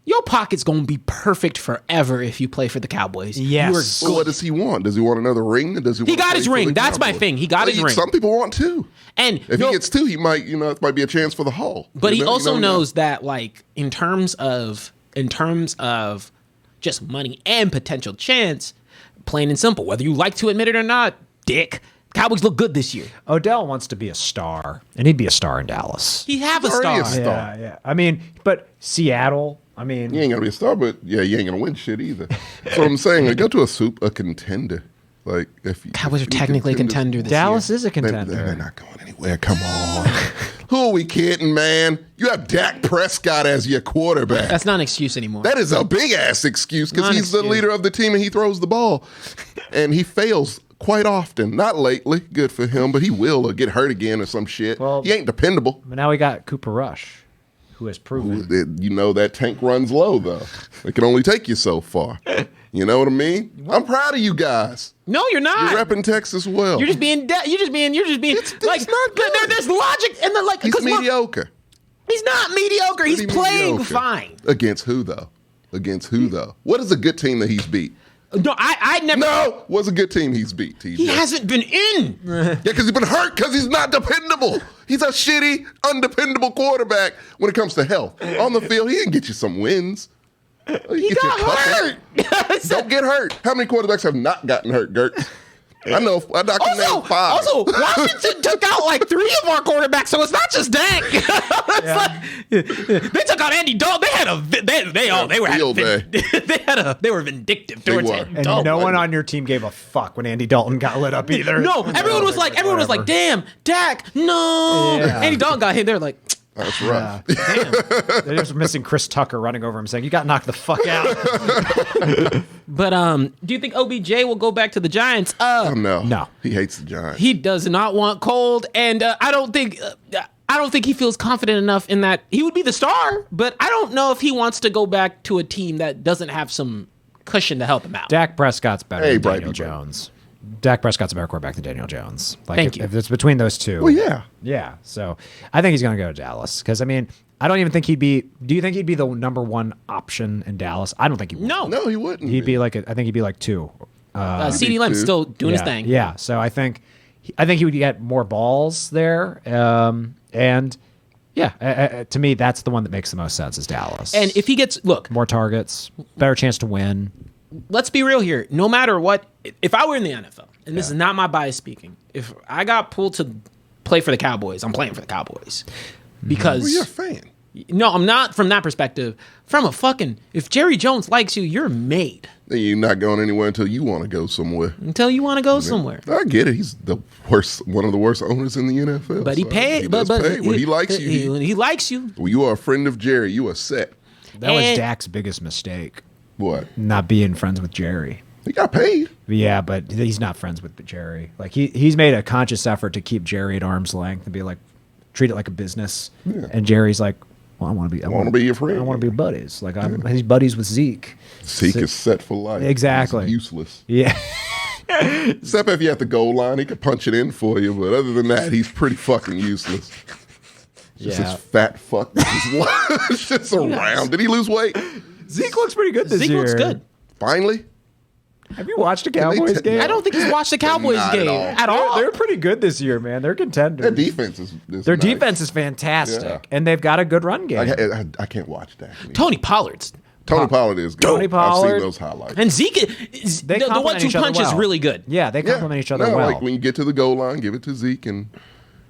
S1: your pocket's gonna be perfect forever if you play for the Cowboys.
S3: Yes.
S1: You're
S2: Well, what does he want? Does he want another ring? Does he?
S1: He
S2: want to
S1: got
S2: play
S1: his
S2: for
S1: ring.
S2: the
S1: That's my
S2: Cowboys?
S1: thing. He got his ring.
S2: Some people want two.
S1: And
S2: If he gets two, he might. You know, it might be a chance for the Hall.
S1: but he
S2: You
S1: also
S2: never know.
S1: knows that, like, in terms of just money and potential chance, plain and simple, whether you like to admit it or not, dick, Cowboys look good this year.
S3: Odell wants to be a star, and he'd be a star in Dallas.
S1: He have a
S2: He's already
S1: star.
S2: a star.
S3: Yeah. I mean, but Seattle. I mean,
S2: You ain't gonna be a star, but yeah, you ain't gonna win shit either. That's what I'm saying. Like, go to a contender. Like if you,
S1: Cowboys
S2: if
S1: are
S2: you
S1: technically a
S2: contenders-
S1: contender this
S3: Dallas
S1: year.
S3: is a
S2: They're
S3: contender.
S2: not going anywhere. Come on. Who are we kidding, man? You have Dak Prescott as your quarterback.
S1: That's not an excuse anymore.
S2: That is a big ass excuse because
S1: Not an
S2: he's the
S1: excuse.
S2: leader of the team and he throws the ball, and he fails quite often. Not lately, good for him, but he will get hurt again or some shit.
S3: Well-
S2: he ain't dependable.
S3: But now we got Cooper Rush, who has proven.
S2: You know that tank runs low though. It can only take you so far. You know what I mean? I'm proud of you guys.
S1: No, you're not.
S2: You're repping Texas well.
S1: You're just being. You're just being.
S2: It's
S1: like
S2: not good.
S1: There's logic in the like.
S2: He's
S1: 'cause look,
S2: mediocre.
S1: he's not mediocre. He's
S2: Pretty
S1: playing
S2: mediocre.
S1: fine.
S2: Against who though? Against who though? What is a good team that he's beat?
S1: No, I never.
S2: No, was a good team he's beat. TJ.
S1: He hasn't been in.
S2: Yeah, because he's been hurt because he's not dependable. He's a shitty, undependable quarterback when it comes to health. On the field, he didn't get you some wins.
S1: He got hurt.
S2: Don't get hurt. How many quarterbacks have not gotten hurt, Gert? I know. I can name 5.
S1: Also, Washington took out like 3 of our quarterbacks, so it's not just Dak. They took out Andy Dalton. They had they were vindictive towards Andy
S3: and
S1: Dalton.
S3: no one on your team gave a fuck when Andy Dalton got lit up either.
S1: No, everyone was like, "Damn, Dak, no."
S3: Yeah.
S1: Andy Dalton got hit. They're like,
S2: That's rough.
S1: "Damn."
S3: They're just missing Chris Tucker running over him saying, "You got knocked the fuck out."
S1: But do you think OBJ will go back to the Giants?
S2: No. He hates the Giants.
S1: He does not want cold, and I don't think he feels confident enough in that. He would be the star, but I don't know if he wants to go back to a team that doesn't have some cushion to help him out.
S3: Dak Prescott's better than
S2: Brady,
S3: Daniel Jones. Dak Prescott's a better quarterback than Daniel Jones. Like
S1: Thank you.
S3: If it's between those two.
S2: Well, yeah.
S3: Yeah. So I think he's going to go to Dallas because, I mean, I don't even think he'd be. Do you think he'd be the number 1 option in Dallas? I don't think he would.
S2: No, he wouldn't.
S3: He'd be like, I think he'd be like 2.
S1: CeeDee Lamb's still doing his thing.
S3: Yeah. So I think he would get more balls there. And yeah, to me, that's the one that makes the most sense is Dallas.
S1: And if he gets
S3: more targets, better chance to win.
S1: let's be real here. No matter what, if I were in the NFL, and this is not my bias speaking, if I got pulled to play for the Cowboys, I'm playing for the Cowboys. Because
S2: Well, you're a fan.
S1: No, I'm not from that perspective. From a fucking, if Jerry Jones likes you, you're made.
S2: Then you're not going anywhere until you want to go somewhere.
S1: Until you want to go somewhere.
S2: I get it. He's the worst, one of the worst owners in the NFL.
S1: But he paid.
S2: He
S1: But
S2: does pay. When he likes you,
S1: he likes you.
S2: when you are a friend of Jerry, you are set.
S3: That was
S1: And-
S3: Dak's biggest mistake,
S2: What?
S3: not being friends with Jerry.
S2: He got paid.
S3: Yeah, but he's not friends with Jerry. Like he's made a conscious effort to keep Jerry at arm's length and be like, treat it like a business.
S2: Yeah.
S3: And Jerry's like, well, I want to
S2: be your friend.
S3: I want to be buddies. Like he's buddies with Zeke.
S2: Zeke is set for life.
S3: Exactly.
S2: He's useless.
S3: Yeah.
S2: Except if you're at the goal line, he could punch it in for you. But other than that, he's pretty fucking useless. Just
S3: Yeah.
S2: this fat fuck that's just around. Did he lose weight?
S3: Zeke looks pretty good this
S1: Zeke
S3: year.
S1: looks good.
S2: Finally?
S3: Have you watched a Cowboys game?
S1: I don't think he's watched the Cowboys
S2: Not at
S1: game
S2: all.
S1: at all.
S3: They're pretty good this year, man. They're contenders.
S2: Their defense is
S3: Their
S2: nice.
S3: defense is fantastic,
S2: Yeah.
S3: and they've got a good run game.
S2: I can't watch that.
S1: Tony Pollard's.
S2: Tony Pollard is good.
S3: Tony
S2: I've
S3: Pollard.
S2: seen those highlights.
S1: And Zeke, the
S3: complement
S1: 1-2
S3: each other
S1: punch is
S3: well.
S1: really good.
S3: Yeah, they complement each other well.
S2: Like when you get to the goal line, give it to Zeke, and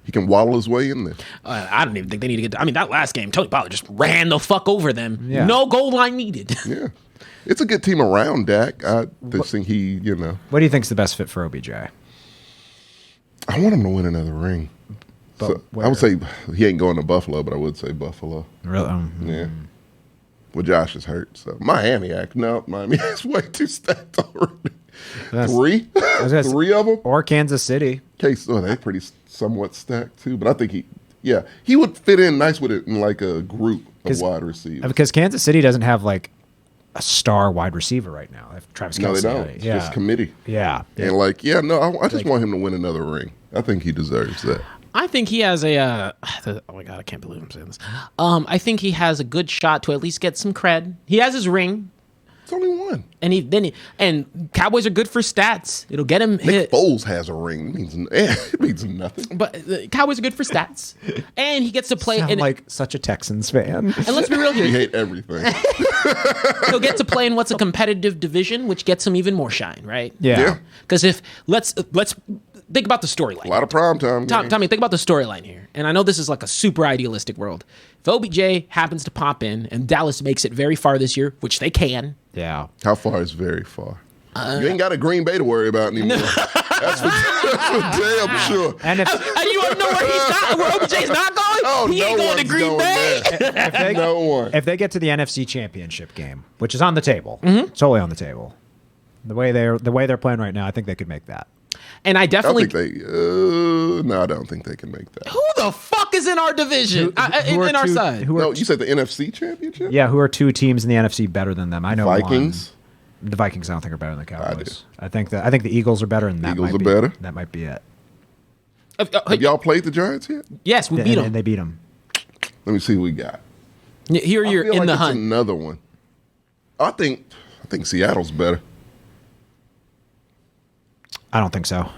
S2: he can waddle his way in there.
S1: I don't even think they need to get. I mean, that last game, Tony Pollard just ran the fuck over them.
S3: Yeah.
S1: No goal line needed.
S2: Yeah. It's a good team around Dak. I just think he,
S3: What do you think's the best fit for OBJ?
S2: I want him to win another ring.
S3: But
S2: So, I
S3: where?
S2: would say he ain't going to Buffalo, but I would say Buffalo.
S3: Really?
S2: Yeah. Well, Josh is hurt, so Miami is way too stacked already.
S3: That's-
S2: Three?
S3: was gonna say-
S2: Three of them?
S3: Or Kansas City?
S2: Case, they're pretty somewhat stacked too, but I think he would fit in nice with it in like a group of wide receivers.
S3: Because Kansas City doesn't have like a star wide receiver right now. They have Travis
S2: No, they
S3: Kelce.
S2: don't. It's
S3: Yeah.
S2: just committee.
S3: Yeah.
S2: And I just want him to win another ring. I think he deserves that.
S1: I think he has a. Oh my god, I can't believe I'm saying this. I think he has a good shot to at least get some cred. He has his ring,
S2: It's only one.
S1: and Cowboys are good for stats. It'll get him
S2: Nick
S1: hit.
S2: Foles has a ring. It means nothing.
S1: But the Cowboys are good for stats, and he gets to play.
S3: Sound
S1: And,
S3: like such a Texans fan.
S1: and let's be real
S2: You
S1: here,
S2: hate everything.
S1: he'll get to play in what's a competitive division, which gets him even more shine, right?
S2: Yeah.
S1: Because if let's think about the storyline.
S2: A lot of primetime games.
S1: Tommy, think about the storyline here. And I know this is like a super idealistic world. If OBJ happens to pop in and Dallas makes it very far this year, which they can,
S3: Yeah.
S2: How far is very far? You ain't got a Green Bay to worry about anymore. That's for damn sure.
S3: And if
S1: and you want to know where OBJ's not going?
S2: Oh,
S1: He ain't
S2: no
S1: going to
S2: one's
S1: Green
S2: going
S1: Bay.
S2: there. No one.
S3: if they get to the NFC Championship game, which is on the table,
S1: Mm-hmm.
S3: solely on the table, the way they're playing right now, I think they could make that.
S1: And I
S2: I
S1: definitely.
S2: don't think I don't think they can make that.
S1: Who the fuck is in our division?
S3: Who are
S1: in our
S3: two-
S1: side?
S3: Who are
S2: No, you said the NFC Championship?
S3: Yeah, who are two teams in the NFC better than them? I know
S2: Vikings.
S3: one. The Vikings, I don't think are better than the Cowboys.
S2: do.
S3: I think the Eagles are better, and that
S2: Eagles
S3: might
S2: are
S3: be,
S2: better.
S3: That might be it.
S2: Have y'all played the Giants yet?
S1: Yes, we beat
S3: And
S1: them.
S3: they beat them.
S2: Let me see who we got.
S1: Here
S2: I
S1: you're
S2: feel
S1: in
S2: like
S1: the
S2: it's
S1: hunt.
S2: another one. I think Seattle's better.
S3: I don't think so.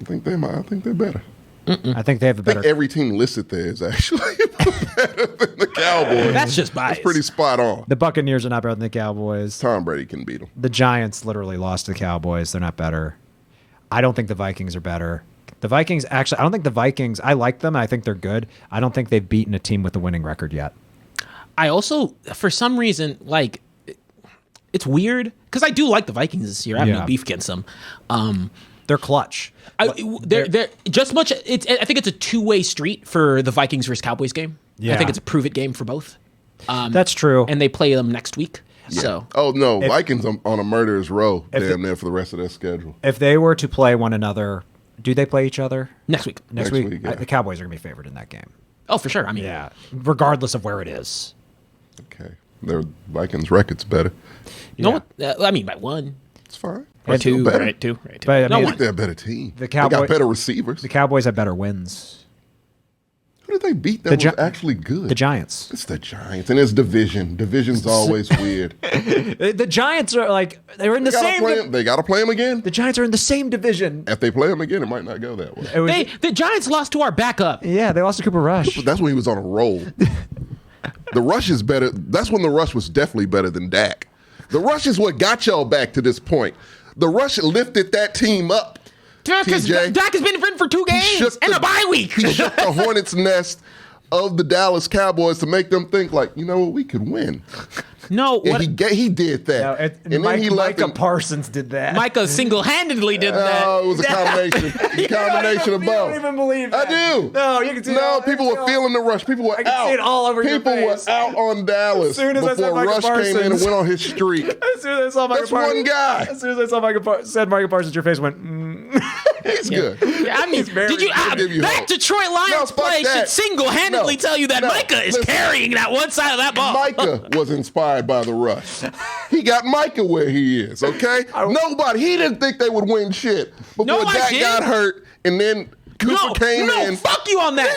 S2: I think they're better.
S3: I think they have a
S2: I think
S3: better.
S2: every team listed there is actually better than the Cowboys.
S1: That's just bias.
S2: That's pretty spot on.
S3: The Buccaneers are not better than the Cowboys.
S2: Tom Brady can beat them.
S3: The Giants literally lost to the Cowboys. They're not better. I don't think the Vikings are better. The Vikings, actually, I don't think the Vikings, I like them. I think they're good. I don't think they've beaten a team with a winning record yet.
S1: I also, for some reason, like, it's weird because I do like the Vikings this year. I have no beef against them.
S3: They're clutch.
S1: They're just much. I think it's a two-way street for the Vikings versus Cowboys game.
S3: Yeah.
S1: I think it's a prove-it game for both.
S3: That's true.
S1: And they play them next week.
S2: Yeah.
S1: So,
S2: oh no, Vikings on a murderer's row damn near for the rest of their schedule.
S3: If they were to play one another, do they play each other
S1: next week?
S3: Next week,
S2: yeah.
S3: the Cowboys are going to be favored in that game.
S1: Oh, for sure. I mean,
S3: Yeah, regardless of where it is.
S2: Okay, their Vikings record's better.
S1: no, I mean by one
S2: It's fine.
S1: or two,
S2: Better.
S1: right? Two.
S3: But, I
S1: no,
S3: mean,
S2: I
S1: one.
S2: think they're a better team.
S3: The
S2: They
S3: Cowboy-
S2: got better receivers.
S3: The Cowboys have better wins.
S2: Who did they beat that
S3: The
S2: was
S3: Gi-
S2: actually good?
S3: The Giants.
S2: It's the Giants, and it's division. Division's always weird.
S3: The Giants are like they're in the same.
S2: They got to play them again.
S3: The Giants are in the same division.
S2: If they play them again, it might not go that way.
S3: It was-
S1: The Giants lost to our backup.
S3: yeah, they lost to Cooper Rush.
S2: But that's when he was on a roll. The Rush is better. That's when the Rush was definitely better than Dak. The Rush is what got y'all back to this point. The Rush lifted that team up.
S1: Because
S2: TJ.
S1: Dak has been in for 2 games and a bye week.
S2: He shook the Hornets' nest of the Dallas Cowboys to make them think like, you know what, we could win.
S1: No,
S2: And
S1: what,
S2: he did that.
S3: No,
S2: and then he left.
S3: Micah Parsons did that.
S1: Micah single-handedly did that.
S2: Oh, it was a combination of
S3: You
S2: both.
S3: don't even believe that.
S2: I do.
S3: No, you can see it
S2: No,
S3: all-
S2: people were feeling the Rush. People were
S3: I can
S2: out.
S3: see it all over your
S2: People
S3: face.
S2: were out on Dallas
S3: As soon as I said
S2: before
S3: Micah
S2: Rush came in and
S3: Parsons.
S2: went on his streak.
S3: As soon as I saw Micah
S2: That's
S3: Parsons,
S2: one guy.
S3: As soon as I saw Micah Parsons, your face went.
S2: He's good.
S1: Yeah, I mean,
S3: very
S1: did you?
S3: good.
S2: Give you
S1: That
S2: hope.
S1: Detroit Lions
S2: fuck
S1: play
S2: that.
S1: should single-handedly
S2: No,
S1: tell you that
S2: no.
S1: Micah is
S2: Listen.
S1: carrying that one side of that ball.
S2: Micah was inspired by the Rush. He got Micah where he is, okay? He didn't think they would win shit before
S1: No, I
S2: Dak
S1: did.
S2: got hurt and then Cooper came in.
S1: Fuck you on that.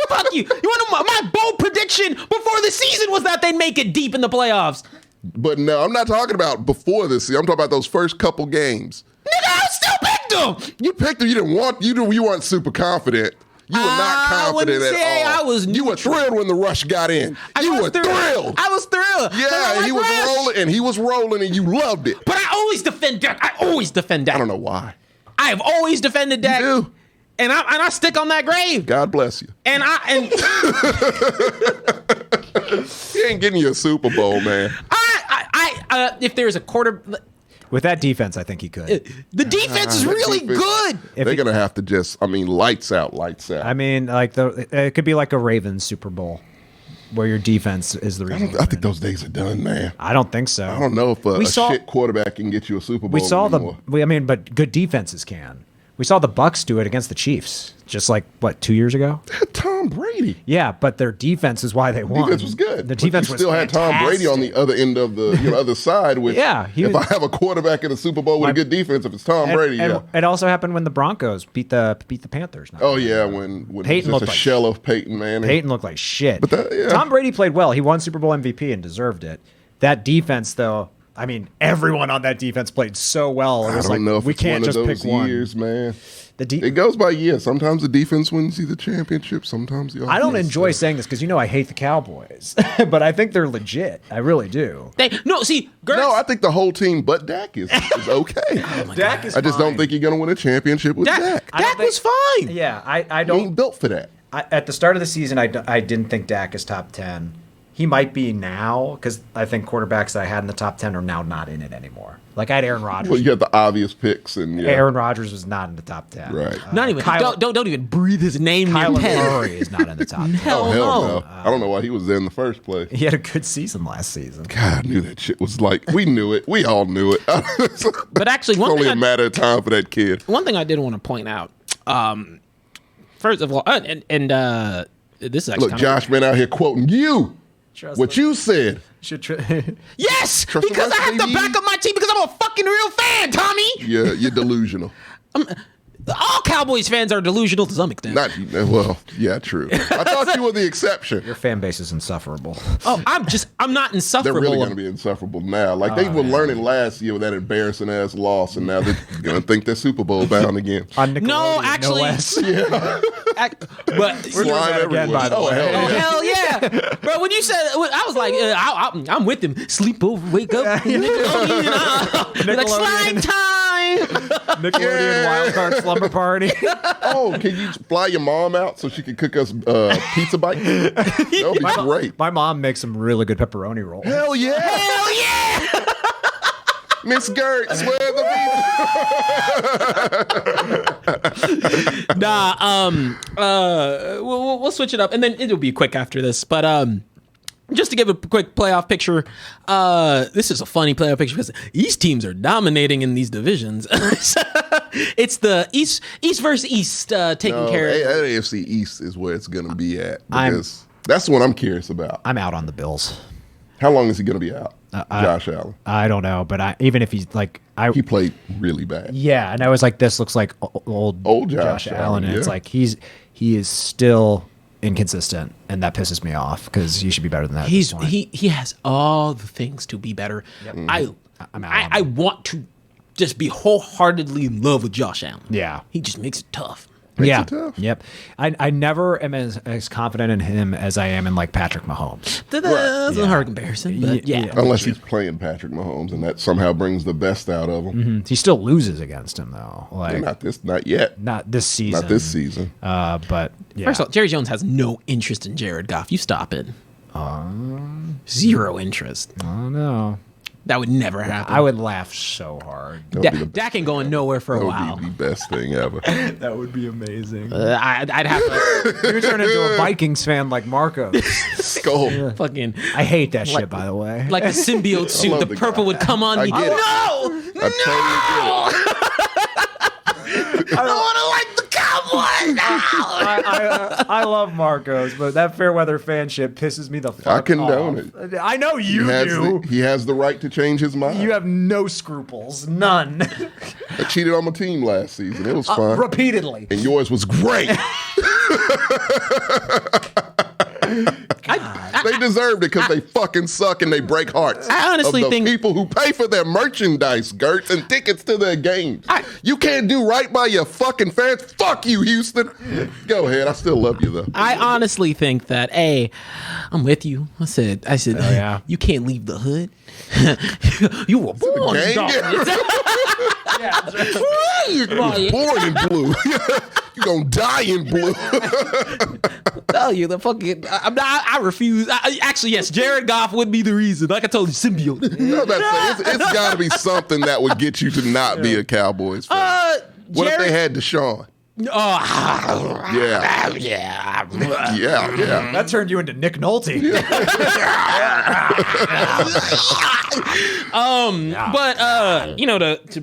S1: Fuck you. You want to know my bold prediction before the season was that they'd make it deep in the playoffs.
S2: But no, I'm not talking about before this. I'm talking about those first couple games.
S1: Nigga, I still picked them.
S2: You picked them. You didn't want. You weren't super confident. You were not
S1: I
S2: confident
S1: wouldn't say
S2: at all.
S1: I was
S2: You were
S1: neutral.
S2: thrilled when the Rush got in. You were thrilled.
S1: I was thrilled.
S2: Yeah, and he was rolling, and he was rolling, and you loved it.
S1: But I always defend Dak. I
S2: don't know why.
S1: I have always defended Dak.
S2: You do.
S1: And I stick on that grave.
S2: God bless you.
S1: And
S2: He ain't getting you a Super Bowl, man.
S1: if there's a quarter,
S3: With that defense, I think he could.
S1: the defense is really
S2: defense-
S1: good.
S2: They're gonna have to just. I mean, lights out, lights out.
S3: I mean, like it could be like a Ravens Super Bowl, where your defense is the reason.
S2: I think those days are done, man.
S3: I don't think so.
S2: I don't know if a
S3: saw-
S2: shit quarterback can get you a Super Bowl.
S3: We saw
S2: anymore.
S3: but good defenses can. We saw the Bucks do it against the Chiefs, just like 2 years ago.
S2: They had Tom Brady.
S3: Yeah, but their defense is why they won.
S2: Defense was good.
S3: The
S2: But
S3: defense
S2: you
S3: was
S2: still had Tom Brady on the other end of the other side. Which,
S3: Yeah,
S2: if I have a quarterback in a Super Bowl with a good defense, if it's Tom Brady,
S3: and
S2: yeah.
S3: it also happened when the Broncos beat the Panthers.
S2: Oh yeah, when
S3: Peyton
S2: it was
S3: looked
S2: just a
S3: like
S2: shell of Peyton Manning.
S3: Peyton looked like shit.
S2: But yeah.
S3: Tom Brady played well. He won Super Bowl MVP and deserved it. That defense, though, I mean, everyone on that defense played so well. It
S2: I
S3: was
S2: don't
S3: like,
S2: know if
S3: we
S2: it's
S3: can't
S2: one
S3: just
S2: of
S3: pick
S2: those
S3: one.
S2: years, man.
S3: The
S2: It goes by years. Sometimes the defense wins you the championship. Sometimes the offense.
S3: I don't enjoy saying this because I hate the Cowboys, but I think they're legit. I really do.
S1: No,
S2: I think the whole team, but Dak is okay.
S3: Dak is
S2: I just don't think you're going to win a championship with Dak.
S1: Dak was fine.
S3: Yeah, I
S2: He
S3: don't.
S2: ain't built for that.
S3: At the start of the season, I didn't think Dak is top 10. He might be now because I think quarterbacks that I had in the top 10 are now not in it anymore. Like I had Aaron Rodgers.
S2: Well, you got the obvious picks, and yeah.
S3: Aaron Rodgers was not in the top 10.
S2: Right.
S1: Not even. Don't even breathe his name. near
S3: Kyler
S1: 10.
S3: Murray is not in the top 10.
S1: Hell
S2: Oh, hell
S1: no.
S2: no. I don't know why he was there in the first place.
S3: He had a good season last season.
S2: God, I knew that shit was like, we knew it. We all knew it.
S1: But actually,
S2: It's
S1: one
S2: only
S1: thing
S2: a matter of time for that kid.
S1: One thing I did want to point out. First of all, and this is actually
S2: Look,
S1: kinda
S2: Josh been out here quoting you.
S3: Trust
S2: What
S3: me.
S2: you said.
S1: yes,
S2: Trust the
S1: because I
S2: Rush,
S1: have to
S2: baby.
S1: back up my team because I'm a fucking real fan, Tommy.
S2: Yeah, you're delusional.
S1: All Cowboys fans are delusional to some extent.
S2: Yeah, true. I thought you were the exception.
S3: Your fan base is insufferable.
S1: Oh, I'm not insufferable.
S2: They're really going to be insufferable now. Like they were learning last year with that embarrassing ass loss, and now they're going to think they're Super Bowl bound again.
S3: On Nickelodeon,
S1: No, actually,
S3: no less.
S1: But
S2: Slime
S3: again, by the way.
S1: hell yeah, bro! When you said, I was like, I'm with him. Sleep over, wake up, Nickelodeon, like slime time.
S3: Nickelodeon Wild Card Slumber Party.
S2: Oh, can you fly your mom out so she can cook us pizza bites? That would be great.
S3: My mom makes some really good pepperoni rolls.
S2: Hell yeah!
S1: Hell yeah!
S2: Miss Gertz, where the pizza?
S1: We'll switch it up, and then it'll be quick after this. But just to give a quick playoff picture, this is a funny playoff picture because East teams are dominating in these divisions. It's the East versus East taking care of.
S2: AFC East is where it's going to be at because that's what I'm curious about.
S3: I'm out on the Bills.
S2: How long is he going to be out, Josh Allen?
S3: I don't know, but even if he's like,
S2: he played really bad.
S3: Yeah, and I was like, this looks like old Josh Allen, and it's like he is still inconsistent, and that pisses me off because he should be better than that.
S1: He has all the things to be better. Yep. I want to just be wholeheartedly in love with Josh Allen.
S3: Yeah,
S1: he just makes it tough.
S2: Tough.
S3: Yep. I never am as confident in him as I am in like Patrick Mahomes.
S1: That's a hard comparison, but yeah.
S2: Unless he's playing Patrick Mahomes, and that somehow brings the best out of him.
S3: Mm-hmm. He still loses against him though. Like
S2: not yet.
S3: Not this season.
S2: Not this season.
S3: But yeah.
S1: First of all, Jerry Jones has no interest in Jared Goff. You stop it. Zero interest.
S3: I don't know.
S1: That would never happen.
S3: I would laugh so hard.
S1: Dak ain't going nowhere for a while.
S2: That would be the best thing ever.
S3: That would be amazing.
S1: I'd have to.
S3: You turn into a Vikings fan like Marco.
S2: Skull.
S3: Yeah.
S1: Fucking.
S3: I hate that shit, by the way.
S1: Like the symbiote suit, the purple would come on me.
S2: I get it.
S1: No! I want to like the Cowboys now.
S3: I love Marcos, but that fair weather fan shit pisses me the fuck off.
S2: I condone it.
S3: I know you do.
S2: He has the right to change his mind.
S3: You have no scruples. None.
S2: I cheated on my team last season. It was fun.
S3: Repeatedly.
S2: And yours was great. They deserved it because they fucking suck and they break hearts.
S1: I honestly
S2: of the
S1: think
S2: people who pay for their merchandise, Gertz, and tickets to their games. You can't do right by your fucking fans. Fuck you, Houston. Go ahead. I still love you though.
S1: I honestly think that I'm with you. I said,
S3: oh, yeah.
S1: You can't leave the hood. You were born in darkness.
S2: You were born in blue. You're gonna die in blue.
S1: Tell you the fucking. I refuse. Actually, yes, Jared Goff would be the reason. Like I told you, symbiote.
S2: It's got to be something that would get you to not be a Cowboys fan. What if they had Deshaun?
S1: Oh,
S2: yeah.
S3: That turned you into Nick Nolte.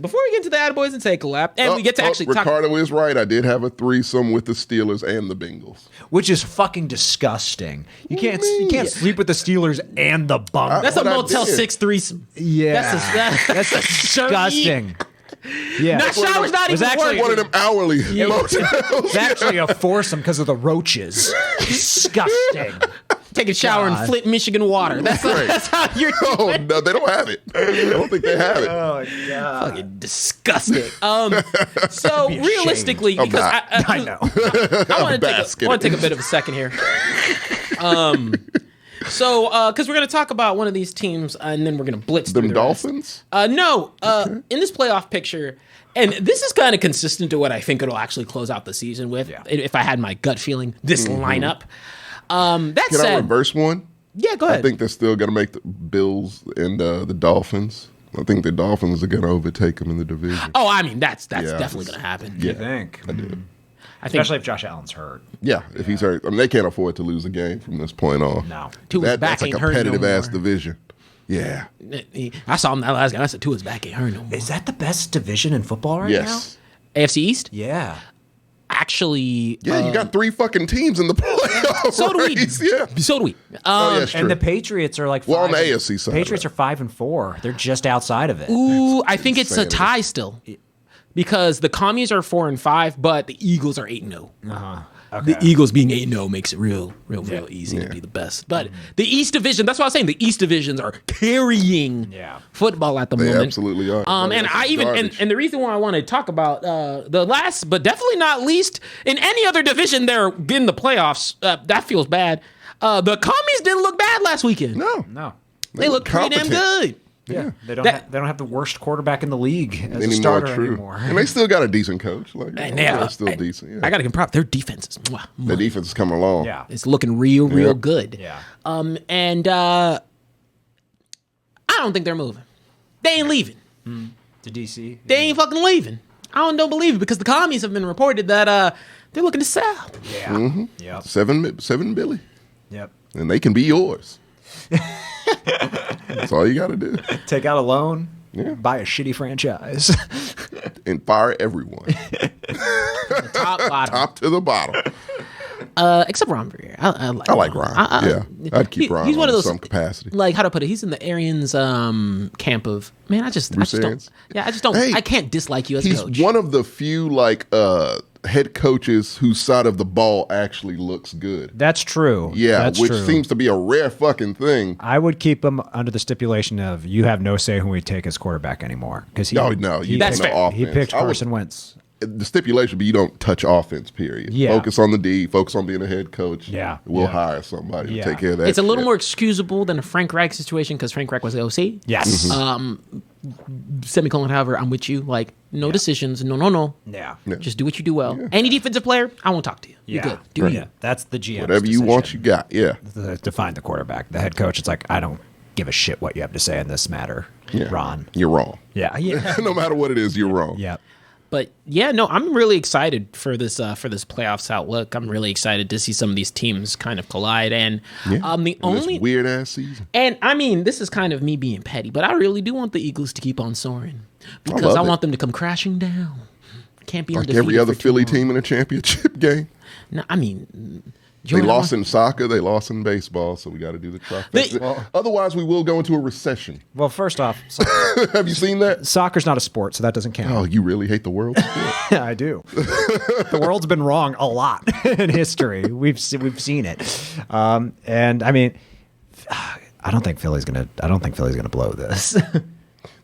S1: Before we get to the Attaboys and take a lap, and we get to actually talk.
S2: Ricardo is right. I did have a threesome with the Steelers and the Bengals,
S3: which is fucking disgusting. You can't sleep with the Steelers and the Bengals.
S1: That's a Motel 6 threesome.
S3: Yeah, that's disgusting. Yeah,
S1: that shower's not even
S2: actually one of them hourly motels.
S3: It's actually a foursome because of the roaches. Disgusting.
S1: Take a shower in Flint, Michigan water. That's how you're doing.
S2: Oh no, they don't have it. I don't think they have it.
S3: Oh my god,
S1: fucking disgusting. So realistically, because
S3: I know,
S1: I want to take a bit of a second here. So, because we're going to talk about one of these teams, and then we're going to blitz
S2: them
S1: through
S2: Dolphins?
S1: No. In this playoff picture, and this is kind of consistent to what I think it'll actually close out the season with, if I had my gut feeling, this lineup. Can
S2: I reverse one?
S1: Yeah, go ahead.
S2: I think they're still going to make the Bills and the Dolphins. I think the Dolphins are going to overtake them in the division.
S1: Oh, I mean, that's definitely going to happen.
S3: You think?
S2: I do.
S3: Especially if Josh Allen's hurt.
S2: Yeah, if he's hurt. I mean, they can't afford to lose a game from this point on.
S3: No.
S2: That's a competitive-ass division. Yeah.
S1: I saw him that last game. I said, Tua's back ain't hurt no more.
S3: Is that the best division in football right now?
S1: AFC East?
S3: Yeah.
S1: Actually...
S2: Yeah, you got 3 fucking teams in the playoffs.
S1: So do we.
S2: Yeah.
S1: So do we.
S3: And the Patriots are like...
S2: on the AFC side.
S3: Patriots are 5-4. They're just outside of it.
S1: Ooh, I think it's a tie still. because the Commies are 4-5, but the Eagles are 8-0.
S3: Okay.
S1: The Eagles being 8-0 makes it real easy to be the best. But the East Division, that's what I was saying. The East Divisions are carrying football at the moment.
S2: They absolutely are.
S1: And I even and the reason why I want to talk about the last, but definitely not least, in any other division, they're getting the playoffs. That feels bad. The Commies didn't look bad last weekend.
S3: No.
S1: They look pretty damn good.
S3: Yeah, they don't have the worst quarterback in the league as a starter anymore.
S2: And they still got a decent coach. Like, they're still decent. Yeah.
S1: I got to give them props. Their defense is
S2: the defense is coming along.
S3: Yeah,
S1: it's looking real good.
S3: Yeah.
S1: And I don't think they're moving. They ain't leaving.
S3: To DC.
S1: They ain't fucking leaving. I don't believe it because the Commies have been reported that they're looking to sell.
S3: Yeah.
S2: Mm-hmm.
S3: Yep.
S2: $7 billion.
S3: Yep.
S2: And they can be yours. That's all you got to do.
S3: Take out a loan.
S2: Yeah.
S3: Buy a shitty franchise.
S2: And fire everyone. Top to the bottom.
S1: Except Ron Verrier. I
S2: like Ron. I'd keep Ron he's one of those, some capacity.
S1: Like, how to put it? He's in the Arians camp of, man, I just don't. Yeah, I just don't. I can't dislike you as a coach.
S2: He's one of the few, head coaches whose side of the ball actually looks good.
S3: That's true.
S2: Yeah,
S3: that's
S2: which
S3: true.
S2: seems to be a rare fucking thing.
S3: I would keep him under the stipulation of you have no say who we take as quarterback anymore. Because
S2: you take no offense.
S3: He picked Carson Wentz.
S2: The stipulation be you don't touch offense, period.
S3: Yeah.
S2: Focus on the D, focus on being a head coach.
S3: Yeah.
S2: We'll hire somebody to take care of that.
S1: It's a little more excusable than a Frank Reich situation because Frank Reich was the OC.
S3: Yes.
S1: Semicolon, however, I'm with you. Like, no decisions. No.
S3: Yeah.
S1: Just do what you do well. Yeah. Any defensive player, I won't talk to you. You're good. Do you.
S3: That's the GM.
S2: Whatever you want, you got. Yeah.
S3: To find the quarterback. The head coach, it's like, I don't give a shit what you have to say in this matter, Ron.
S2: You're wrong.
S3: Yeah.
S2: No matter what it is, you're wrong.
S3: Yeah.
S1: But I'm really excited for this playoffs outlook. I'm really excited to see some of these teams kind of collide. And the only
S2: weird ass season.
S1: And I mean, this is kind of me being petty, but I really do want the Eagles to keep on soaring because I want them to come crashing down. Can't be
S2: like every other Philly team in a championship game.
S1: No, I mean.
S2: They lost in soccer. They lost in baseball. So we got to do the trifecta. Otherwise, we will go into a recession.
S3: Well, first off,
S2: have you seen that?
S3: Soccer's not a sport, so that doesn't count.
S2: Oh, you really hate the world sport?
S3: I do. The world's been wrong a lot in history. We've seen it, and I mean, I don't think Philly's gonna blow this.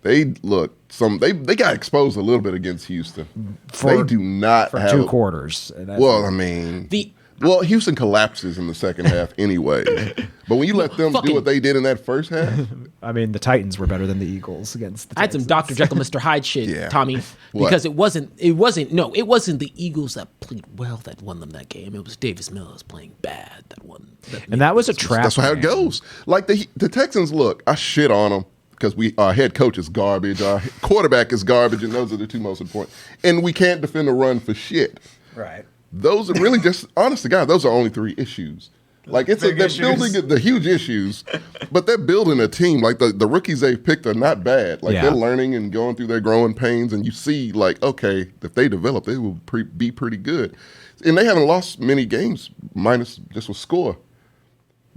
S2: They got exposed a little bit against Houston. They do not
S3: for
S2: have
S3: 2 quarters.
S2: Well, I mean, Houston collapses in the second half anyway. But when you let them do what they did in that first half,
S3: I mean, the Titans were better than the Eagles against the Texans.
S1: I had some Dr. Jekyll, Mr. Hyde shit, Tommy, because it wasn't the Eagles that played well that won them that game. It was Davis Mills playing bad that won.
S3: And that was a trap.
S2: That's how it goes. Like the Texans, look, I shit on them because our head coach is garbage, our quarterback is garbage, and those are the 2 most important. And we can't defend the run for shit.
S3: Right.
S2: Those are really just, honest to God, those are only 3 issues. Like they're building the huge issues, but they're building a team. Like the rookies they've picked are not bad. Like they're learning and going through their growing pains, and you see like, okay, if they develop, they will be pretty good. And they haven't lost many games, minus just a score.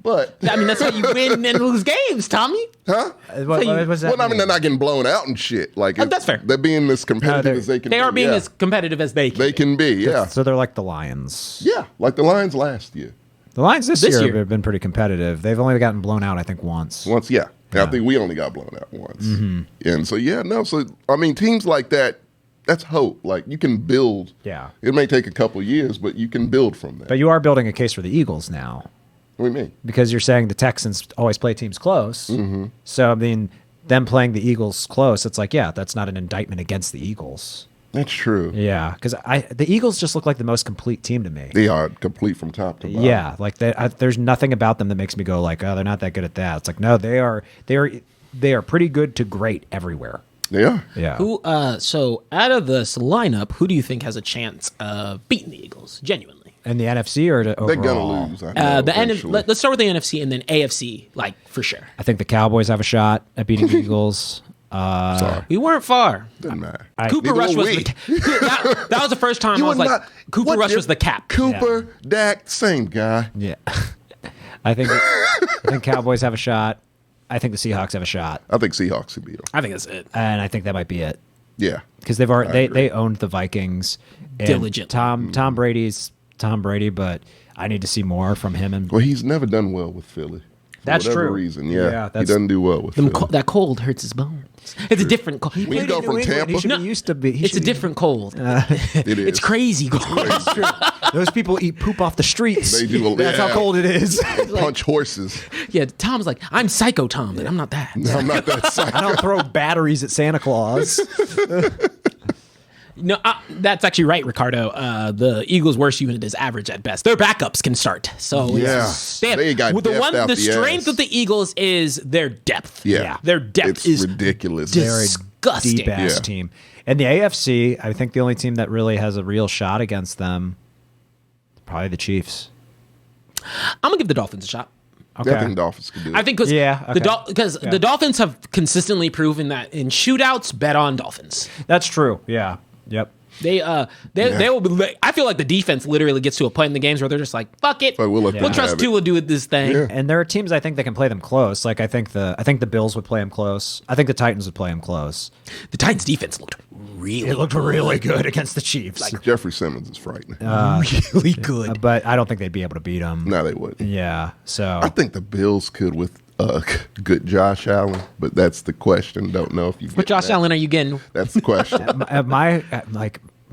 S2: But
S1: I mean, that's how you win and lose games, Tommy.
S2: Huh?
S3: What does that mean?
S2: I mean, they're not getting blown out and shit. Like
S1: that's fair.
S2: They're being as competitive as they can.
S1: They are being as competitive as they can.
S2: They can be, yeah.
S3: So they're like the Lions.
S2: Yeah, like the Lions last year.
S3: The Lions this year have been pretty competitive. They've only gotten blown out, I think, once.
S2: Yeah. I think we only got blown out once. Mm-hmm. And so, so, I mean, teams like that, that's hope. Like, you can build.
S3: Yeah.
S2: It may take a couple years, but you can build from that.
S3: But you are building a case for the Eagles now.
S2: What do you mean?
S3: Because you're saying the Texans always play teams close. Mm-hmm. So, I mean, them playing the Eagles close, it's like, that's not an indictment against the Eagles.
S2: That's true.
S3: Yeah, because the Eagles just look like the most complete team to me.
S2: They are complete from top to bottom.
S3: Yeah, like there's nothing about them that makes me go like, oh, they're not that good at that. It's like, no, they are pretty good to great everywhere.
S2: They are.
S3: Yeah.
S1: So out of this lineup, who do you think has a chance of beating the Eagles genuinely?
S3: In the NFC or overall?
S2: They're gonna lose.
S1: Let's start with the NFC and then AFC, like for sure.
S3: I think the Cowboys have a shot at beating the Eagles.
S2: Sorry.
S1: We weren't far.
S2: Doesn't matter.
S1: Cooper Rush was that was the first time I was like, Cooper Rush was the cap.
S2: Cooper, Dak, same guy.
S3: Yeah. I think Cowboys have a shot. I think the Seahawks have a shot.
S2: I think Seahawks can beat them.
S1: I think that's it.
S3: And I think that might be it.
S2: Yeah.
S3: because they owned the Vikings. And
S1: Diligent.
S3: Tom Brady's Tom Brady, but I need to see more from him. And
S2: Well, he's never done well with Philly.
S3: That's
S2: whatever
S3: true.
S2: reason,
S3: Yeah,
S2: he
S3: that's-
S2: doesn't do well with Philly.
S1: That cold hurts his bones. It's a different cold.
S2: When you go from Tampa,
S3: he should be used to be.
S1: It's a different cold.
S2: it is.
S1: It's crazy cold.
S3: Those people eat poop off the streets.
S2: They do,
S3: That's how
S2: yeah.
S3: cold it is.
S2: Punch horses.
S1: Yeah, Tom's like, I'm Psycho Tom, but I'm not that.
S2: No, I'm not that psycho.
S3: I don't throw batteries at Santa Claus.
S1: No, that's actually right, Ricardo. The Eagles' worst unit is average at best. Their backups can start. So
S2: Yeah.
S1: they
S2: got
S1: the
S2: depth out
S1: the
S2: the
S1: strength
S2: ass.
S1: of the Eagles is their depth.
S2: Yeah.
S1: Their depth
S2: It's
S1: is
S2: ridiculous.
S3: They're
S1: disgusting.
S3: a deep ass
S2: Yeah.
S3: team. And the AFC, I think the only team that really has a real shot against them, probably the Chiefs.
S1: I'm gonna give the Dolphins a shot.
S3: Okay.
S2: I think Dolphins could do it.
S1: I think because
S3: Yeah, okay.
S1: the Dolphins have consistently proven that in shootouts, bet on Dolphins.
S3: That's true. Yeah. Yep.
S1: They will be. I feel like the defense literally gets to a point in the games where they're just like, fuck it,
S2: But we'll let
S1: we'll
S2: them
S1: trust
S2: have it.
S1: Tua do with this thing.
S2: Yeah.
S3: And there are teams I think that can play them close. Like I think the Bills would play them close. I think the Titans would play them close.
S1: The Titans defense looked really
S3: good against the Chiefs.
S2: Jeffrey Simmons is frightening.
S1: really good.
S3: But I don't think they'd be able to beat them.
S2: no, they wouldn't.
S3: Yeah. So
S2: I think the Bills could with good Josh Allen, but that's the question. Don't know if you.
S1: What Josh Allen are you getting?
S2: That's the question.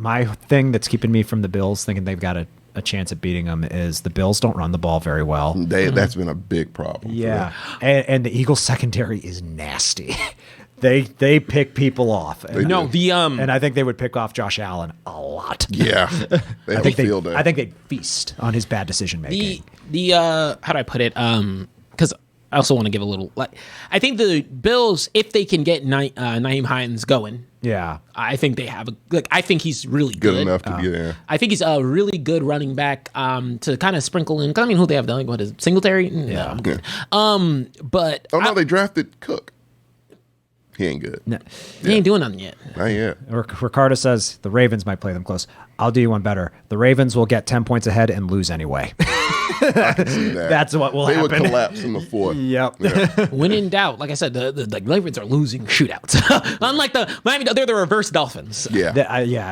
S3: my thing that's keeping me from the Bills thinking they've got a chance at beating them is the Bills don't run the ball very well.
S2: That's been a big problem. for
S3: Yeah,
S2: them.
S3: and the Eagles secondary is nasty. They pick people off.
S1: No, the
S3: and I think they would pick off Josh Allen a lot.
S2: Yeah. They have a field day.
S3: I think they'd feast on his bad decision making.
S1: the how do I put it? Because I also want to give a little I think the Bills, if they can get Naeem Hines going,
S3: Yeah,
S1: I think they have I think he's really
S2: good
S1: good.
S2: enough to be there.
S1: I think he's a really good running back to kind of sprinkle in. I mean, who they have done? What is it, Singletary? Yeah, I'm good. But
S2: Oh no, they drafted Cook. He ain't good.
S1: he ain't doing nothing yet.
S2: Not yet.
S3: Ricardo says the Ravens might play them close. I'll do you one better. The Ravens will get 10 points ahead and lose anyway.
S2: I can see that.
S3: That's what will
S2: they
S3: happen.
S2: would collapse in the fourth.
S3: Yep.
S2: Yeah.
S1: When in doubt, like I said, the Ravens are losing shootouts. Unlike the Miami, they're the reverse Dolphins.
S2: Yeah.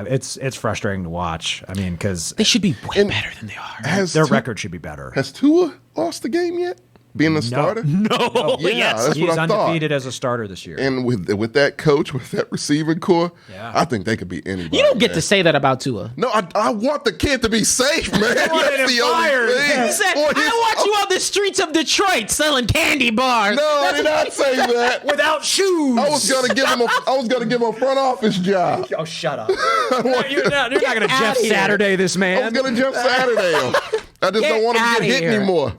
S3: It's frustrating to watch. I mean, because
S1: They should be way better than they are.
S3: their record should be better.
S2: Has Tua lost the game yet? Being the starter?
S1: No,
S2: Yeah,
S1: yes.
S2: that's
S3: He's
S2: what I thought.
S3: undefeated as a starter this year.
S2: And with that coach, with that receiving core,
S3: Yeah.
S2: I think they could beat anybody.
S1: You don't get
S2: man.
S1: to say that about Tua.
S2: No, I want the kid to be safe, man. That's the only thing.
S1: He said,
S2: Boy,
S1: I want you on the streets of Detroit selling candy bars.
S2: No, I did not say that.
S3: Without shoes.
S2: I was gonna give him a front office job.
S3: Oh, shut up.
S2: I
S3: You're not going to Jeff
S1: outta here.
S3: Saturday this
S2: was
S3: man.
S2: gonna jump Saturday him. I just don't want him to
S1: outta
S2: get hit
S1: here.
S2: anymore.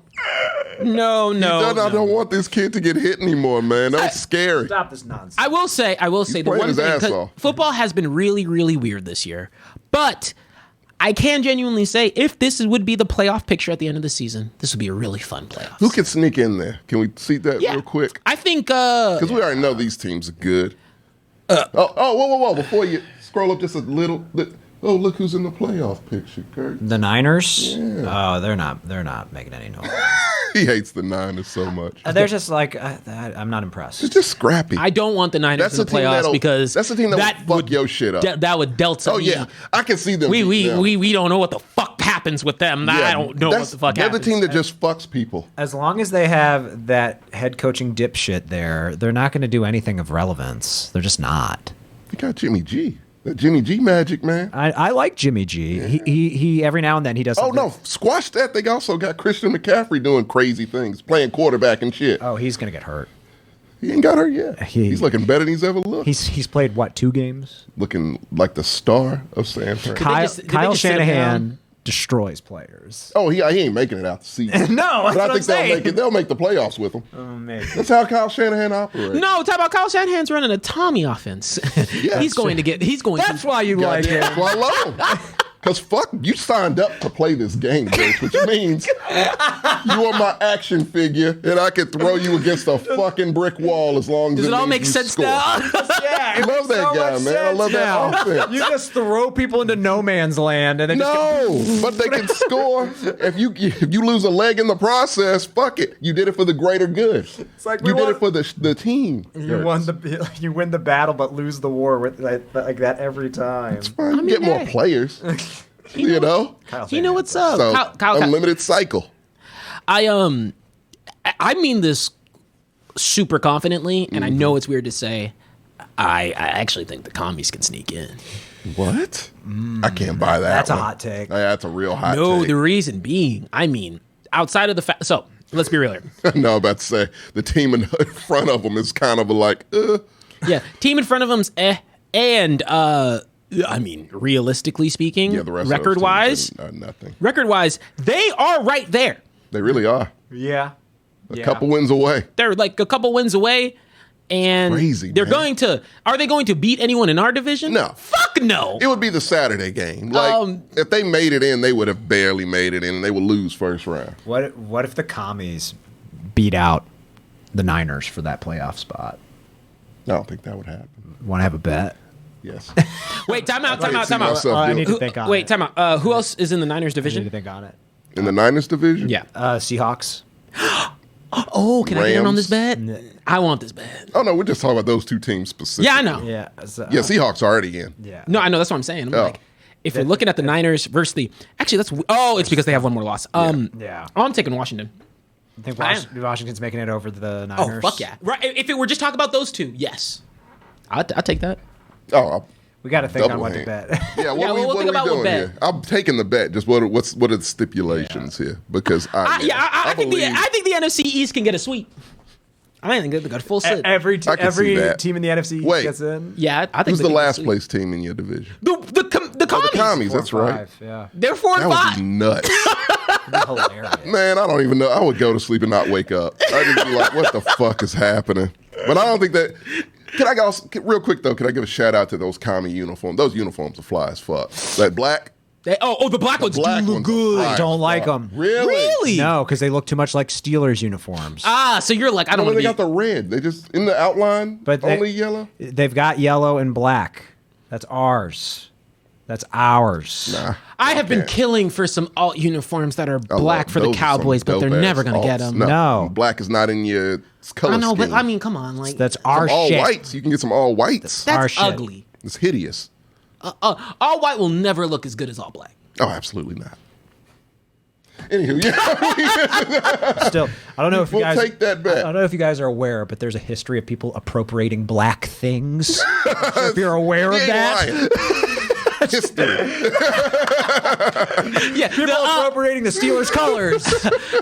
S1: No.
S2: I don't want this kid to get hit anymore, man. That was scary.
S3: Stop this nonsense.
S1: I will say the
S2: playing
S1: one
S2: his
S1: thing,
S2: ass
S1: 'cause
S2: off.
S1: football has been really, really weird this year. But I can genuinely say if this would be the playoff picture at the end of the season, this would be a really fun playoff.
S2: Who can sneak in there? Can we see that real quick?
S1: I think
S2: Because we already know these teams are good. Whoa. Before you scroll up just a little. Oh, look who's in the playoff picture, Kurt.
S3: The Niners?
S2: Yeah.
S3: Oh, they're not making any noise.
S2: He hates the Niners so much.
S3: They're just like, I'm not impressed.
S2: It's just scrappy.
S1: I don't want the Niners
S2: That's
S1: in
S2: the
S1: the
S2: team
S1: playoffs
S2: that'll-
S1: because
S2: that's the team that would fuck your shit up.
S1: That would Delta.
S2: Oh yeah, I can see them.
S1: We
S2: beating them.
S1: we don't know what the fuck happens with them. I don't know what the fuck
S2: they're
S1: happens.
S2: the team that just fucks people.
S3: As long as they have that head coaching dipshit there, they're not going to do anything of relevance. They're just not.
S2: You got Jimmy G. That Jimmy G magic, man.
S3: I like Jimmy G. He every now and then he does.
S2: Oh
S3: something.
S2: no, squash that. They also got Christian McCaffrey doing crazy things, playing quarterback and shit.
S3: Oh, he's going to get hurt.
S2: He ain't got her yet.
S3: He-
S2: He's looking better than he's ever looked.
S3: He's played what, 2 games?
S2: Looking like the star of San Fran.
S1: did they
S3: Kyle
S1: just sit him
S3: Shanahan
S1: down?
S3: destroys players.
S2: Oh, he ain't making it out the season.
S3: No, that's
S2: but I
S3: what I'm
S2: think they'll
S3: saying.
S2: make it. They'll make the playoffs with him.
S3: Maybe.
S2: That's how Kyle Shanahan operates.
S1: No, talk about Kyle Shanahan's running a Tommy offense.
S2: Yeah.
S1: He's going to.
S3: That's why you like
S2: Goddamn,
S3: him.
S2: that's why I love him. Because fuck, you signed up to play this game, bitch, which means you are my action figure, and I could throw you against a fucking brick wall as long as
S1: Does it all
S2: means
S1: make
S2: you
S1: sense
S2: score.
S1: now?
S3: Yeah,
S2: I love that guy, man. I love that offense.
S3: You just throw people into no man's land, and then
S2: But they can score. If you lose a leg in the process, fuck it. You did it for the greater good. It's
S3: like
S2: you did it for the team.
S3: you win the battle, but lose the war with like that every time.
S2: Fine, you get more players. You know?
S1: You know what's up?
S2: So,
S1: Kyle,
S2: unlimited cycle.
S1: I mean this super confidently, and I know it's weird to say. I actually think the commies can sneak in.
S2: What? I can't buy that.
S3: That's
S2: one.
S3: a hot take.
S2: Yeah, that's a real hot
S1: No,
S2: take.
S1: the reason being, I mean, outside of the fact. So let's be real here.
S2: No, I'm about to say the team in front of them is kind of like,
S1: Yeah, team in front of them's and I mean, realistically speaking,
S2: yeah, the rest
S1: record wise,
S2: nothing.
S1: record wise, they are right there.
S2: They really are.
S3: Yeah.
S2: A couple wins away.
S1: They're like a couple wins away, and
S2: Crazy,
S1: they're
S2: man.
S1: going to. Are they going to beat anyone in our division?
S2: No.
S1: Fuck no.
S2: It would be the Saturday game. Like, if they made it in, they would have barely made it in, and they would lose first round.
S3: What if the commies beat out the Niners for that playoff spot?
S2: I don't think that would happen.
S3: Want to have a bet?
S2: Yes.
S1: Wait, time out.
S3: I need to think on
S1: Wait,
S3: it.
S1: time out. Who else is in the Niners
S3: I need to
S1: division?
S3: think on it.
S2: In the Niners division?
S1: Yeah.
S3: Seahawks.
S1: Oh, can I get in on this bet?
S3: Rams.
S1: I want this bet.
S2: Oh, no, we're just talking about those two teams specifically.
S1: Yeah, I know.
S3: Yeah.
S2: Yeah, Seahawks already in.
S3: Yeah.
S1: No, I know. That's what I'm saying. I'm
S2: Oh.
S1: like, if you're looking at the Niners versus the, actually, that's it's because they have one more loss.
S3: Yeah.
S1: Oh, I'm taking Washington.
S3: I think
S1: I am.
S3: Washington's making it over the
S1: Oh,
S3: Niners.
S1: fuck yeah! Right. If it were just talk about those two, yes, I'll take that.
S2: Oh,
S3: We got to think on
S2: double
S3: what to
S2: hand.
S3: bet.
S2: Yeah, what,
S1: Yeah, we'll
S2: what
S1: think
S2: are
S1: about
S2: we
S1: what
S2: doing
S1: bet.
S2: here? I'm taking the bet. Just what are the stipulations here? Because I
S1: think
S2: believe
S1: the NFC East can get a sweep. I think they got a full slip.
S3: Every
S2: I can see that.
S3: team in the NFC
S2: Wait.
S3: gets in.
S1: Yeah, I think
S2: who's
S1: they
S2: the
S1: can get a
S2: last
S1: sweep.
S2: place team in your division?
S1: The commies.
S2: The commies. That's
S3: 4
S2: right.
S3: 5, yeah.
S1: They're 4 and
S2: That would
S1: 5.
S2: be nuts.
S3: That'd be hilarious.
S2: Man, I don't even know. I would go to sleep and not wake up. I'd just be like, what the fuck is happening? But I don't think that. Real quick though, can I give a shout out to those commie uniforms? Those uniforms are fly as fuck. That black.
S1: The black ones do look good.
S2: fly
S3: I don't
S2: as
S3: like
S2: fuck.
S3: them.
S2: Really?
S3: No, because they look too much like Steelers uniforms.
S1: So you're like, I don't
S2: No,
S1: want
S2: they
S1: to
S2: got the red. They just in the outline.
S3: But
S2: only yellow.
S3: They've got yellow and black. That's ours. That's ours.
S2: Nah,
S1: I have been
S2: can't.
S1: killing for some alt uniforms that are black for the
S2: Those are some
S1: Cowboys, but they're
S2: dope-ass
S1: never going to get
S2: alts.
S1: them.
S3: No.
S2: Black is not in your color
S1: I know, but
S2: scheme.
S1: I mean, come on, like
S3: That's our
S2: all
S3: shit.
S2: whites. You can get some all whites.
S3: our
S1: that's
S3: shit.
S1: ugly.
S2: It's hideous.
S1: All white will never look as good as all black.
S2: Oh, absolutely not. Anywho, yeah.
S3: Still, I don't know if you
S2: We'll
S3: guys
S2: take that bet.
S3: I don't know if you guys are aware, but there's a history of people appropriating black things. Not sure if you're aware of
S2: He ain't
S3: that.
S2: lying. History.
S1: Yeah,
S3: People appropriating the Steelers colors.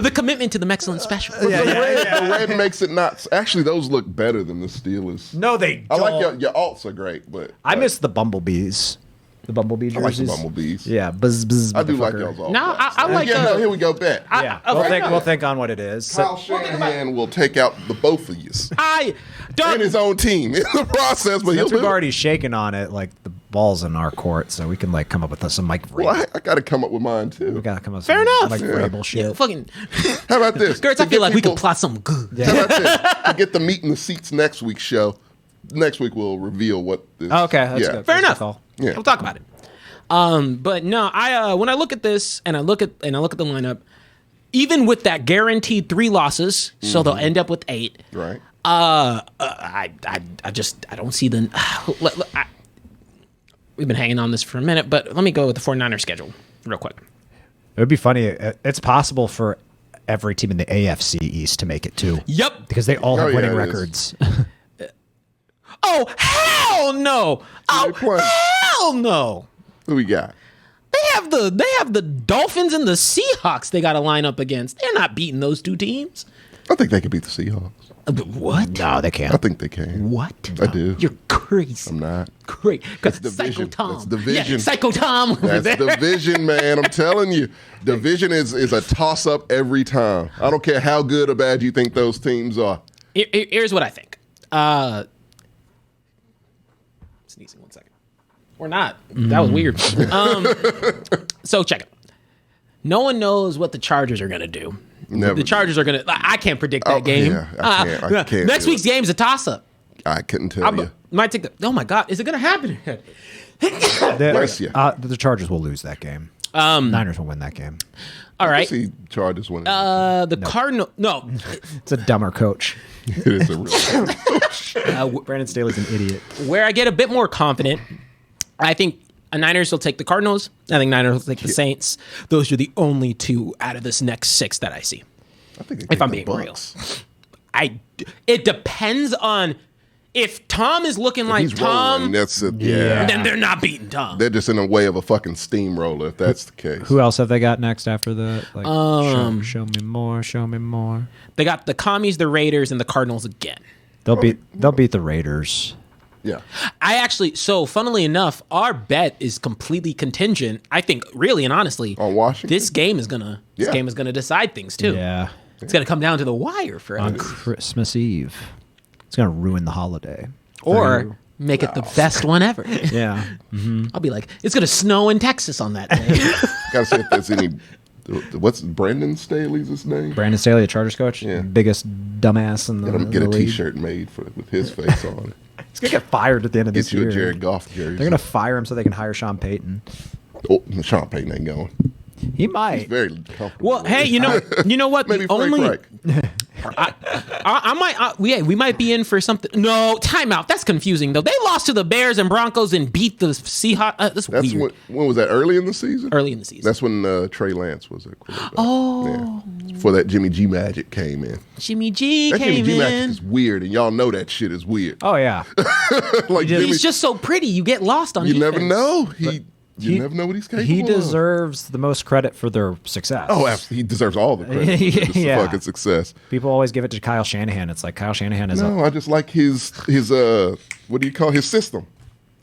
S1: the commitment to the Mexcellence special.
S2: The red makes it not. Actually, those look better than the Steelers.
S3: No, they
S2: I
S3: don't.
S2: like your alts are great, but
S3: I miss the bumblebees. The bumblebee
S2: I like
S3: jerseys.
S2: the bumblebees.
S3: Yeah, buzz, buzz,
S2: I do like
S3: motherfucker.
S2: y'all's alts.
S1: No, I like.
S2: Yeah, no, here we go. Bet.
S3: Yeah, we'll think on what it is.
S2: Kyle Shanahan will take out the both of you
S1: I
S2: and
S1: don't.
S2: his own team in the process, but he'll
S3: Since we've
S2: do it.
S3: already shaken on it, like the ball's in our court, so we can like come up with some Mike Vrabel.
S2: Well, I got to come up with mine too.
S3: We gotta come up with
S1: Fair
S3: some
S1: enough.
S3: Mike Vrabel shit.
S1: Fucking
S2: How about this?
S1: Gertz,
S2: To
S1: I feel
S2: get
S1: like we
S2: people-
S1: could plot something good.
S2: How about this? To get the meat in the seats next week's show. Next week we'll reveal what this.
S3: Oh, okay, that's
S2: yeah.
S3: good.
S1: Fair
S3: That's
S1: enough.
S3: a good call.
S2: Yeah.
S1: We'll talk about it. But no, I when I look at this and I look at the lineup, even with that guaranteed 3 losses, so they'll end up with 8.
S2: Right.
S1: I don't see the. We've been hanging on this for a minute, but let me go with the 49ers schedule real quick.
S3: It would be funny. It's possible for every team in the AFC East to make it too.
S1: Yep.
S3: Because they all have
S2: Oh, yeah,
S3: winning
S2: it is.
S3: records.
S1: Oh hell no!
S2: they play?
S1: Hell no!
S2: Who we got?
S1: They have the Dolphins and the Seahawks they got to line up against. They're not beating those two teams.
S2: I think they could beat the Seahawks.
S1: What?
S3: No, they
S2: I
S3: can't.
S2: think they can.
S1: What?
S2: I do.
S1: You're crazy.
S2: I'm not.
S1: Great.
S2: That's
S1: Psycho
S2: division.
S1: Tom.
S2: That's division.
S1: Yeah, Psycho Tom over
S2: That's
S1: there.
S2: division, man. I'm telling you. Division is a toss-up every time. I don't care how good or bad you think those teams are.
S1: Here's what I think. Sneezing 1 second. Or not. That was weird. So check it. No one knows what the Chargers are going to do.
S2: Never.
S1: The Chargers are going to... I can't predict that game.
S2: Yeah, I can't.
S1: Next week's game is a toss-up.
S2: I couldn't tell you.
S1: Might take the... Oh, my God. Is it going to happen?
S2: Bless you.
S3: The Chargers will lose that game. Niners will win that game.
S1: All right.
S2: See Chargers winning.
S1: The Cardinal... No.
S3: It's a dumber coach.
S2: It is a real
S3: Brandon Staley's an idiot.
S1: Where I get a bit more confident, I think Niners will take the Cardinals. I think Niners will take the Saints. Those are the only two out of this next 6 that I see.
S2: I think
S1: if I'm being real. It depends on... If Tom is looking like Tom,
S2: rolling,
S1: then they're not beating Tom.
S2: They're just in the way of a fucking steamroller, if that's the case.
S3: Who else have they got next after that? Like, show me more, show me more.
S1: They got the Commies, the Raiders, and the Cardinals again.
S3: They'll beat the Raiders.
S2: Yeah.
S1: So funnily enough, our bet is completely contingent. I think, really and honestly,
S2: on Washington.
S1: This game is gonna decide things too.
S3: Yeah.
S1: It's gonna come down to the wire for us.
S3: On Christmas Eve. It's going to ruin the holiday.
S1: Or make it the best one ever.
S3: Yeah. Mm-hmm.
S1: I'll be like, it's going to snow in Texas on that day.
S2: Gotta see if there's any... What's Brandon Staley's his name?
S3: Brandon Staley, the Chargers coach?
S2: Yeah.
S3: Biggest dumbass in the league.
S2: Get a T-shirt made with his face on it.
S3: He's going to get fired at the end of this year.
S2: Get you a Jared Goff jersey.
S3: They're going to fire him so they can hire Sean Payton.
S2: Oh, Sean Payton ain't going.
S3: He might.
S2: He's very comfortable.
S1: Well, hey, you know what?
S2: Maybe Frank
S1: We might be in for something. No, timeout. That's confusing though. They lost to the Bears and Broncos and beat the Seahawks. That's weird.
S2: When was that? Early in the season.
S1: Early in the season.
S2: That's when Trey Lance was a quarterback.
S1: Oh,
S2: yeah. Before that Jimmy G Magic came in.
S1: Jimmy G came
S2: Jimmy G
S1: in.
S2: Magic is weird, and y'all know that shit is weird.
S3: Oh yeah.
S2: Like
S1: he's just so pretty. You get lost on.
S2: You
S1: defense.
S2: never know. You never know what he's capable of.
S3: He deserves the most credit for their success.
S2: Oh, absolutely. He deserves all the credit for his fucking success.
S3: People always give it to Kyle Shanahan. It's like Kyle Shanahan is
S2: I just like his what do you call his system?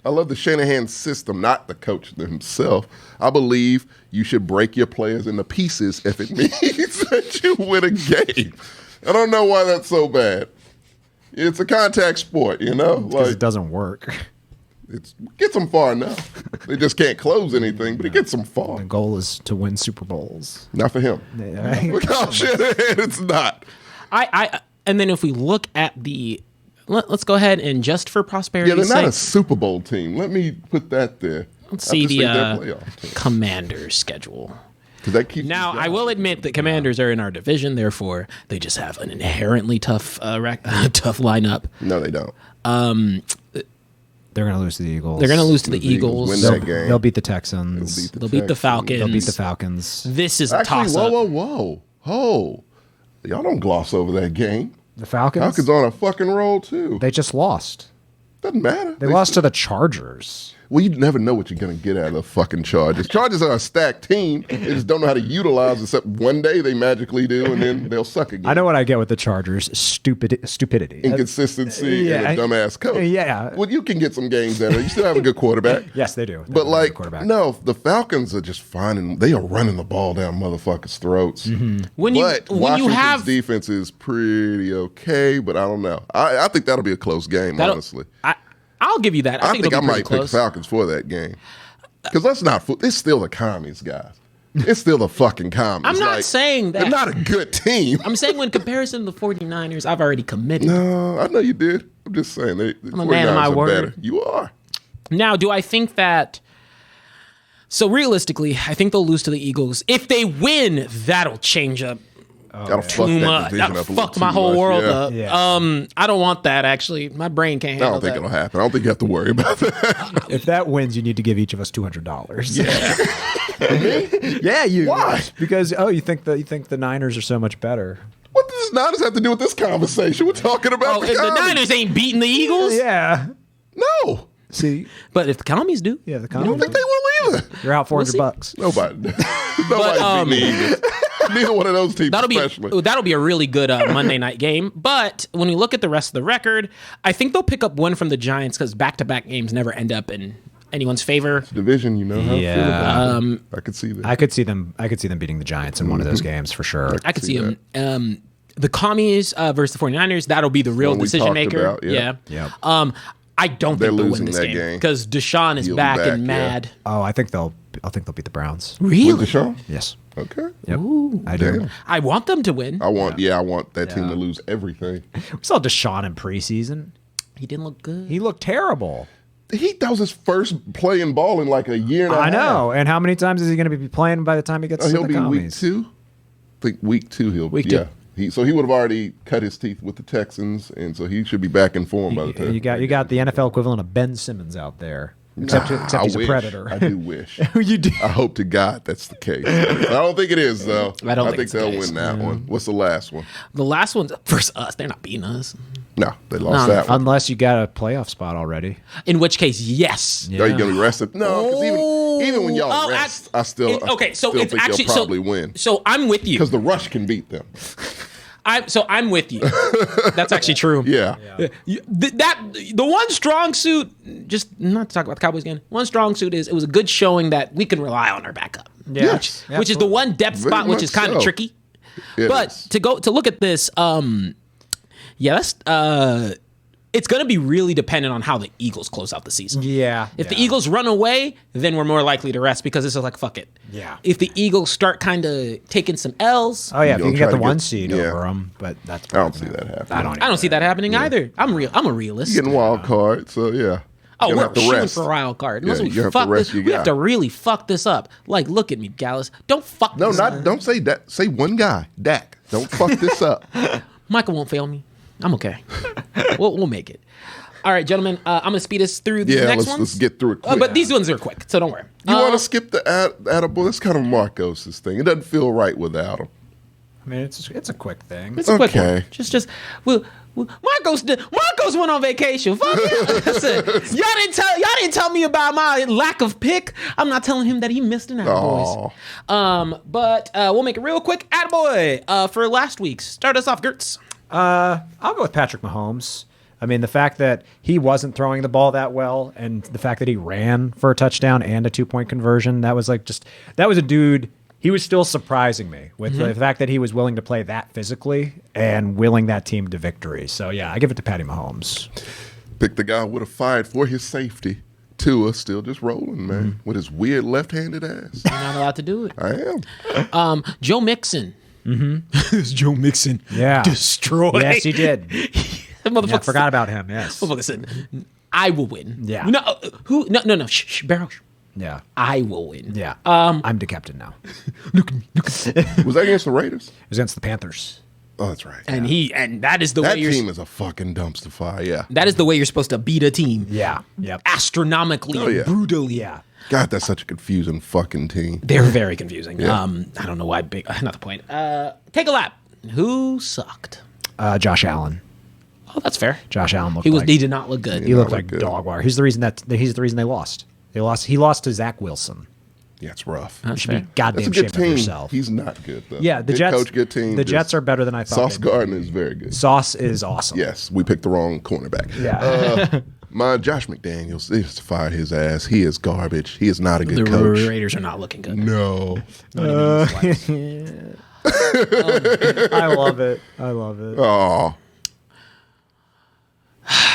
S2: I love the Shanahan system, not the coach himself. I believe you should break your players into pieces if it means that you win a game. I don't know why that's so bad. It's a contact sport,
S3: because it doesn't work.
S2: It gets them far enough. They just can't close anything, but it gets them far.
S3: The goal is to win Super Bowls.
S2: Not for him. With Kyle Shanahan, it's not.
S1: And then if we look at let's go ahead and just for prosperity's
S2: they're not
S1: sake,
S2: a Super Bowl team. Let me put that there.
S1: Let's see the Commanders schedule. Now, I will admit that Commanders are in our division, therefore they just have an inherently tough lineup.
S2: No, they don't.
S3: They're going to lose to the Eagles.
S1: They're going to lose to the Eagles.
S2: Win that game.
S3: They'll beat the Texans.
S1: They'll beat the Falcons.
S3: They'll beat the Falcons.
S1: This is a toss-up.
S2: Whoa. Y'all don't gloss over that game.
S3: The Falcons?
S2: Falcons on a fucking roll, too.
S3: They just lost.
S2: Doesn't matter.
S3: They lost to the Chargers.
S2: Well, you never know what you're going to get out of the fucking Chargers. Chargers are a stacked team. They just don't know how to utilize, except one day they magically do, and then they'll suck again.
S3: I know what I get with the Chargers. Stupidity.
S2: Inconsistency and a dumbass coach.
S3: Yeah.
S2: Well, you can get some games out of it. You still have a good quarterback.
S3: Yes, they do.
S2: But, no, the Falcons are just finding – they are running the ball down motherfuckers' throats.
S1: Mm-hmm.
S2: Washington's defense is pretty okay, but I don't know. I think that'll be a close game, honestly.
S1: I'll give you that. I think
S2: I might pick Falcons for that game. Because let's not – it's still the commies, guys. It's still the fucking commies.
S1: I'm not saying that.
S2: They're not a good team.
S1: I'm saying when comparison to the 49ers, I've already committed.
S2: No, I know you did. I'm just saying.
S1: I'm a man of my word.
S2: Better. You are.
S1: Now, do I think that – so realistically, I think they'll lose to the Eagles. If they win, that'll change up.
S2: That'll fuck that division up a little
S1: fuck my whole world up.
S3: Yeah.
S1: I don't want that, actually. My brain can't handle that.
S2: I don't think it'll happen. I don't think you have to worry about that.
S3: If that wins, you need to give each of us $200.
S2: Yeah. Me?
S3: Yeah, you.
S2: Why?
S3: Because you think the Niners are so much better.
S2: What does Niners have to do with this conversation? We're talking about the
S1: Niners ain't beating the Eagles?
S3: Yeah.
S2: No.
S3: See,
S1: but if the commies do,
S3: yeah, the
S2: I
S3: commies.
S2: don't think they will either.
S3: You're out $400.
S2: Nobody's beating the Eagles. Neither one of those teams,
S1: that'll be a really good Monday night game. But when we look at the rest of the record, I think they'll pick up one from the Giants because back-to-back games never end up in anyone's favor.
S2: It's division, you know how I feel about it. I could see that.
S3: I could see them beating the Giants in one of those games for sure.
S1: I could see them. The commies versus the 49ers, that'll be the real decision maker.
S2: Yeah.
S3: Yeah.
S1: I don't
S2: They're
S1: think they'll win
S2: losing
S1: this
S2: that
S1: game
S2: game.
S1: because Deshaun is
S2: He'll be
S1: back
S2: back,
S1: and
S2: yeah.
S1: mad.
S3: Oh, I think they'll beat the Browns.
S1: Really?
S2: With Deshaun?
S3: Yes.
S2: Okay.
S3: Yep. I do.
S2: Damn.
S1: I want them to win.
S2: I want that team to lose everything.
S3: We saw Deshaun in preseason.
S1: He didn't look good.
S3: He looked terrible.
S2: That was his first playing ball in like a year and a half.
S3: I know. And how many times is he going to be playing by the time he gets to
S2: He'll
S3: the
S2: be
S3: commies?
S2: week 2. I think week 2 he'll
S1: Week
S2: yeah.
S1: 2.
S2: So he would have already cut his teeth with the Texans, and so he should be back in form by the time.
S3: You got the NFL equivalent of Ben Simmons out there. Except
S2: I
S3: he's
S2: wish.
S3: a predator.
S2: I do wish.
S3: You do.
S2: I hope to God that's the case. I don't think it is, though.
S1: I don't think
S2: think
S1: it's the
S2: they'll
S1: case.
S2: win that one. What's the last one?
S1: The last one's versus us. They're not beating us.
S2: No, they lost that one.
S3: Unless you got a playoff spot already.
S1: In which case, yes.
S2: Are you going to be rested? No, because even when y'all rest, I still think you'll probably win.
S1: So I'm with you.
S2: Because the rush can beat them.
S1: I'm with you. That's actually true.
S2: Yeah.
S1: The one strong suit, just not to talk about the Cowboys again. One strong suit is it was a good showing that we can rely on our backup.
S3: Yeah.
S2: Yes.
S1: Which is the one depth
S2: Very
S1: spot, which
S2: much
S1: is kind of
S2: so.
S1: tricky.
S2: It
S1: But
S2: is.
S1: to look at this, it's going to be really dependent on how the Eagles close out the season.
S3: Yeah.
S1: If the Eagles run away, then we're more likely to rest because it's like, fuck it.
S3: Yeah.
S1: If the Eagles start kind of taking some L's,
S3: Oh, yeah. If
S2: You
S3: you
S2: gonna
S3: can
S2: try
S3: get the
S2: to
S3: one
S2: get-
S3: seed
S2: yeah.
S3: over them. But that's
S2: I don't see that happening.
S1: I don't see that happening either. I'm a realist.
S2: You're getting wild card, so yeah.
S1: Oh,
S2: You're gonna
S1: we're
S2: have to
S1: shooting
S2: rest.
S1: for a wild card.
S2: Yeah,
S1: Unless
S2: you have to rest
S1: this,
S2: your
S1: we have
S2: guy.
S1: to really fuck this up. Like, look at me, Gallus. Don't fuck
S2: No,
S1: this up.
S2: don't say that. Say one guy, Dak. Don't fuck this up.
S1: Michael won't fail me. I'm okay. we'll make it. All right, gentlemen. I'm gonna speed us through these
S2: Yeah,
S1: next
S2: let's
S1: ones.
S2: get through it quick.
S1: But these ones are quick, so don't worry.
S2: You want to skip the Attaboy? That's kind of Marcos' thing. It doesn't feel right without him.
S3: I mean, it's a quick thing.
S1: It's a quick
S2: Okay.
S1: one. Just Marcos went on vacation. Fuck yeah. Listen, y'all didn't tell me about my lack of pick. I'm not telling him that he missed an Attaboys. But we'll make it real quick. Attaboy for last week's. Start us off, Gertz.
S3: I'll go with Patrick Mahomes. I mean, the fact that he wasn't throwing the ball that well and the fact that he ran for a touchdown and a 2-point conversion, that was a dude. He was still surprising me with the fact that he was willing to play that physically and willing that team to victory. So, yeah, I give it to Patty Mahomes.
S2: Pick the guy who would have fired for his safety. Tua still just rolling, man, with his weird left-handed ass.
S1: You're not allowed to do it.
S2: I am.
S1: Joe Mixon. Mm-hmm. Joe Mixon.
S3: Yeah.
S1: Destroyed.
S3: Yes, he did.
S1: Motherfucker
S3: Yeah, I forgot about him, yes.
S1: Motherfucker said, I will win.
S3: Yeah.
S1: No, who? No. Shh, Barrow.
S3: Yeah.
S1: I will win.
S3: Yeah. I'm the captain now.
S2: Was that against the Raiders?
S3: It was against the Panthers.
S2: Oh, that's right.
S1: And that is the
S2: That
S1: way you're.
S2: team is a fucking dumpster fire, yeah.
S1: That is the way you're supposed to beat a team.
S3: Yeah. Yep.
S1: Astronomically,
S2: Oh, yeah.
S1: brutally.
S3: Yeah.
S2: God, that's such a confusing fucking team.
S1: They're very confusing.
S2: Yeah.
S1: I don't know why. Not the point. Take a lap. Who sucked?
S3: Josh Allen.
S1: Oh, that's fair.
S3: Josh Allen looked
S1: He did not look good.
S3: He looked
S2: not
S3: like
S2: good.
S3: dog wire. He's the reason they lost. He lost to Zach Wilson.
S2: Yeah, it's rough.
S3: You should be
S1: fair.
S3: goddamn
S2: That's a
S3: ashamed
S2: good
S3: of
S2: team.
S3: yourself.
S2: He's not good, though.
S3: Yeah, the
S2: Good
S3: Jets.
S2: coach, good team.
S3: The
S2: Just
S3: Jets are better than I thought.
S2: Sauce
S3: they'd be.
S2: Gardner is very good.
S3: Sauce is awesome.
S2: Yes, we picked the wrong cornerback.
S3: Yeah.
S2: My Josh McDaniels, they just fired his ass. He is garbage. He is not a good
S1: The
S2: coach.
S1: Raiders are not looking good.
S2: No.
S3: I love it. I love it.
S2: Oh,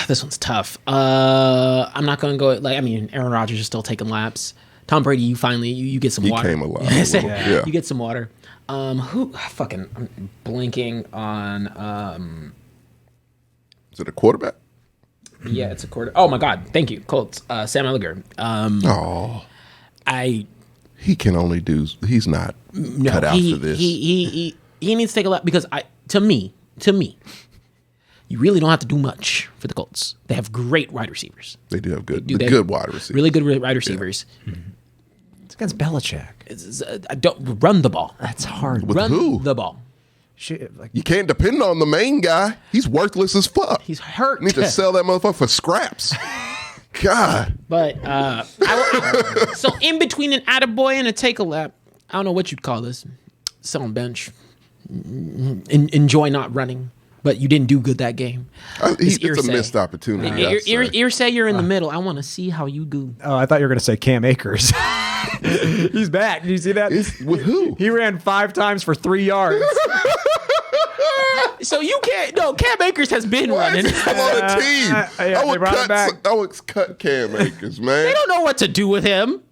S1: This one's tough. I'm not going to go. Aaron Rodgers is still taking laps. Tom Brady, you finally you get some
S2: he
S1: water.
S2: came alive. a little. Yeah.
S1: You get some water. I'm blanking on.
S2: Is it a quarterback?
S1: Yeah, it's a quarter. Oh my God! Thank you, Colts. Sam Ellinger.
S2: Oh,
S1: I
S2: he can only do. He's not cut out for this.
S1: He needs to take a lap because to me, you really don't have to do much for the Colts. They have great wide receivers.
S2: They do have good,
S1: They have
S2: good wide receivers.
S1: Really good wide receivers.
S3: It's against Belichick.
S1: Don't run the ball.
S3: That's hard.
S2: With
S1: Run
S2: who?
S1: the ball.
S2: You can't depend on the main guy. He's worthless as fuck.
S1: He's hurt.
S2: You need to sell that motherfucker for scraps. God.
S1: But so in between an attaboy and a take a lap, I don't know what you'd call this. Sit on bench. Enjoy not running, but you didn't do good that game.
S2: It's a missed opportunity.
S1: Irsay, you're in the middle. I want to see how you do.
S3: Oh, I thought you were going to say Cam Akers. He's back. Did you see that?
S2: With who?
S3: He ran 5 times for 3 yards.
S1: So you can't. No, Cam Akers has been
S2: Why
S1: running.
S2: is he still on the team?
S3: Yeah, they brought him back.
S2: I would cut Cam Akers, man.
S1: They don't know what to do with him.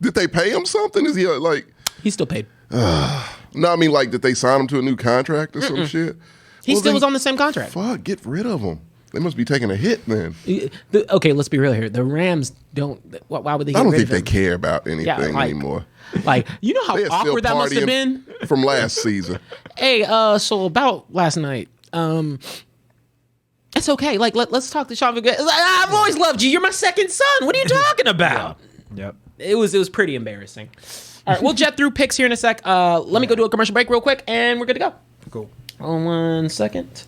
S2: Did they pay him something? Is he like?
S1: He's still paid.
S2: No, I mean like, did they sign him to a new contract or some shit?
S1: He still was on the same contract.
S2: Fuck, get rid of him. They must be taking a hit then.
S1: Okay, let's be real here. The Rams don't. Why would they?
S2: I don't think
S1: rid of
S2: they
S1: him?
S2: care about anything
S1: like-
S2: anymore.
S1: Like, you know how
S2: They are still
S1: awkward that must have
S2: partying
S1: been.
S2: from last season.
S1: Hey, so about last night. It's okay. Like, let's talk to Sean McVay. I've always loved you. You're my second son. What are you talking about?
S3: Yep.
S1: It was pretty embarrassing. All right, we'll jet through picks here in a sec. Let me go do a commercial break real quick, and we're good to go.
S3: Cool.
S1: Hold on 1 second.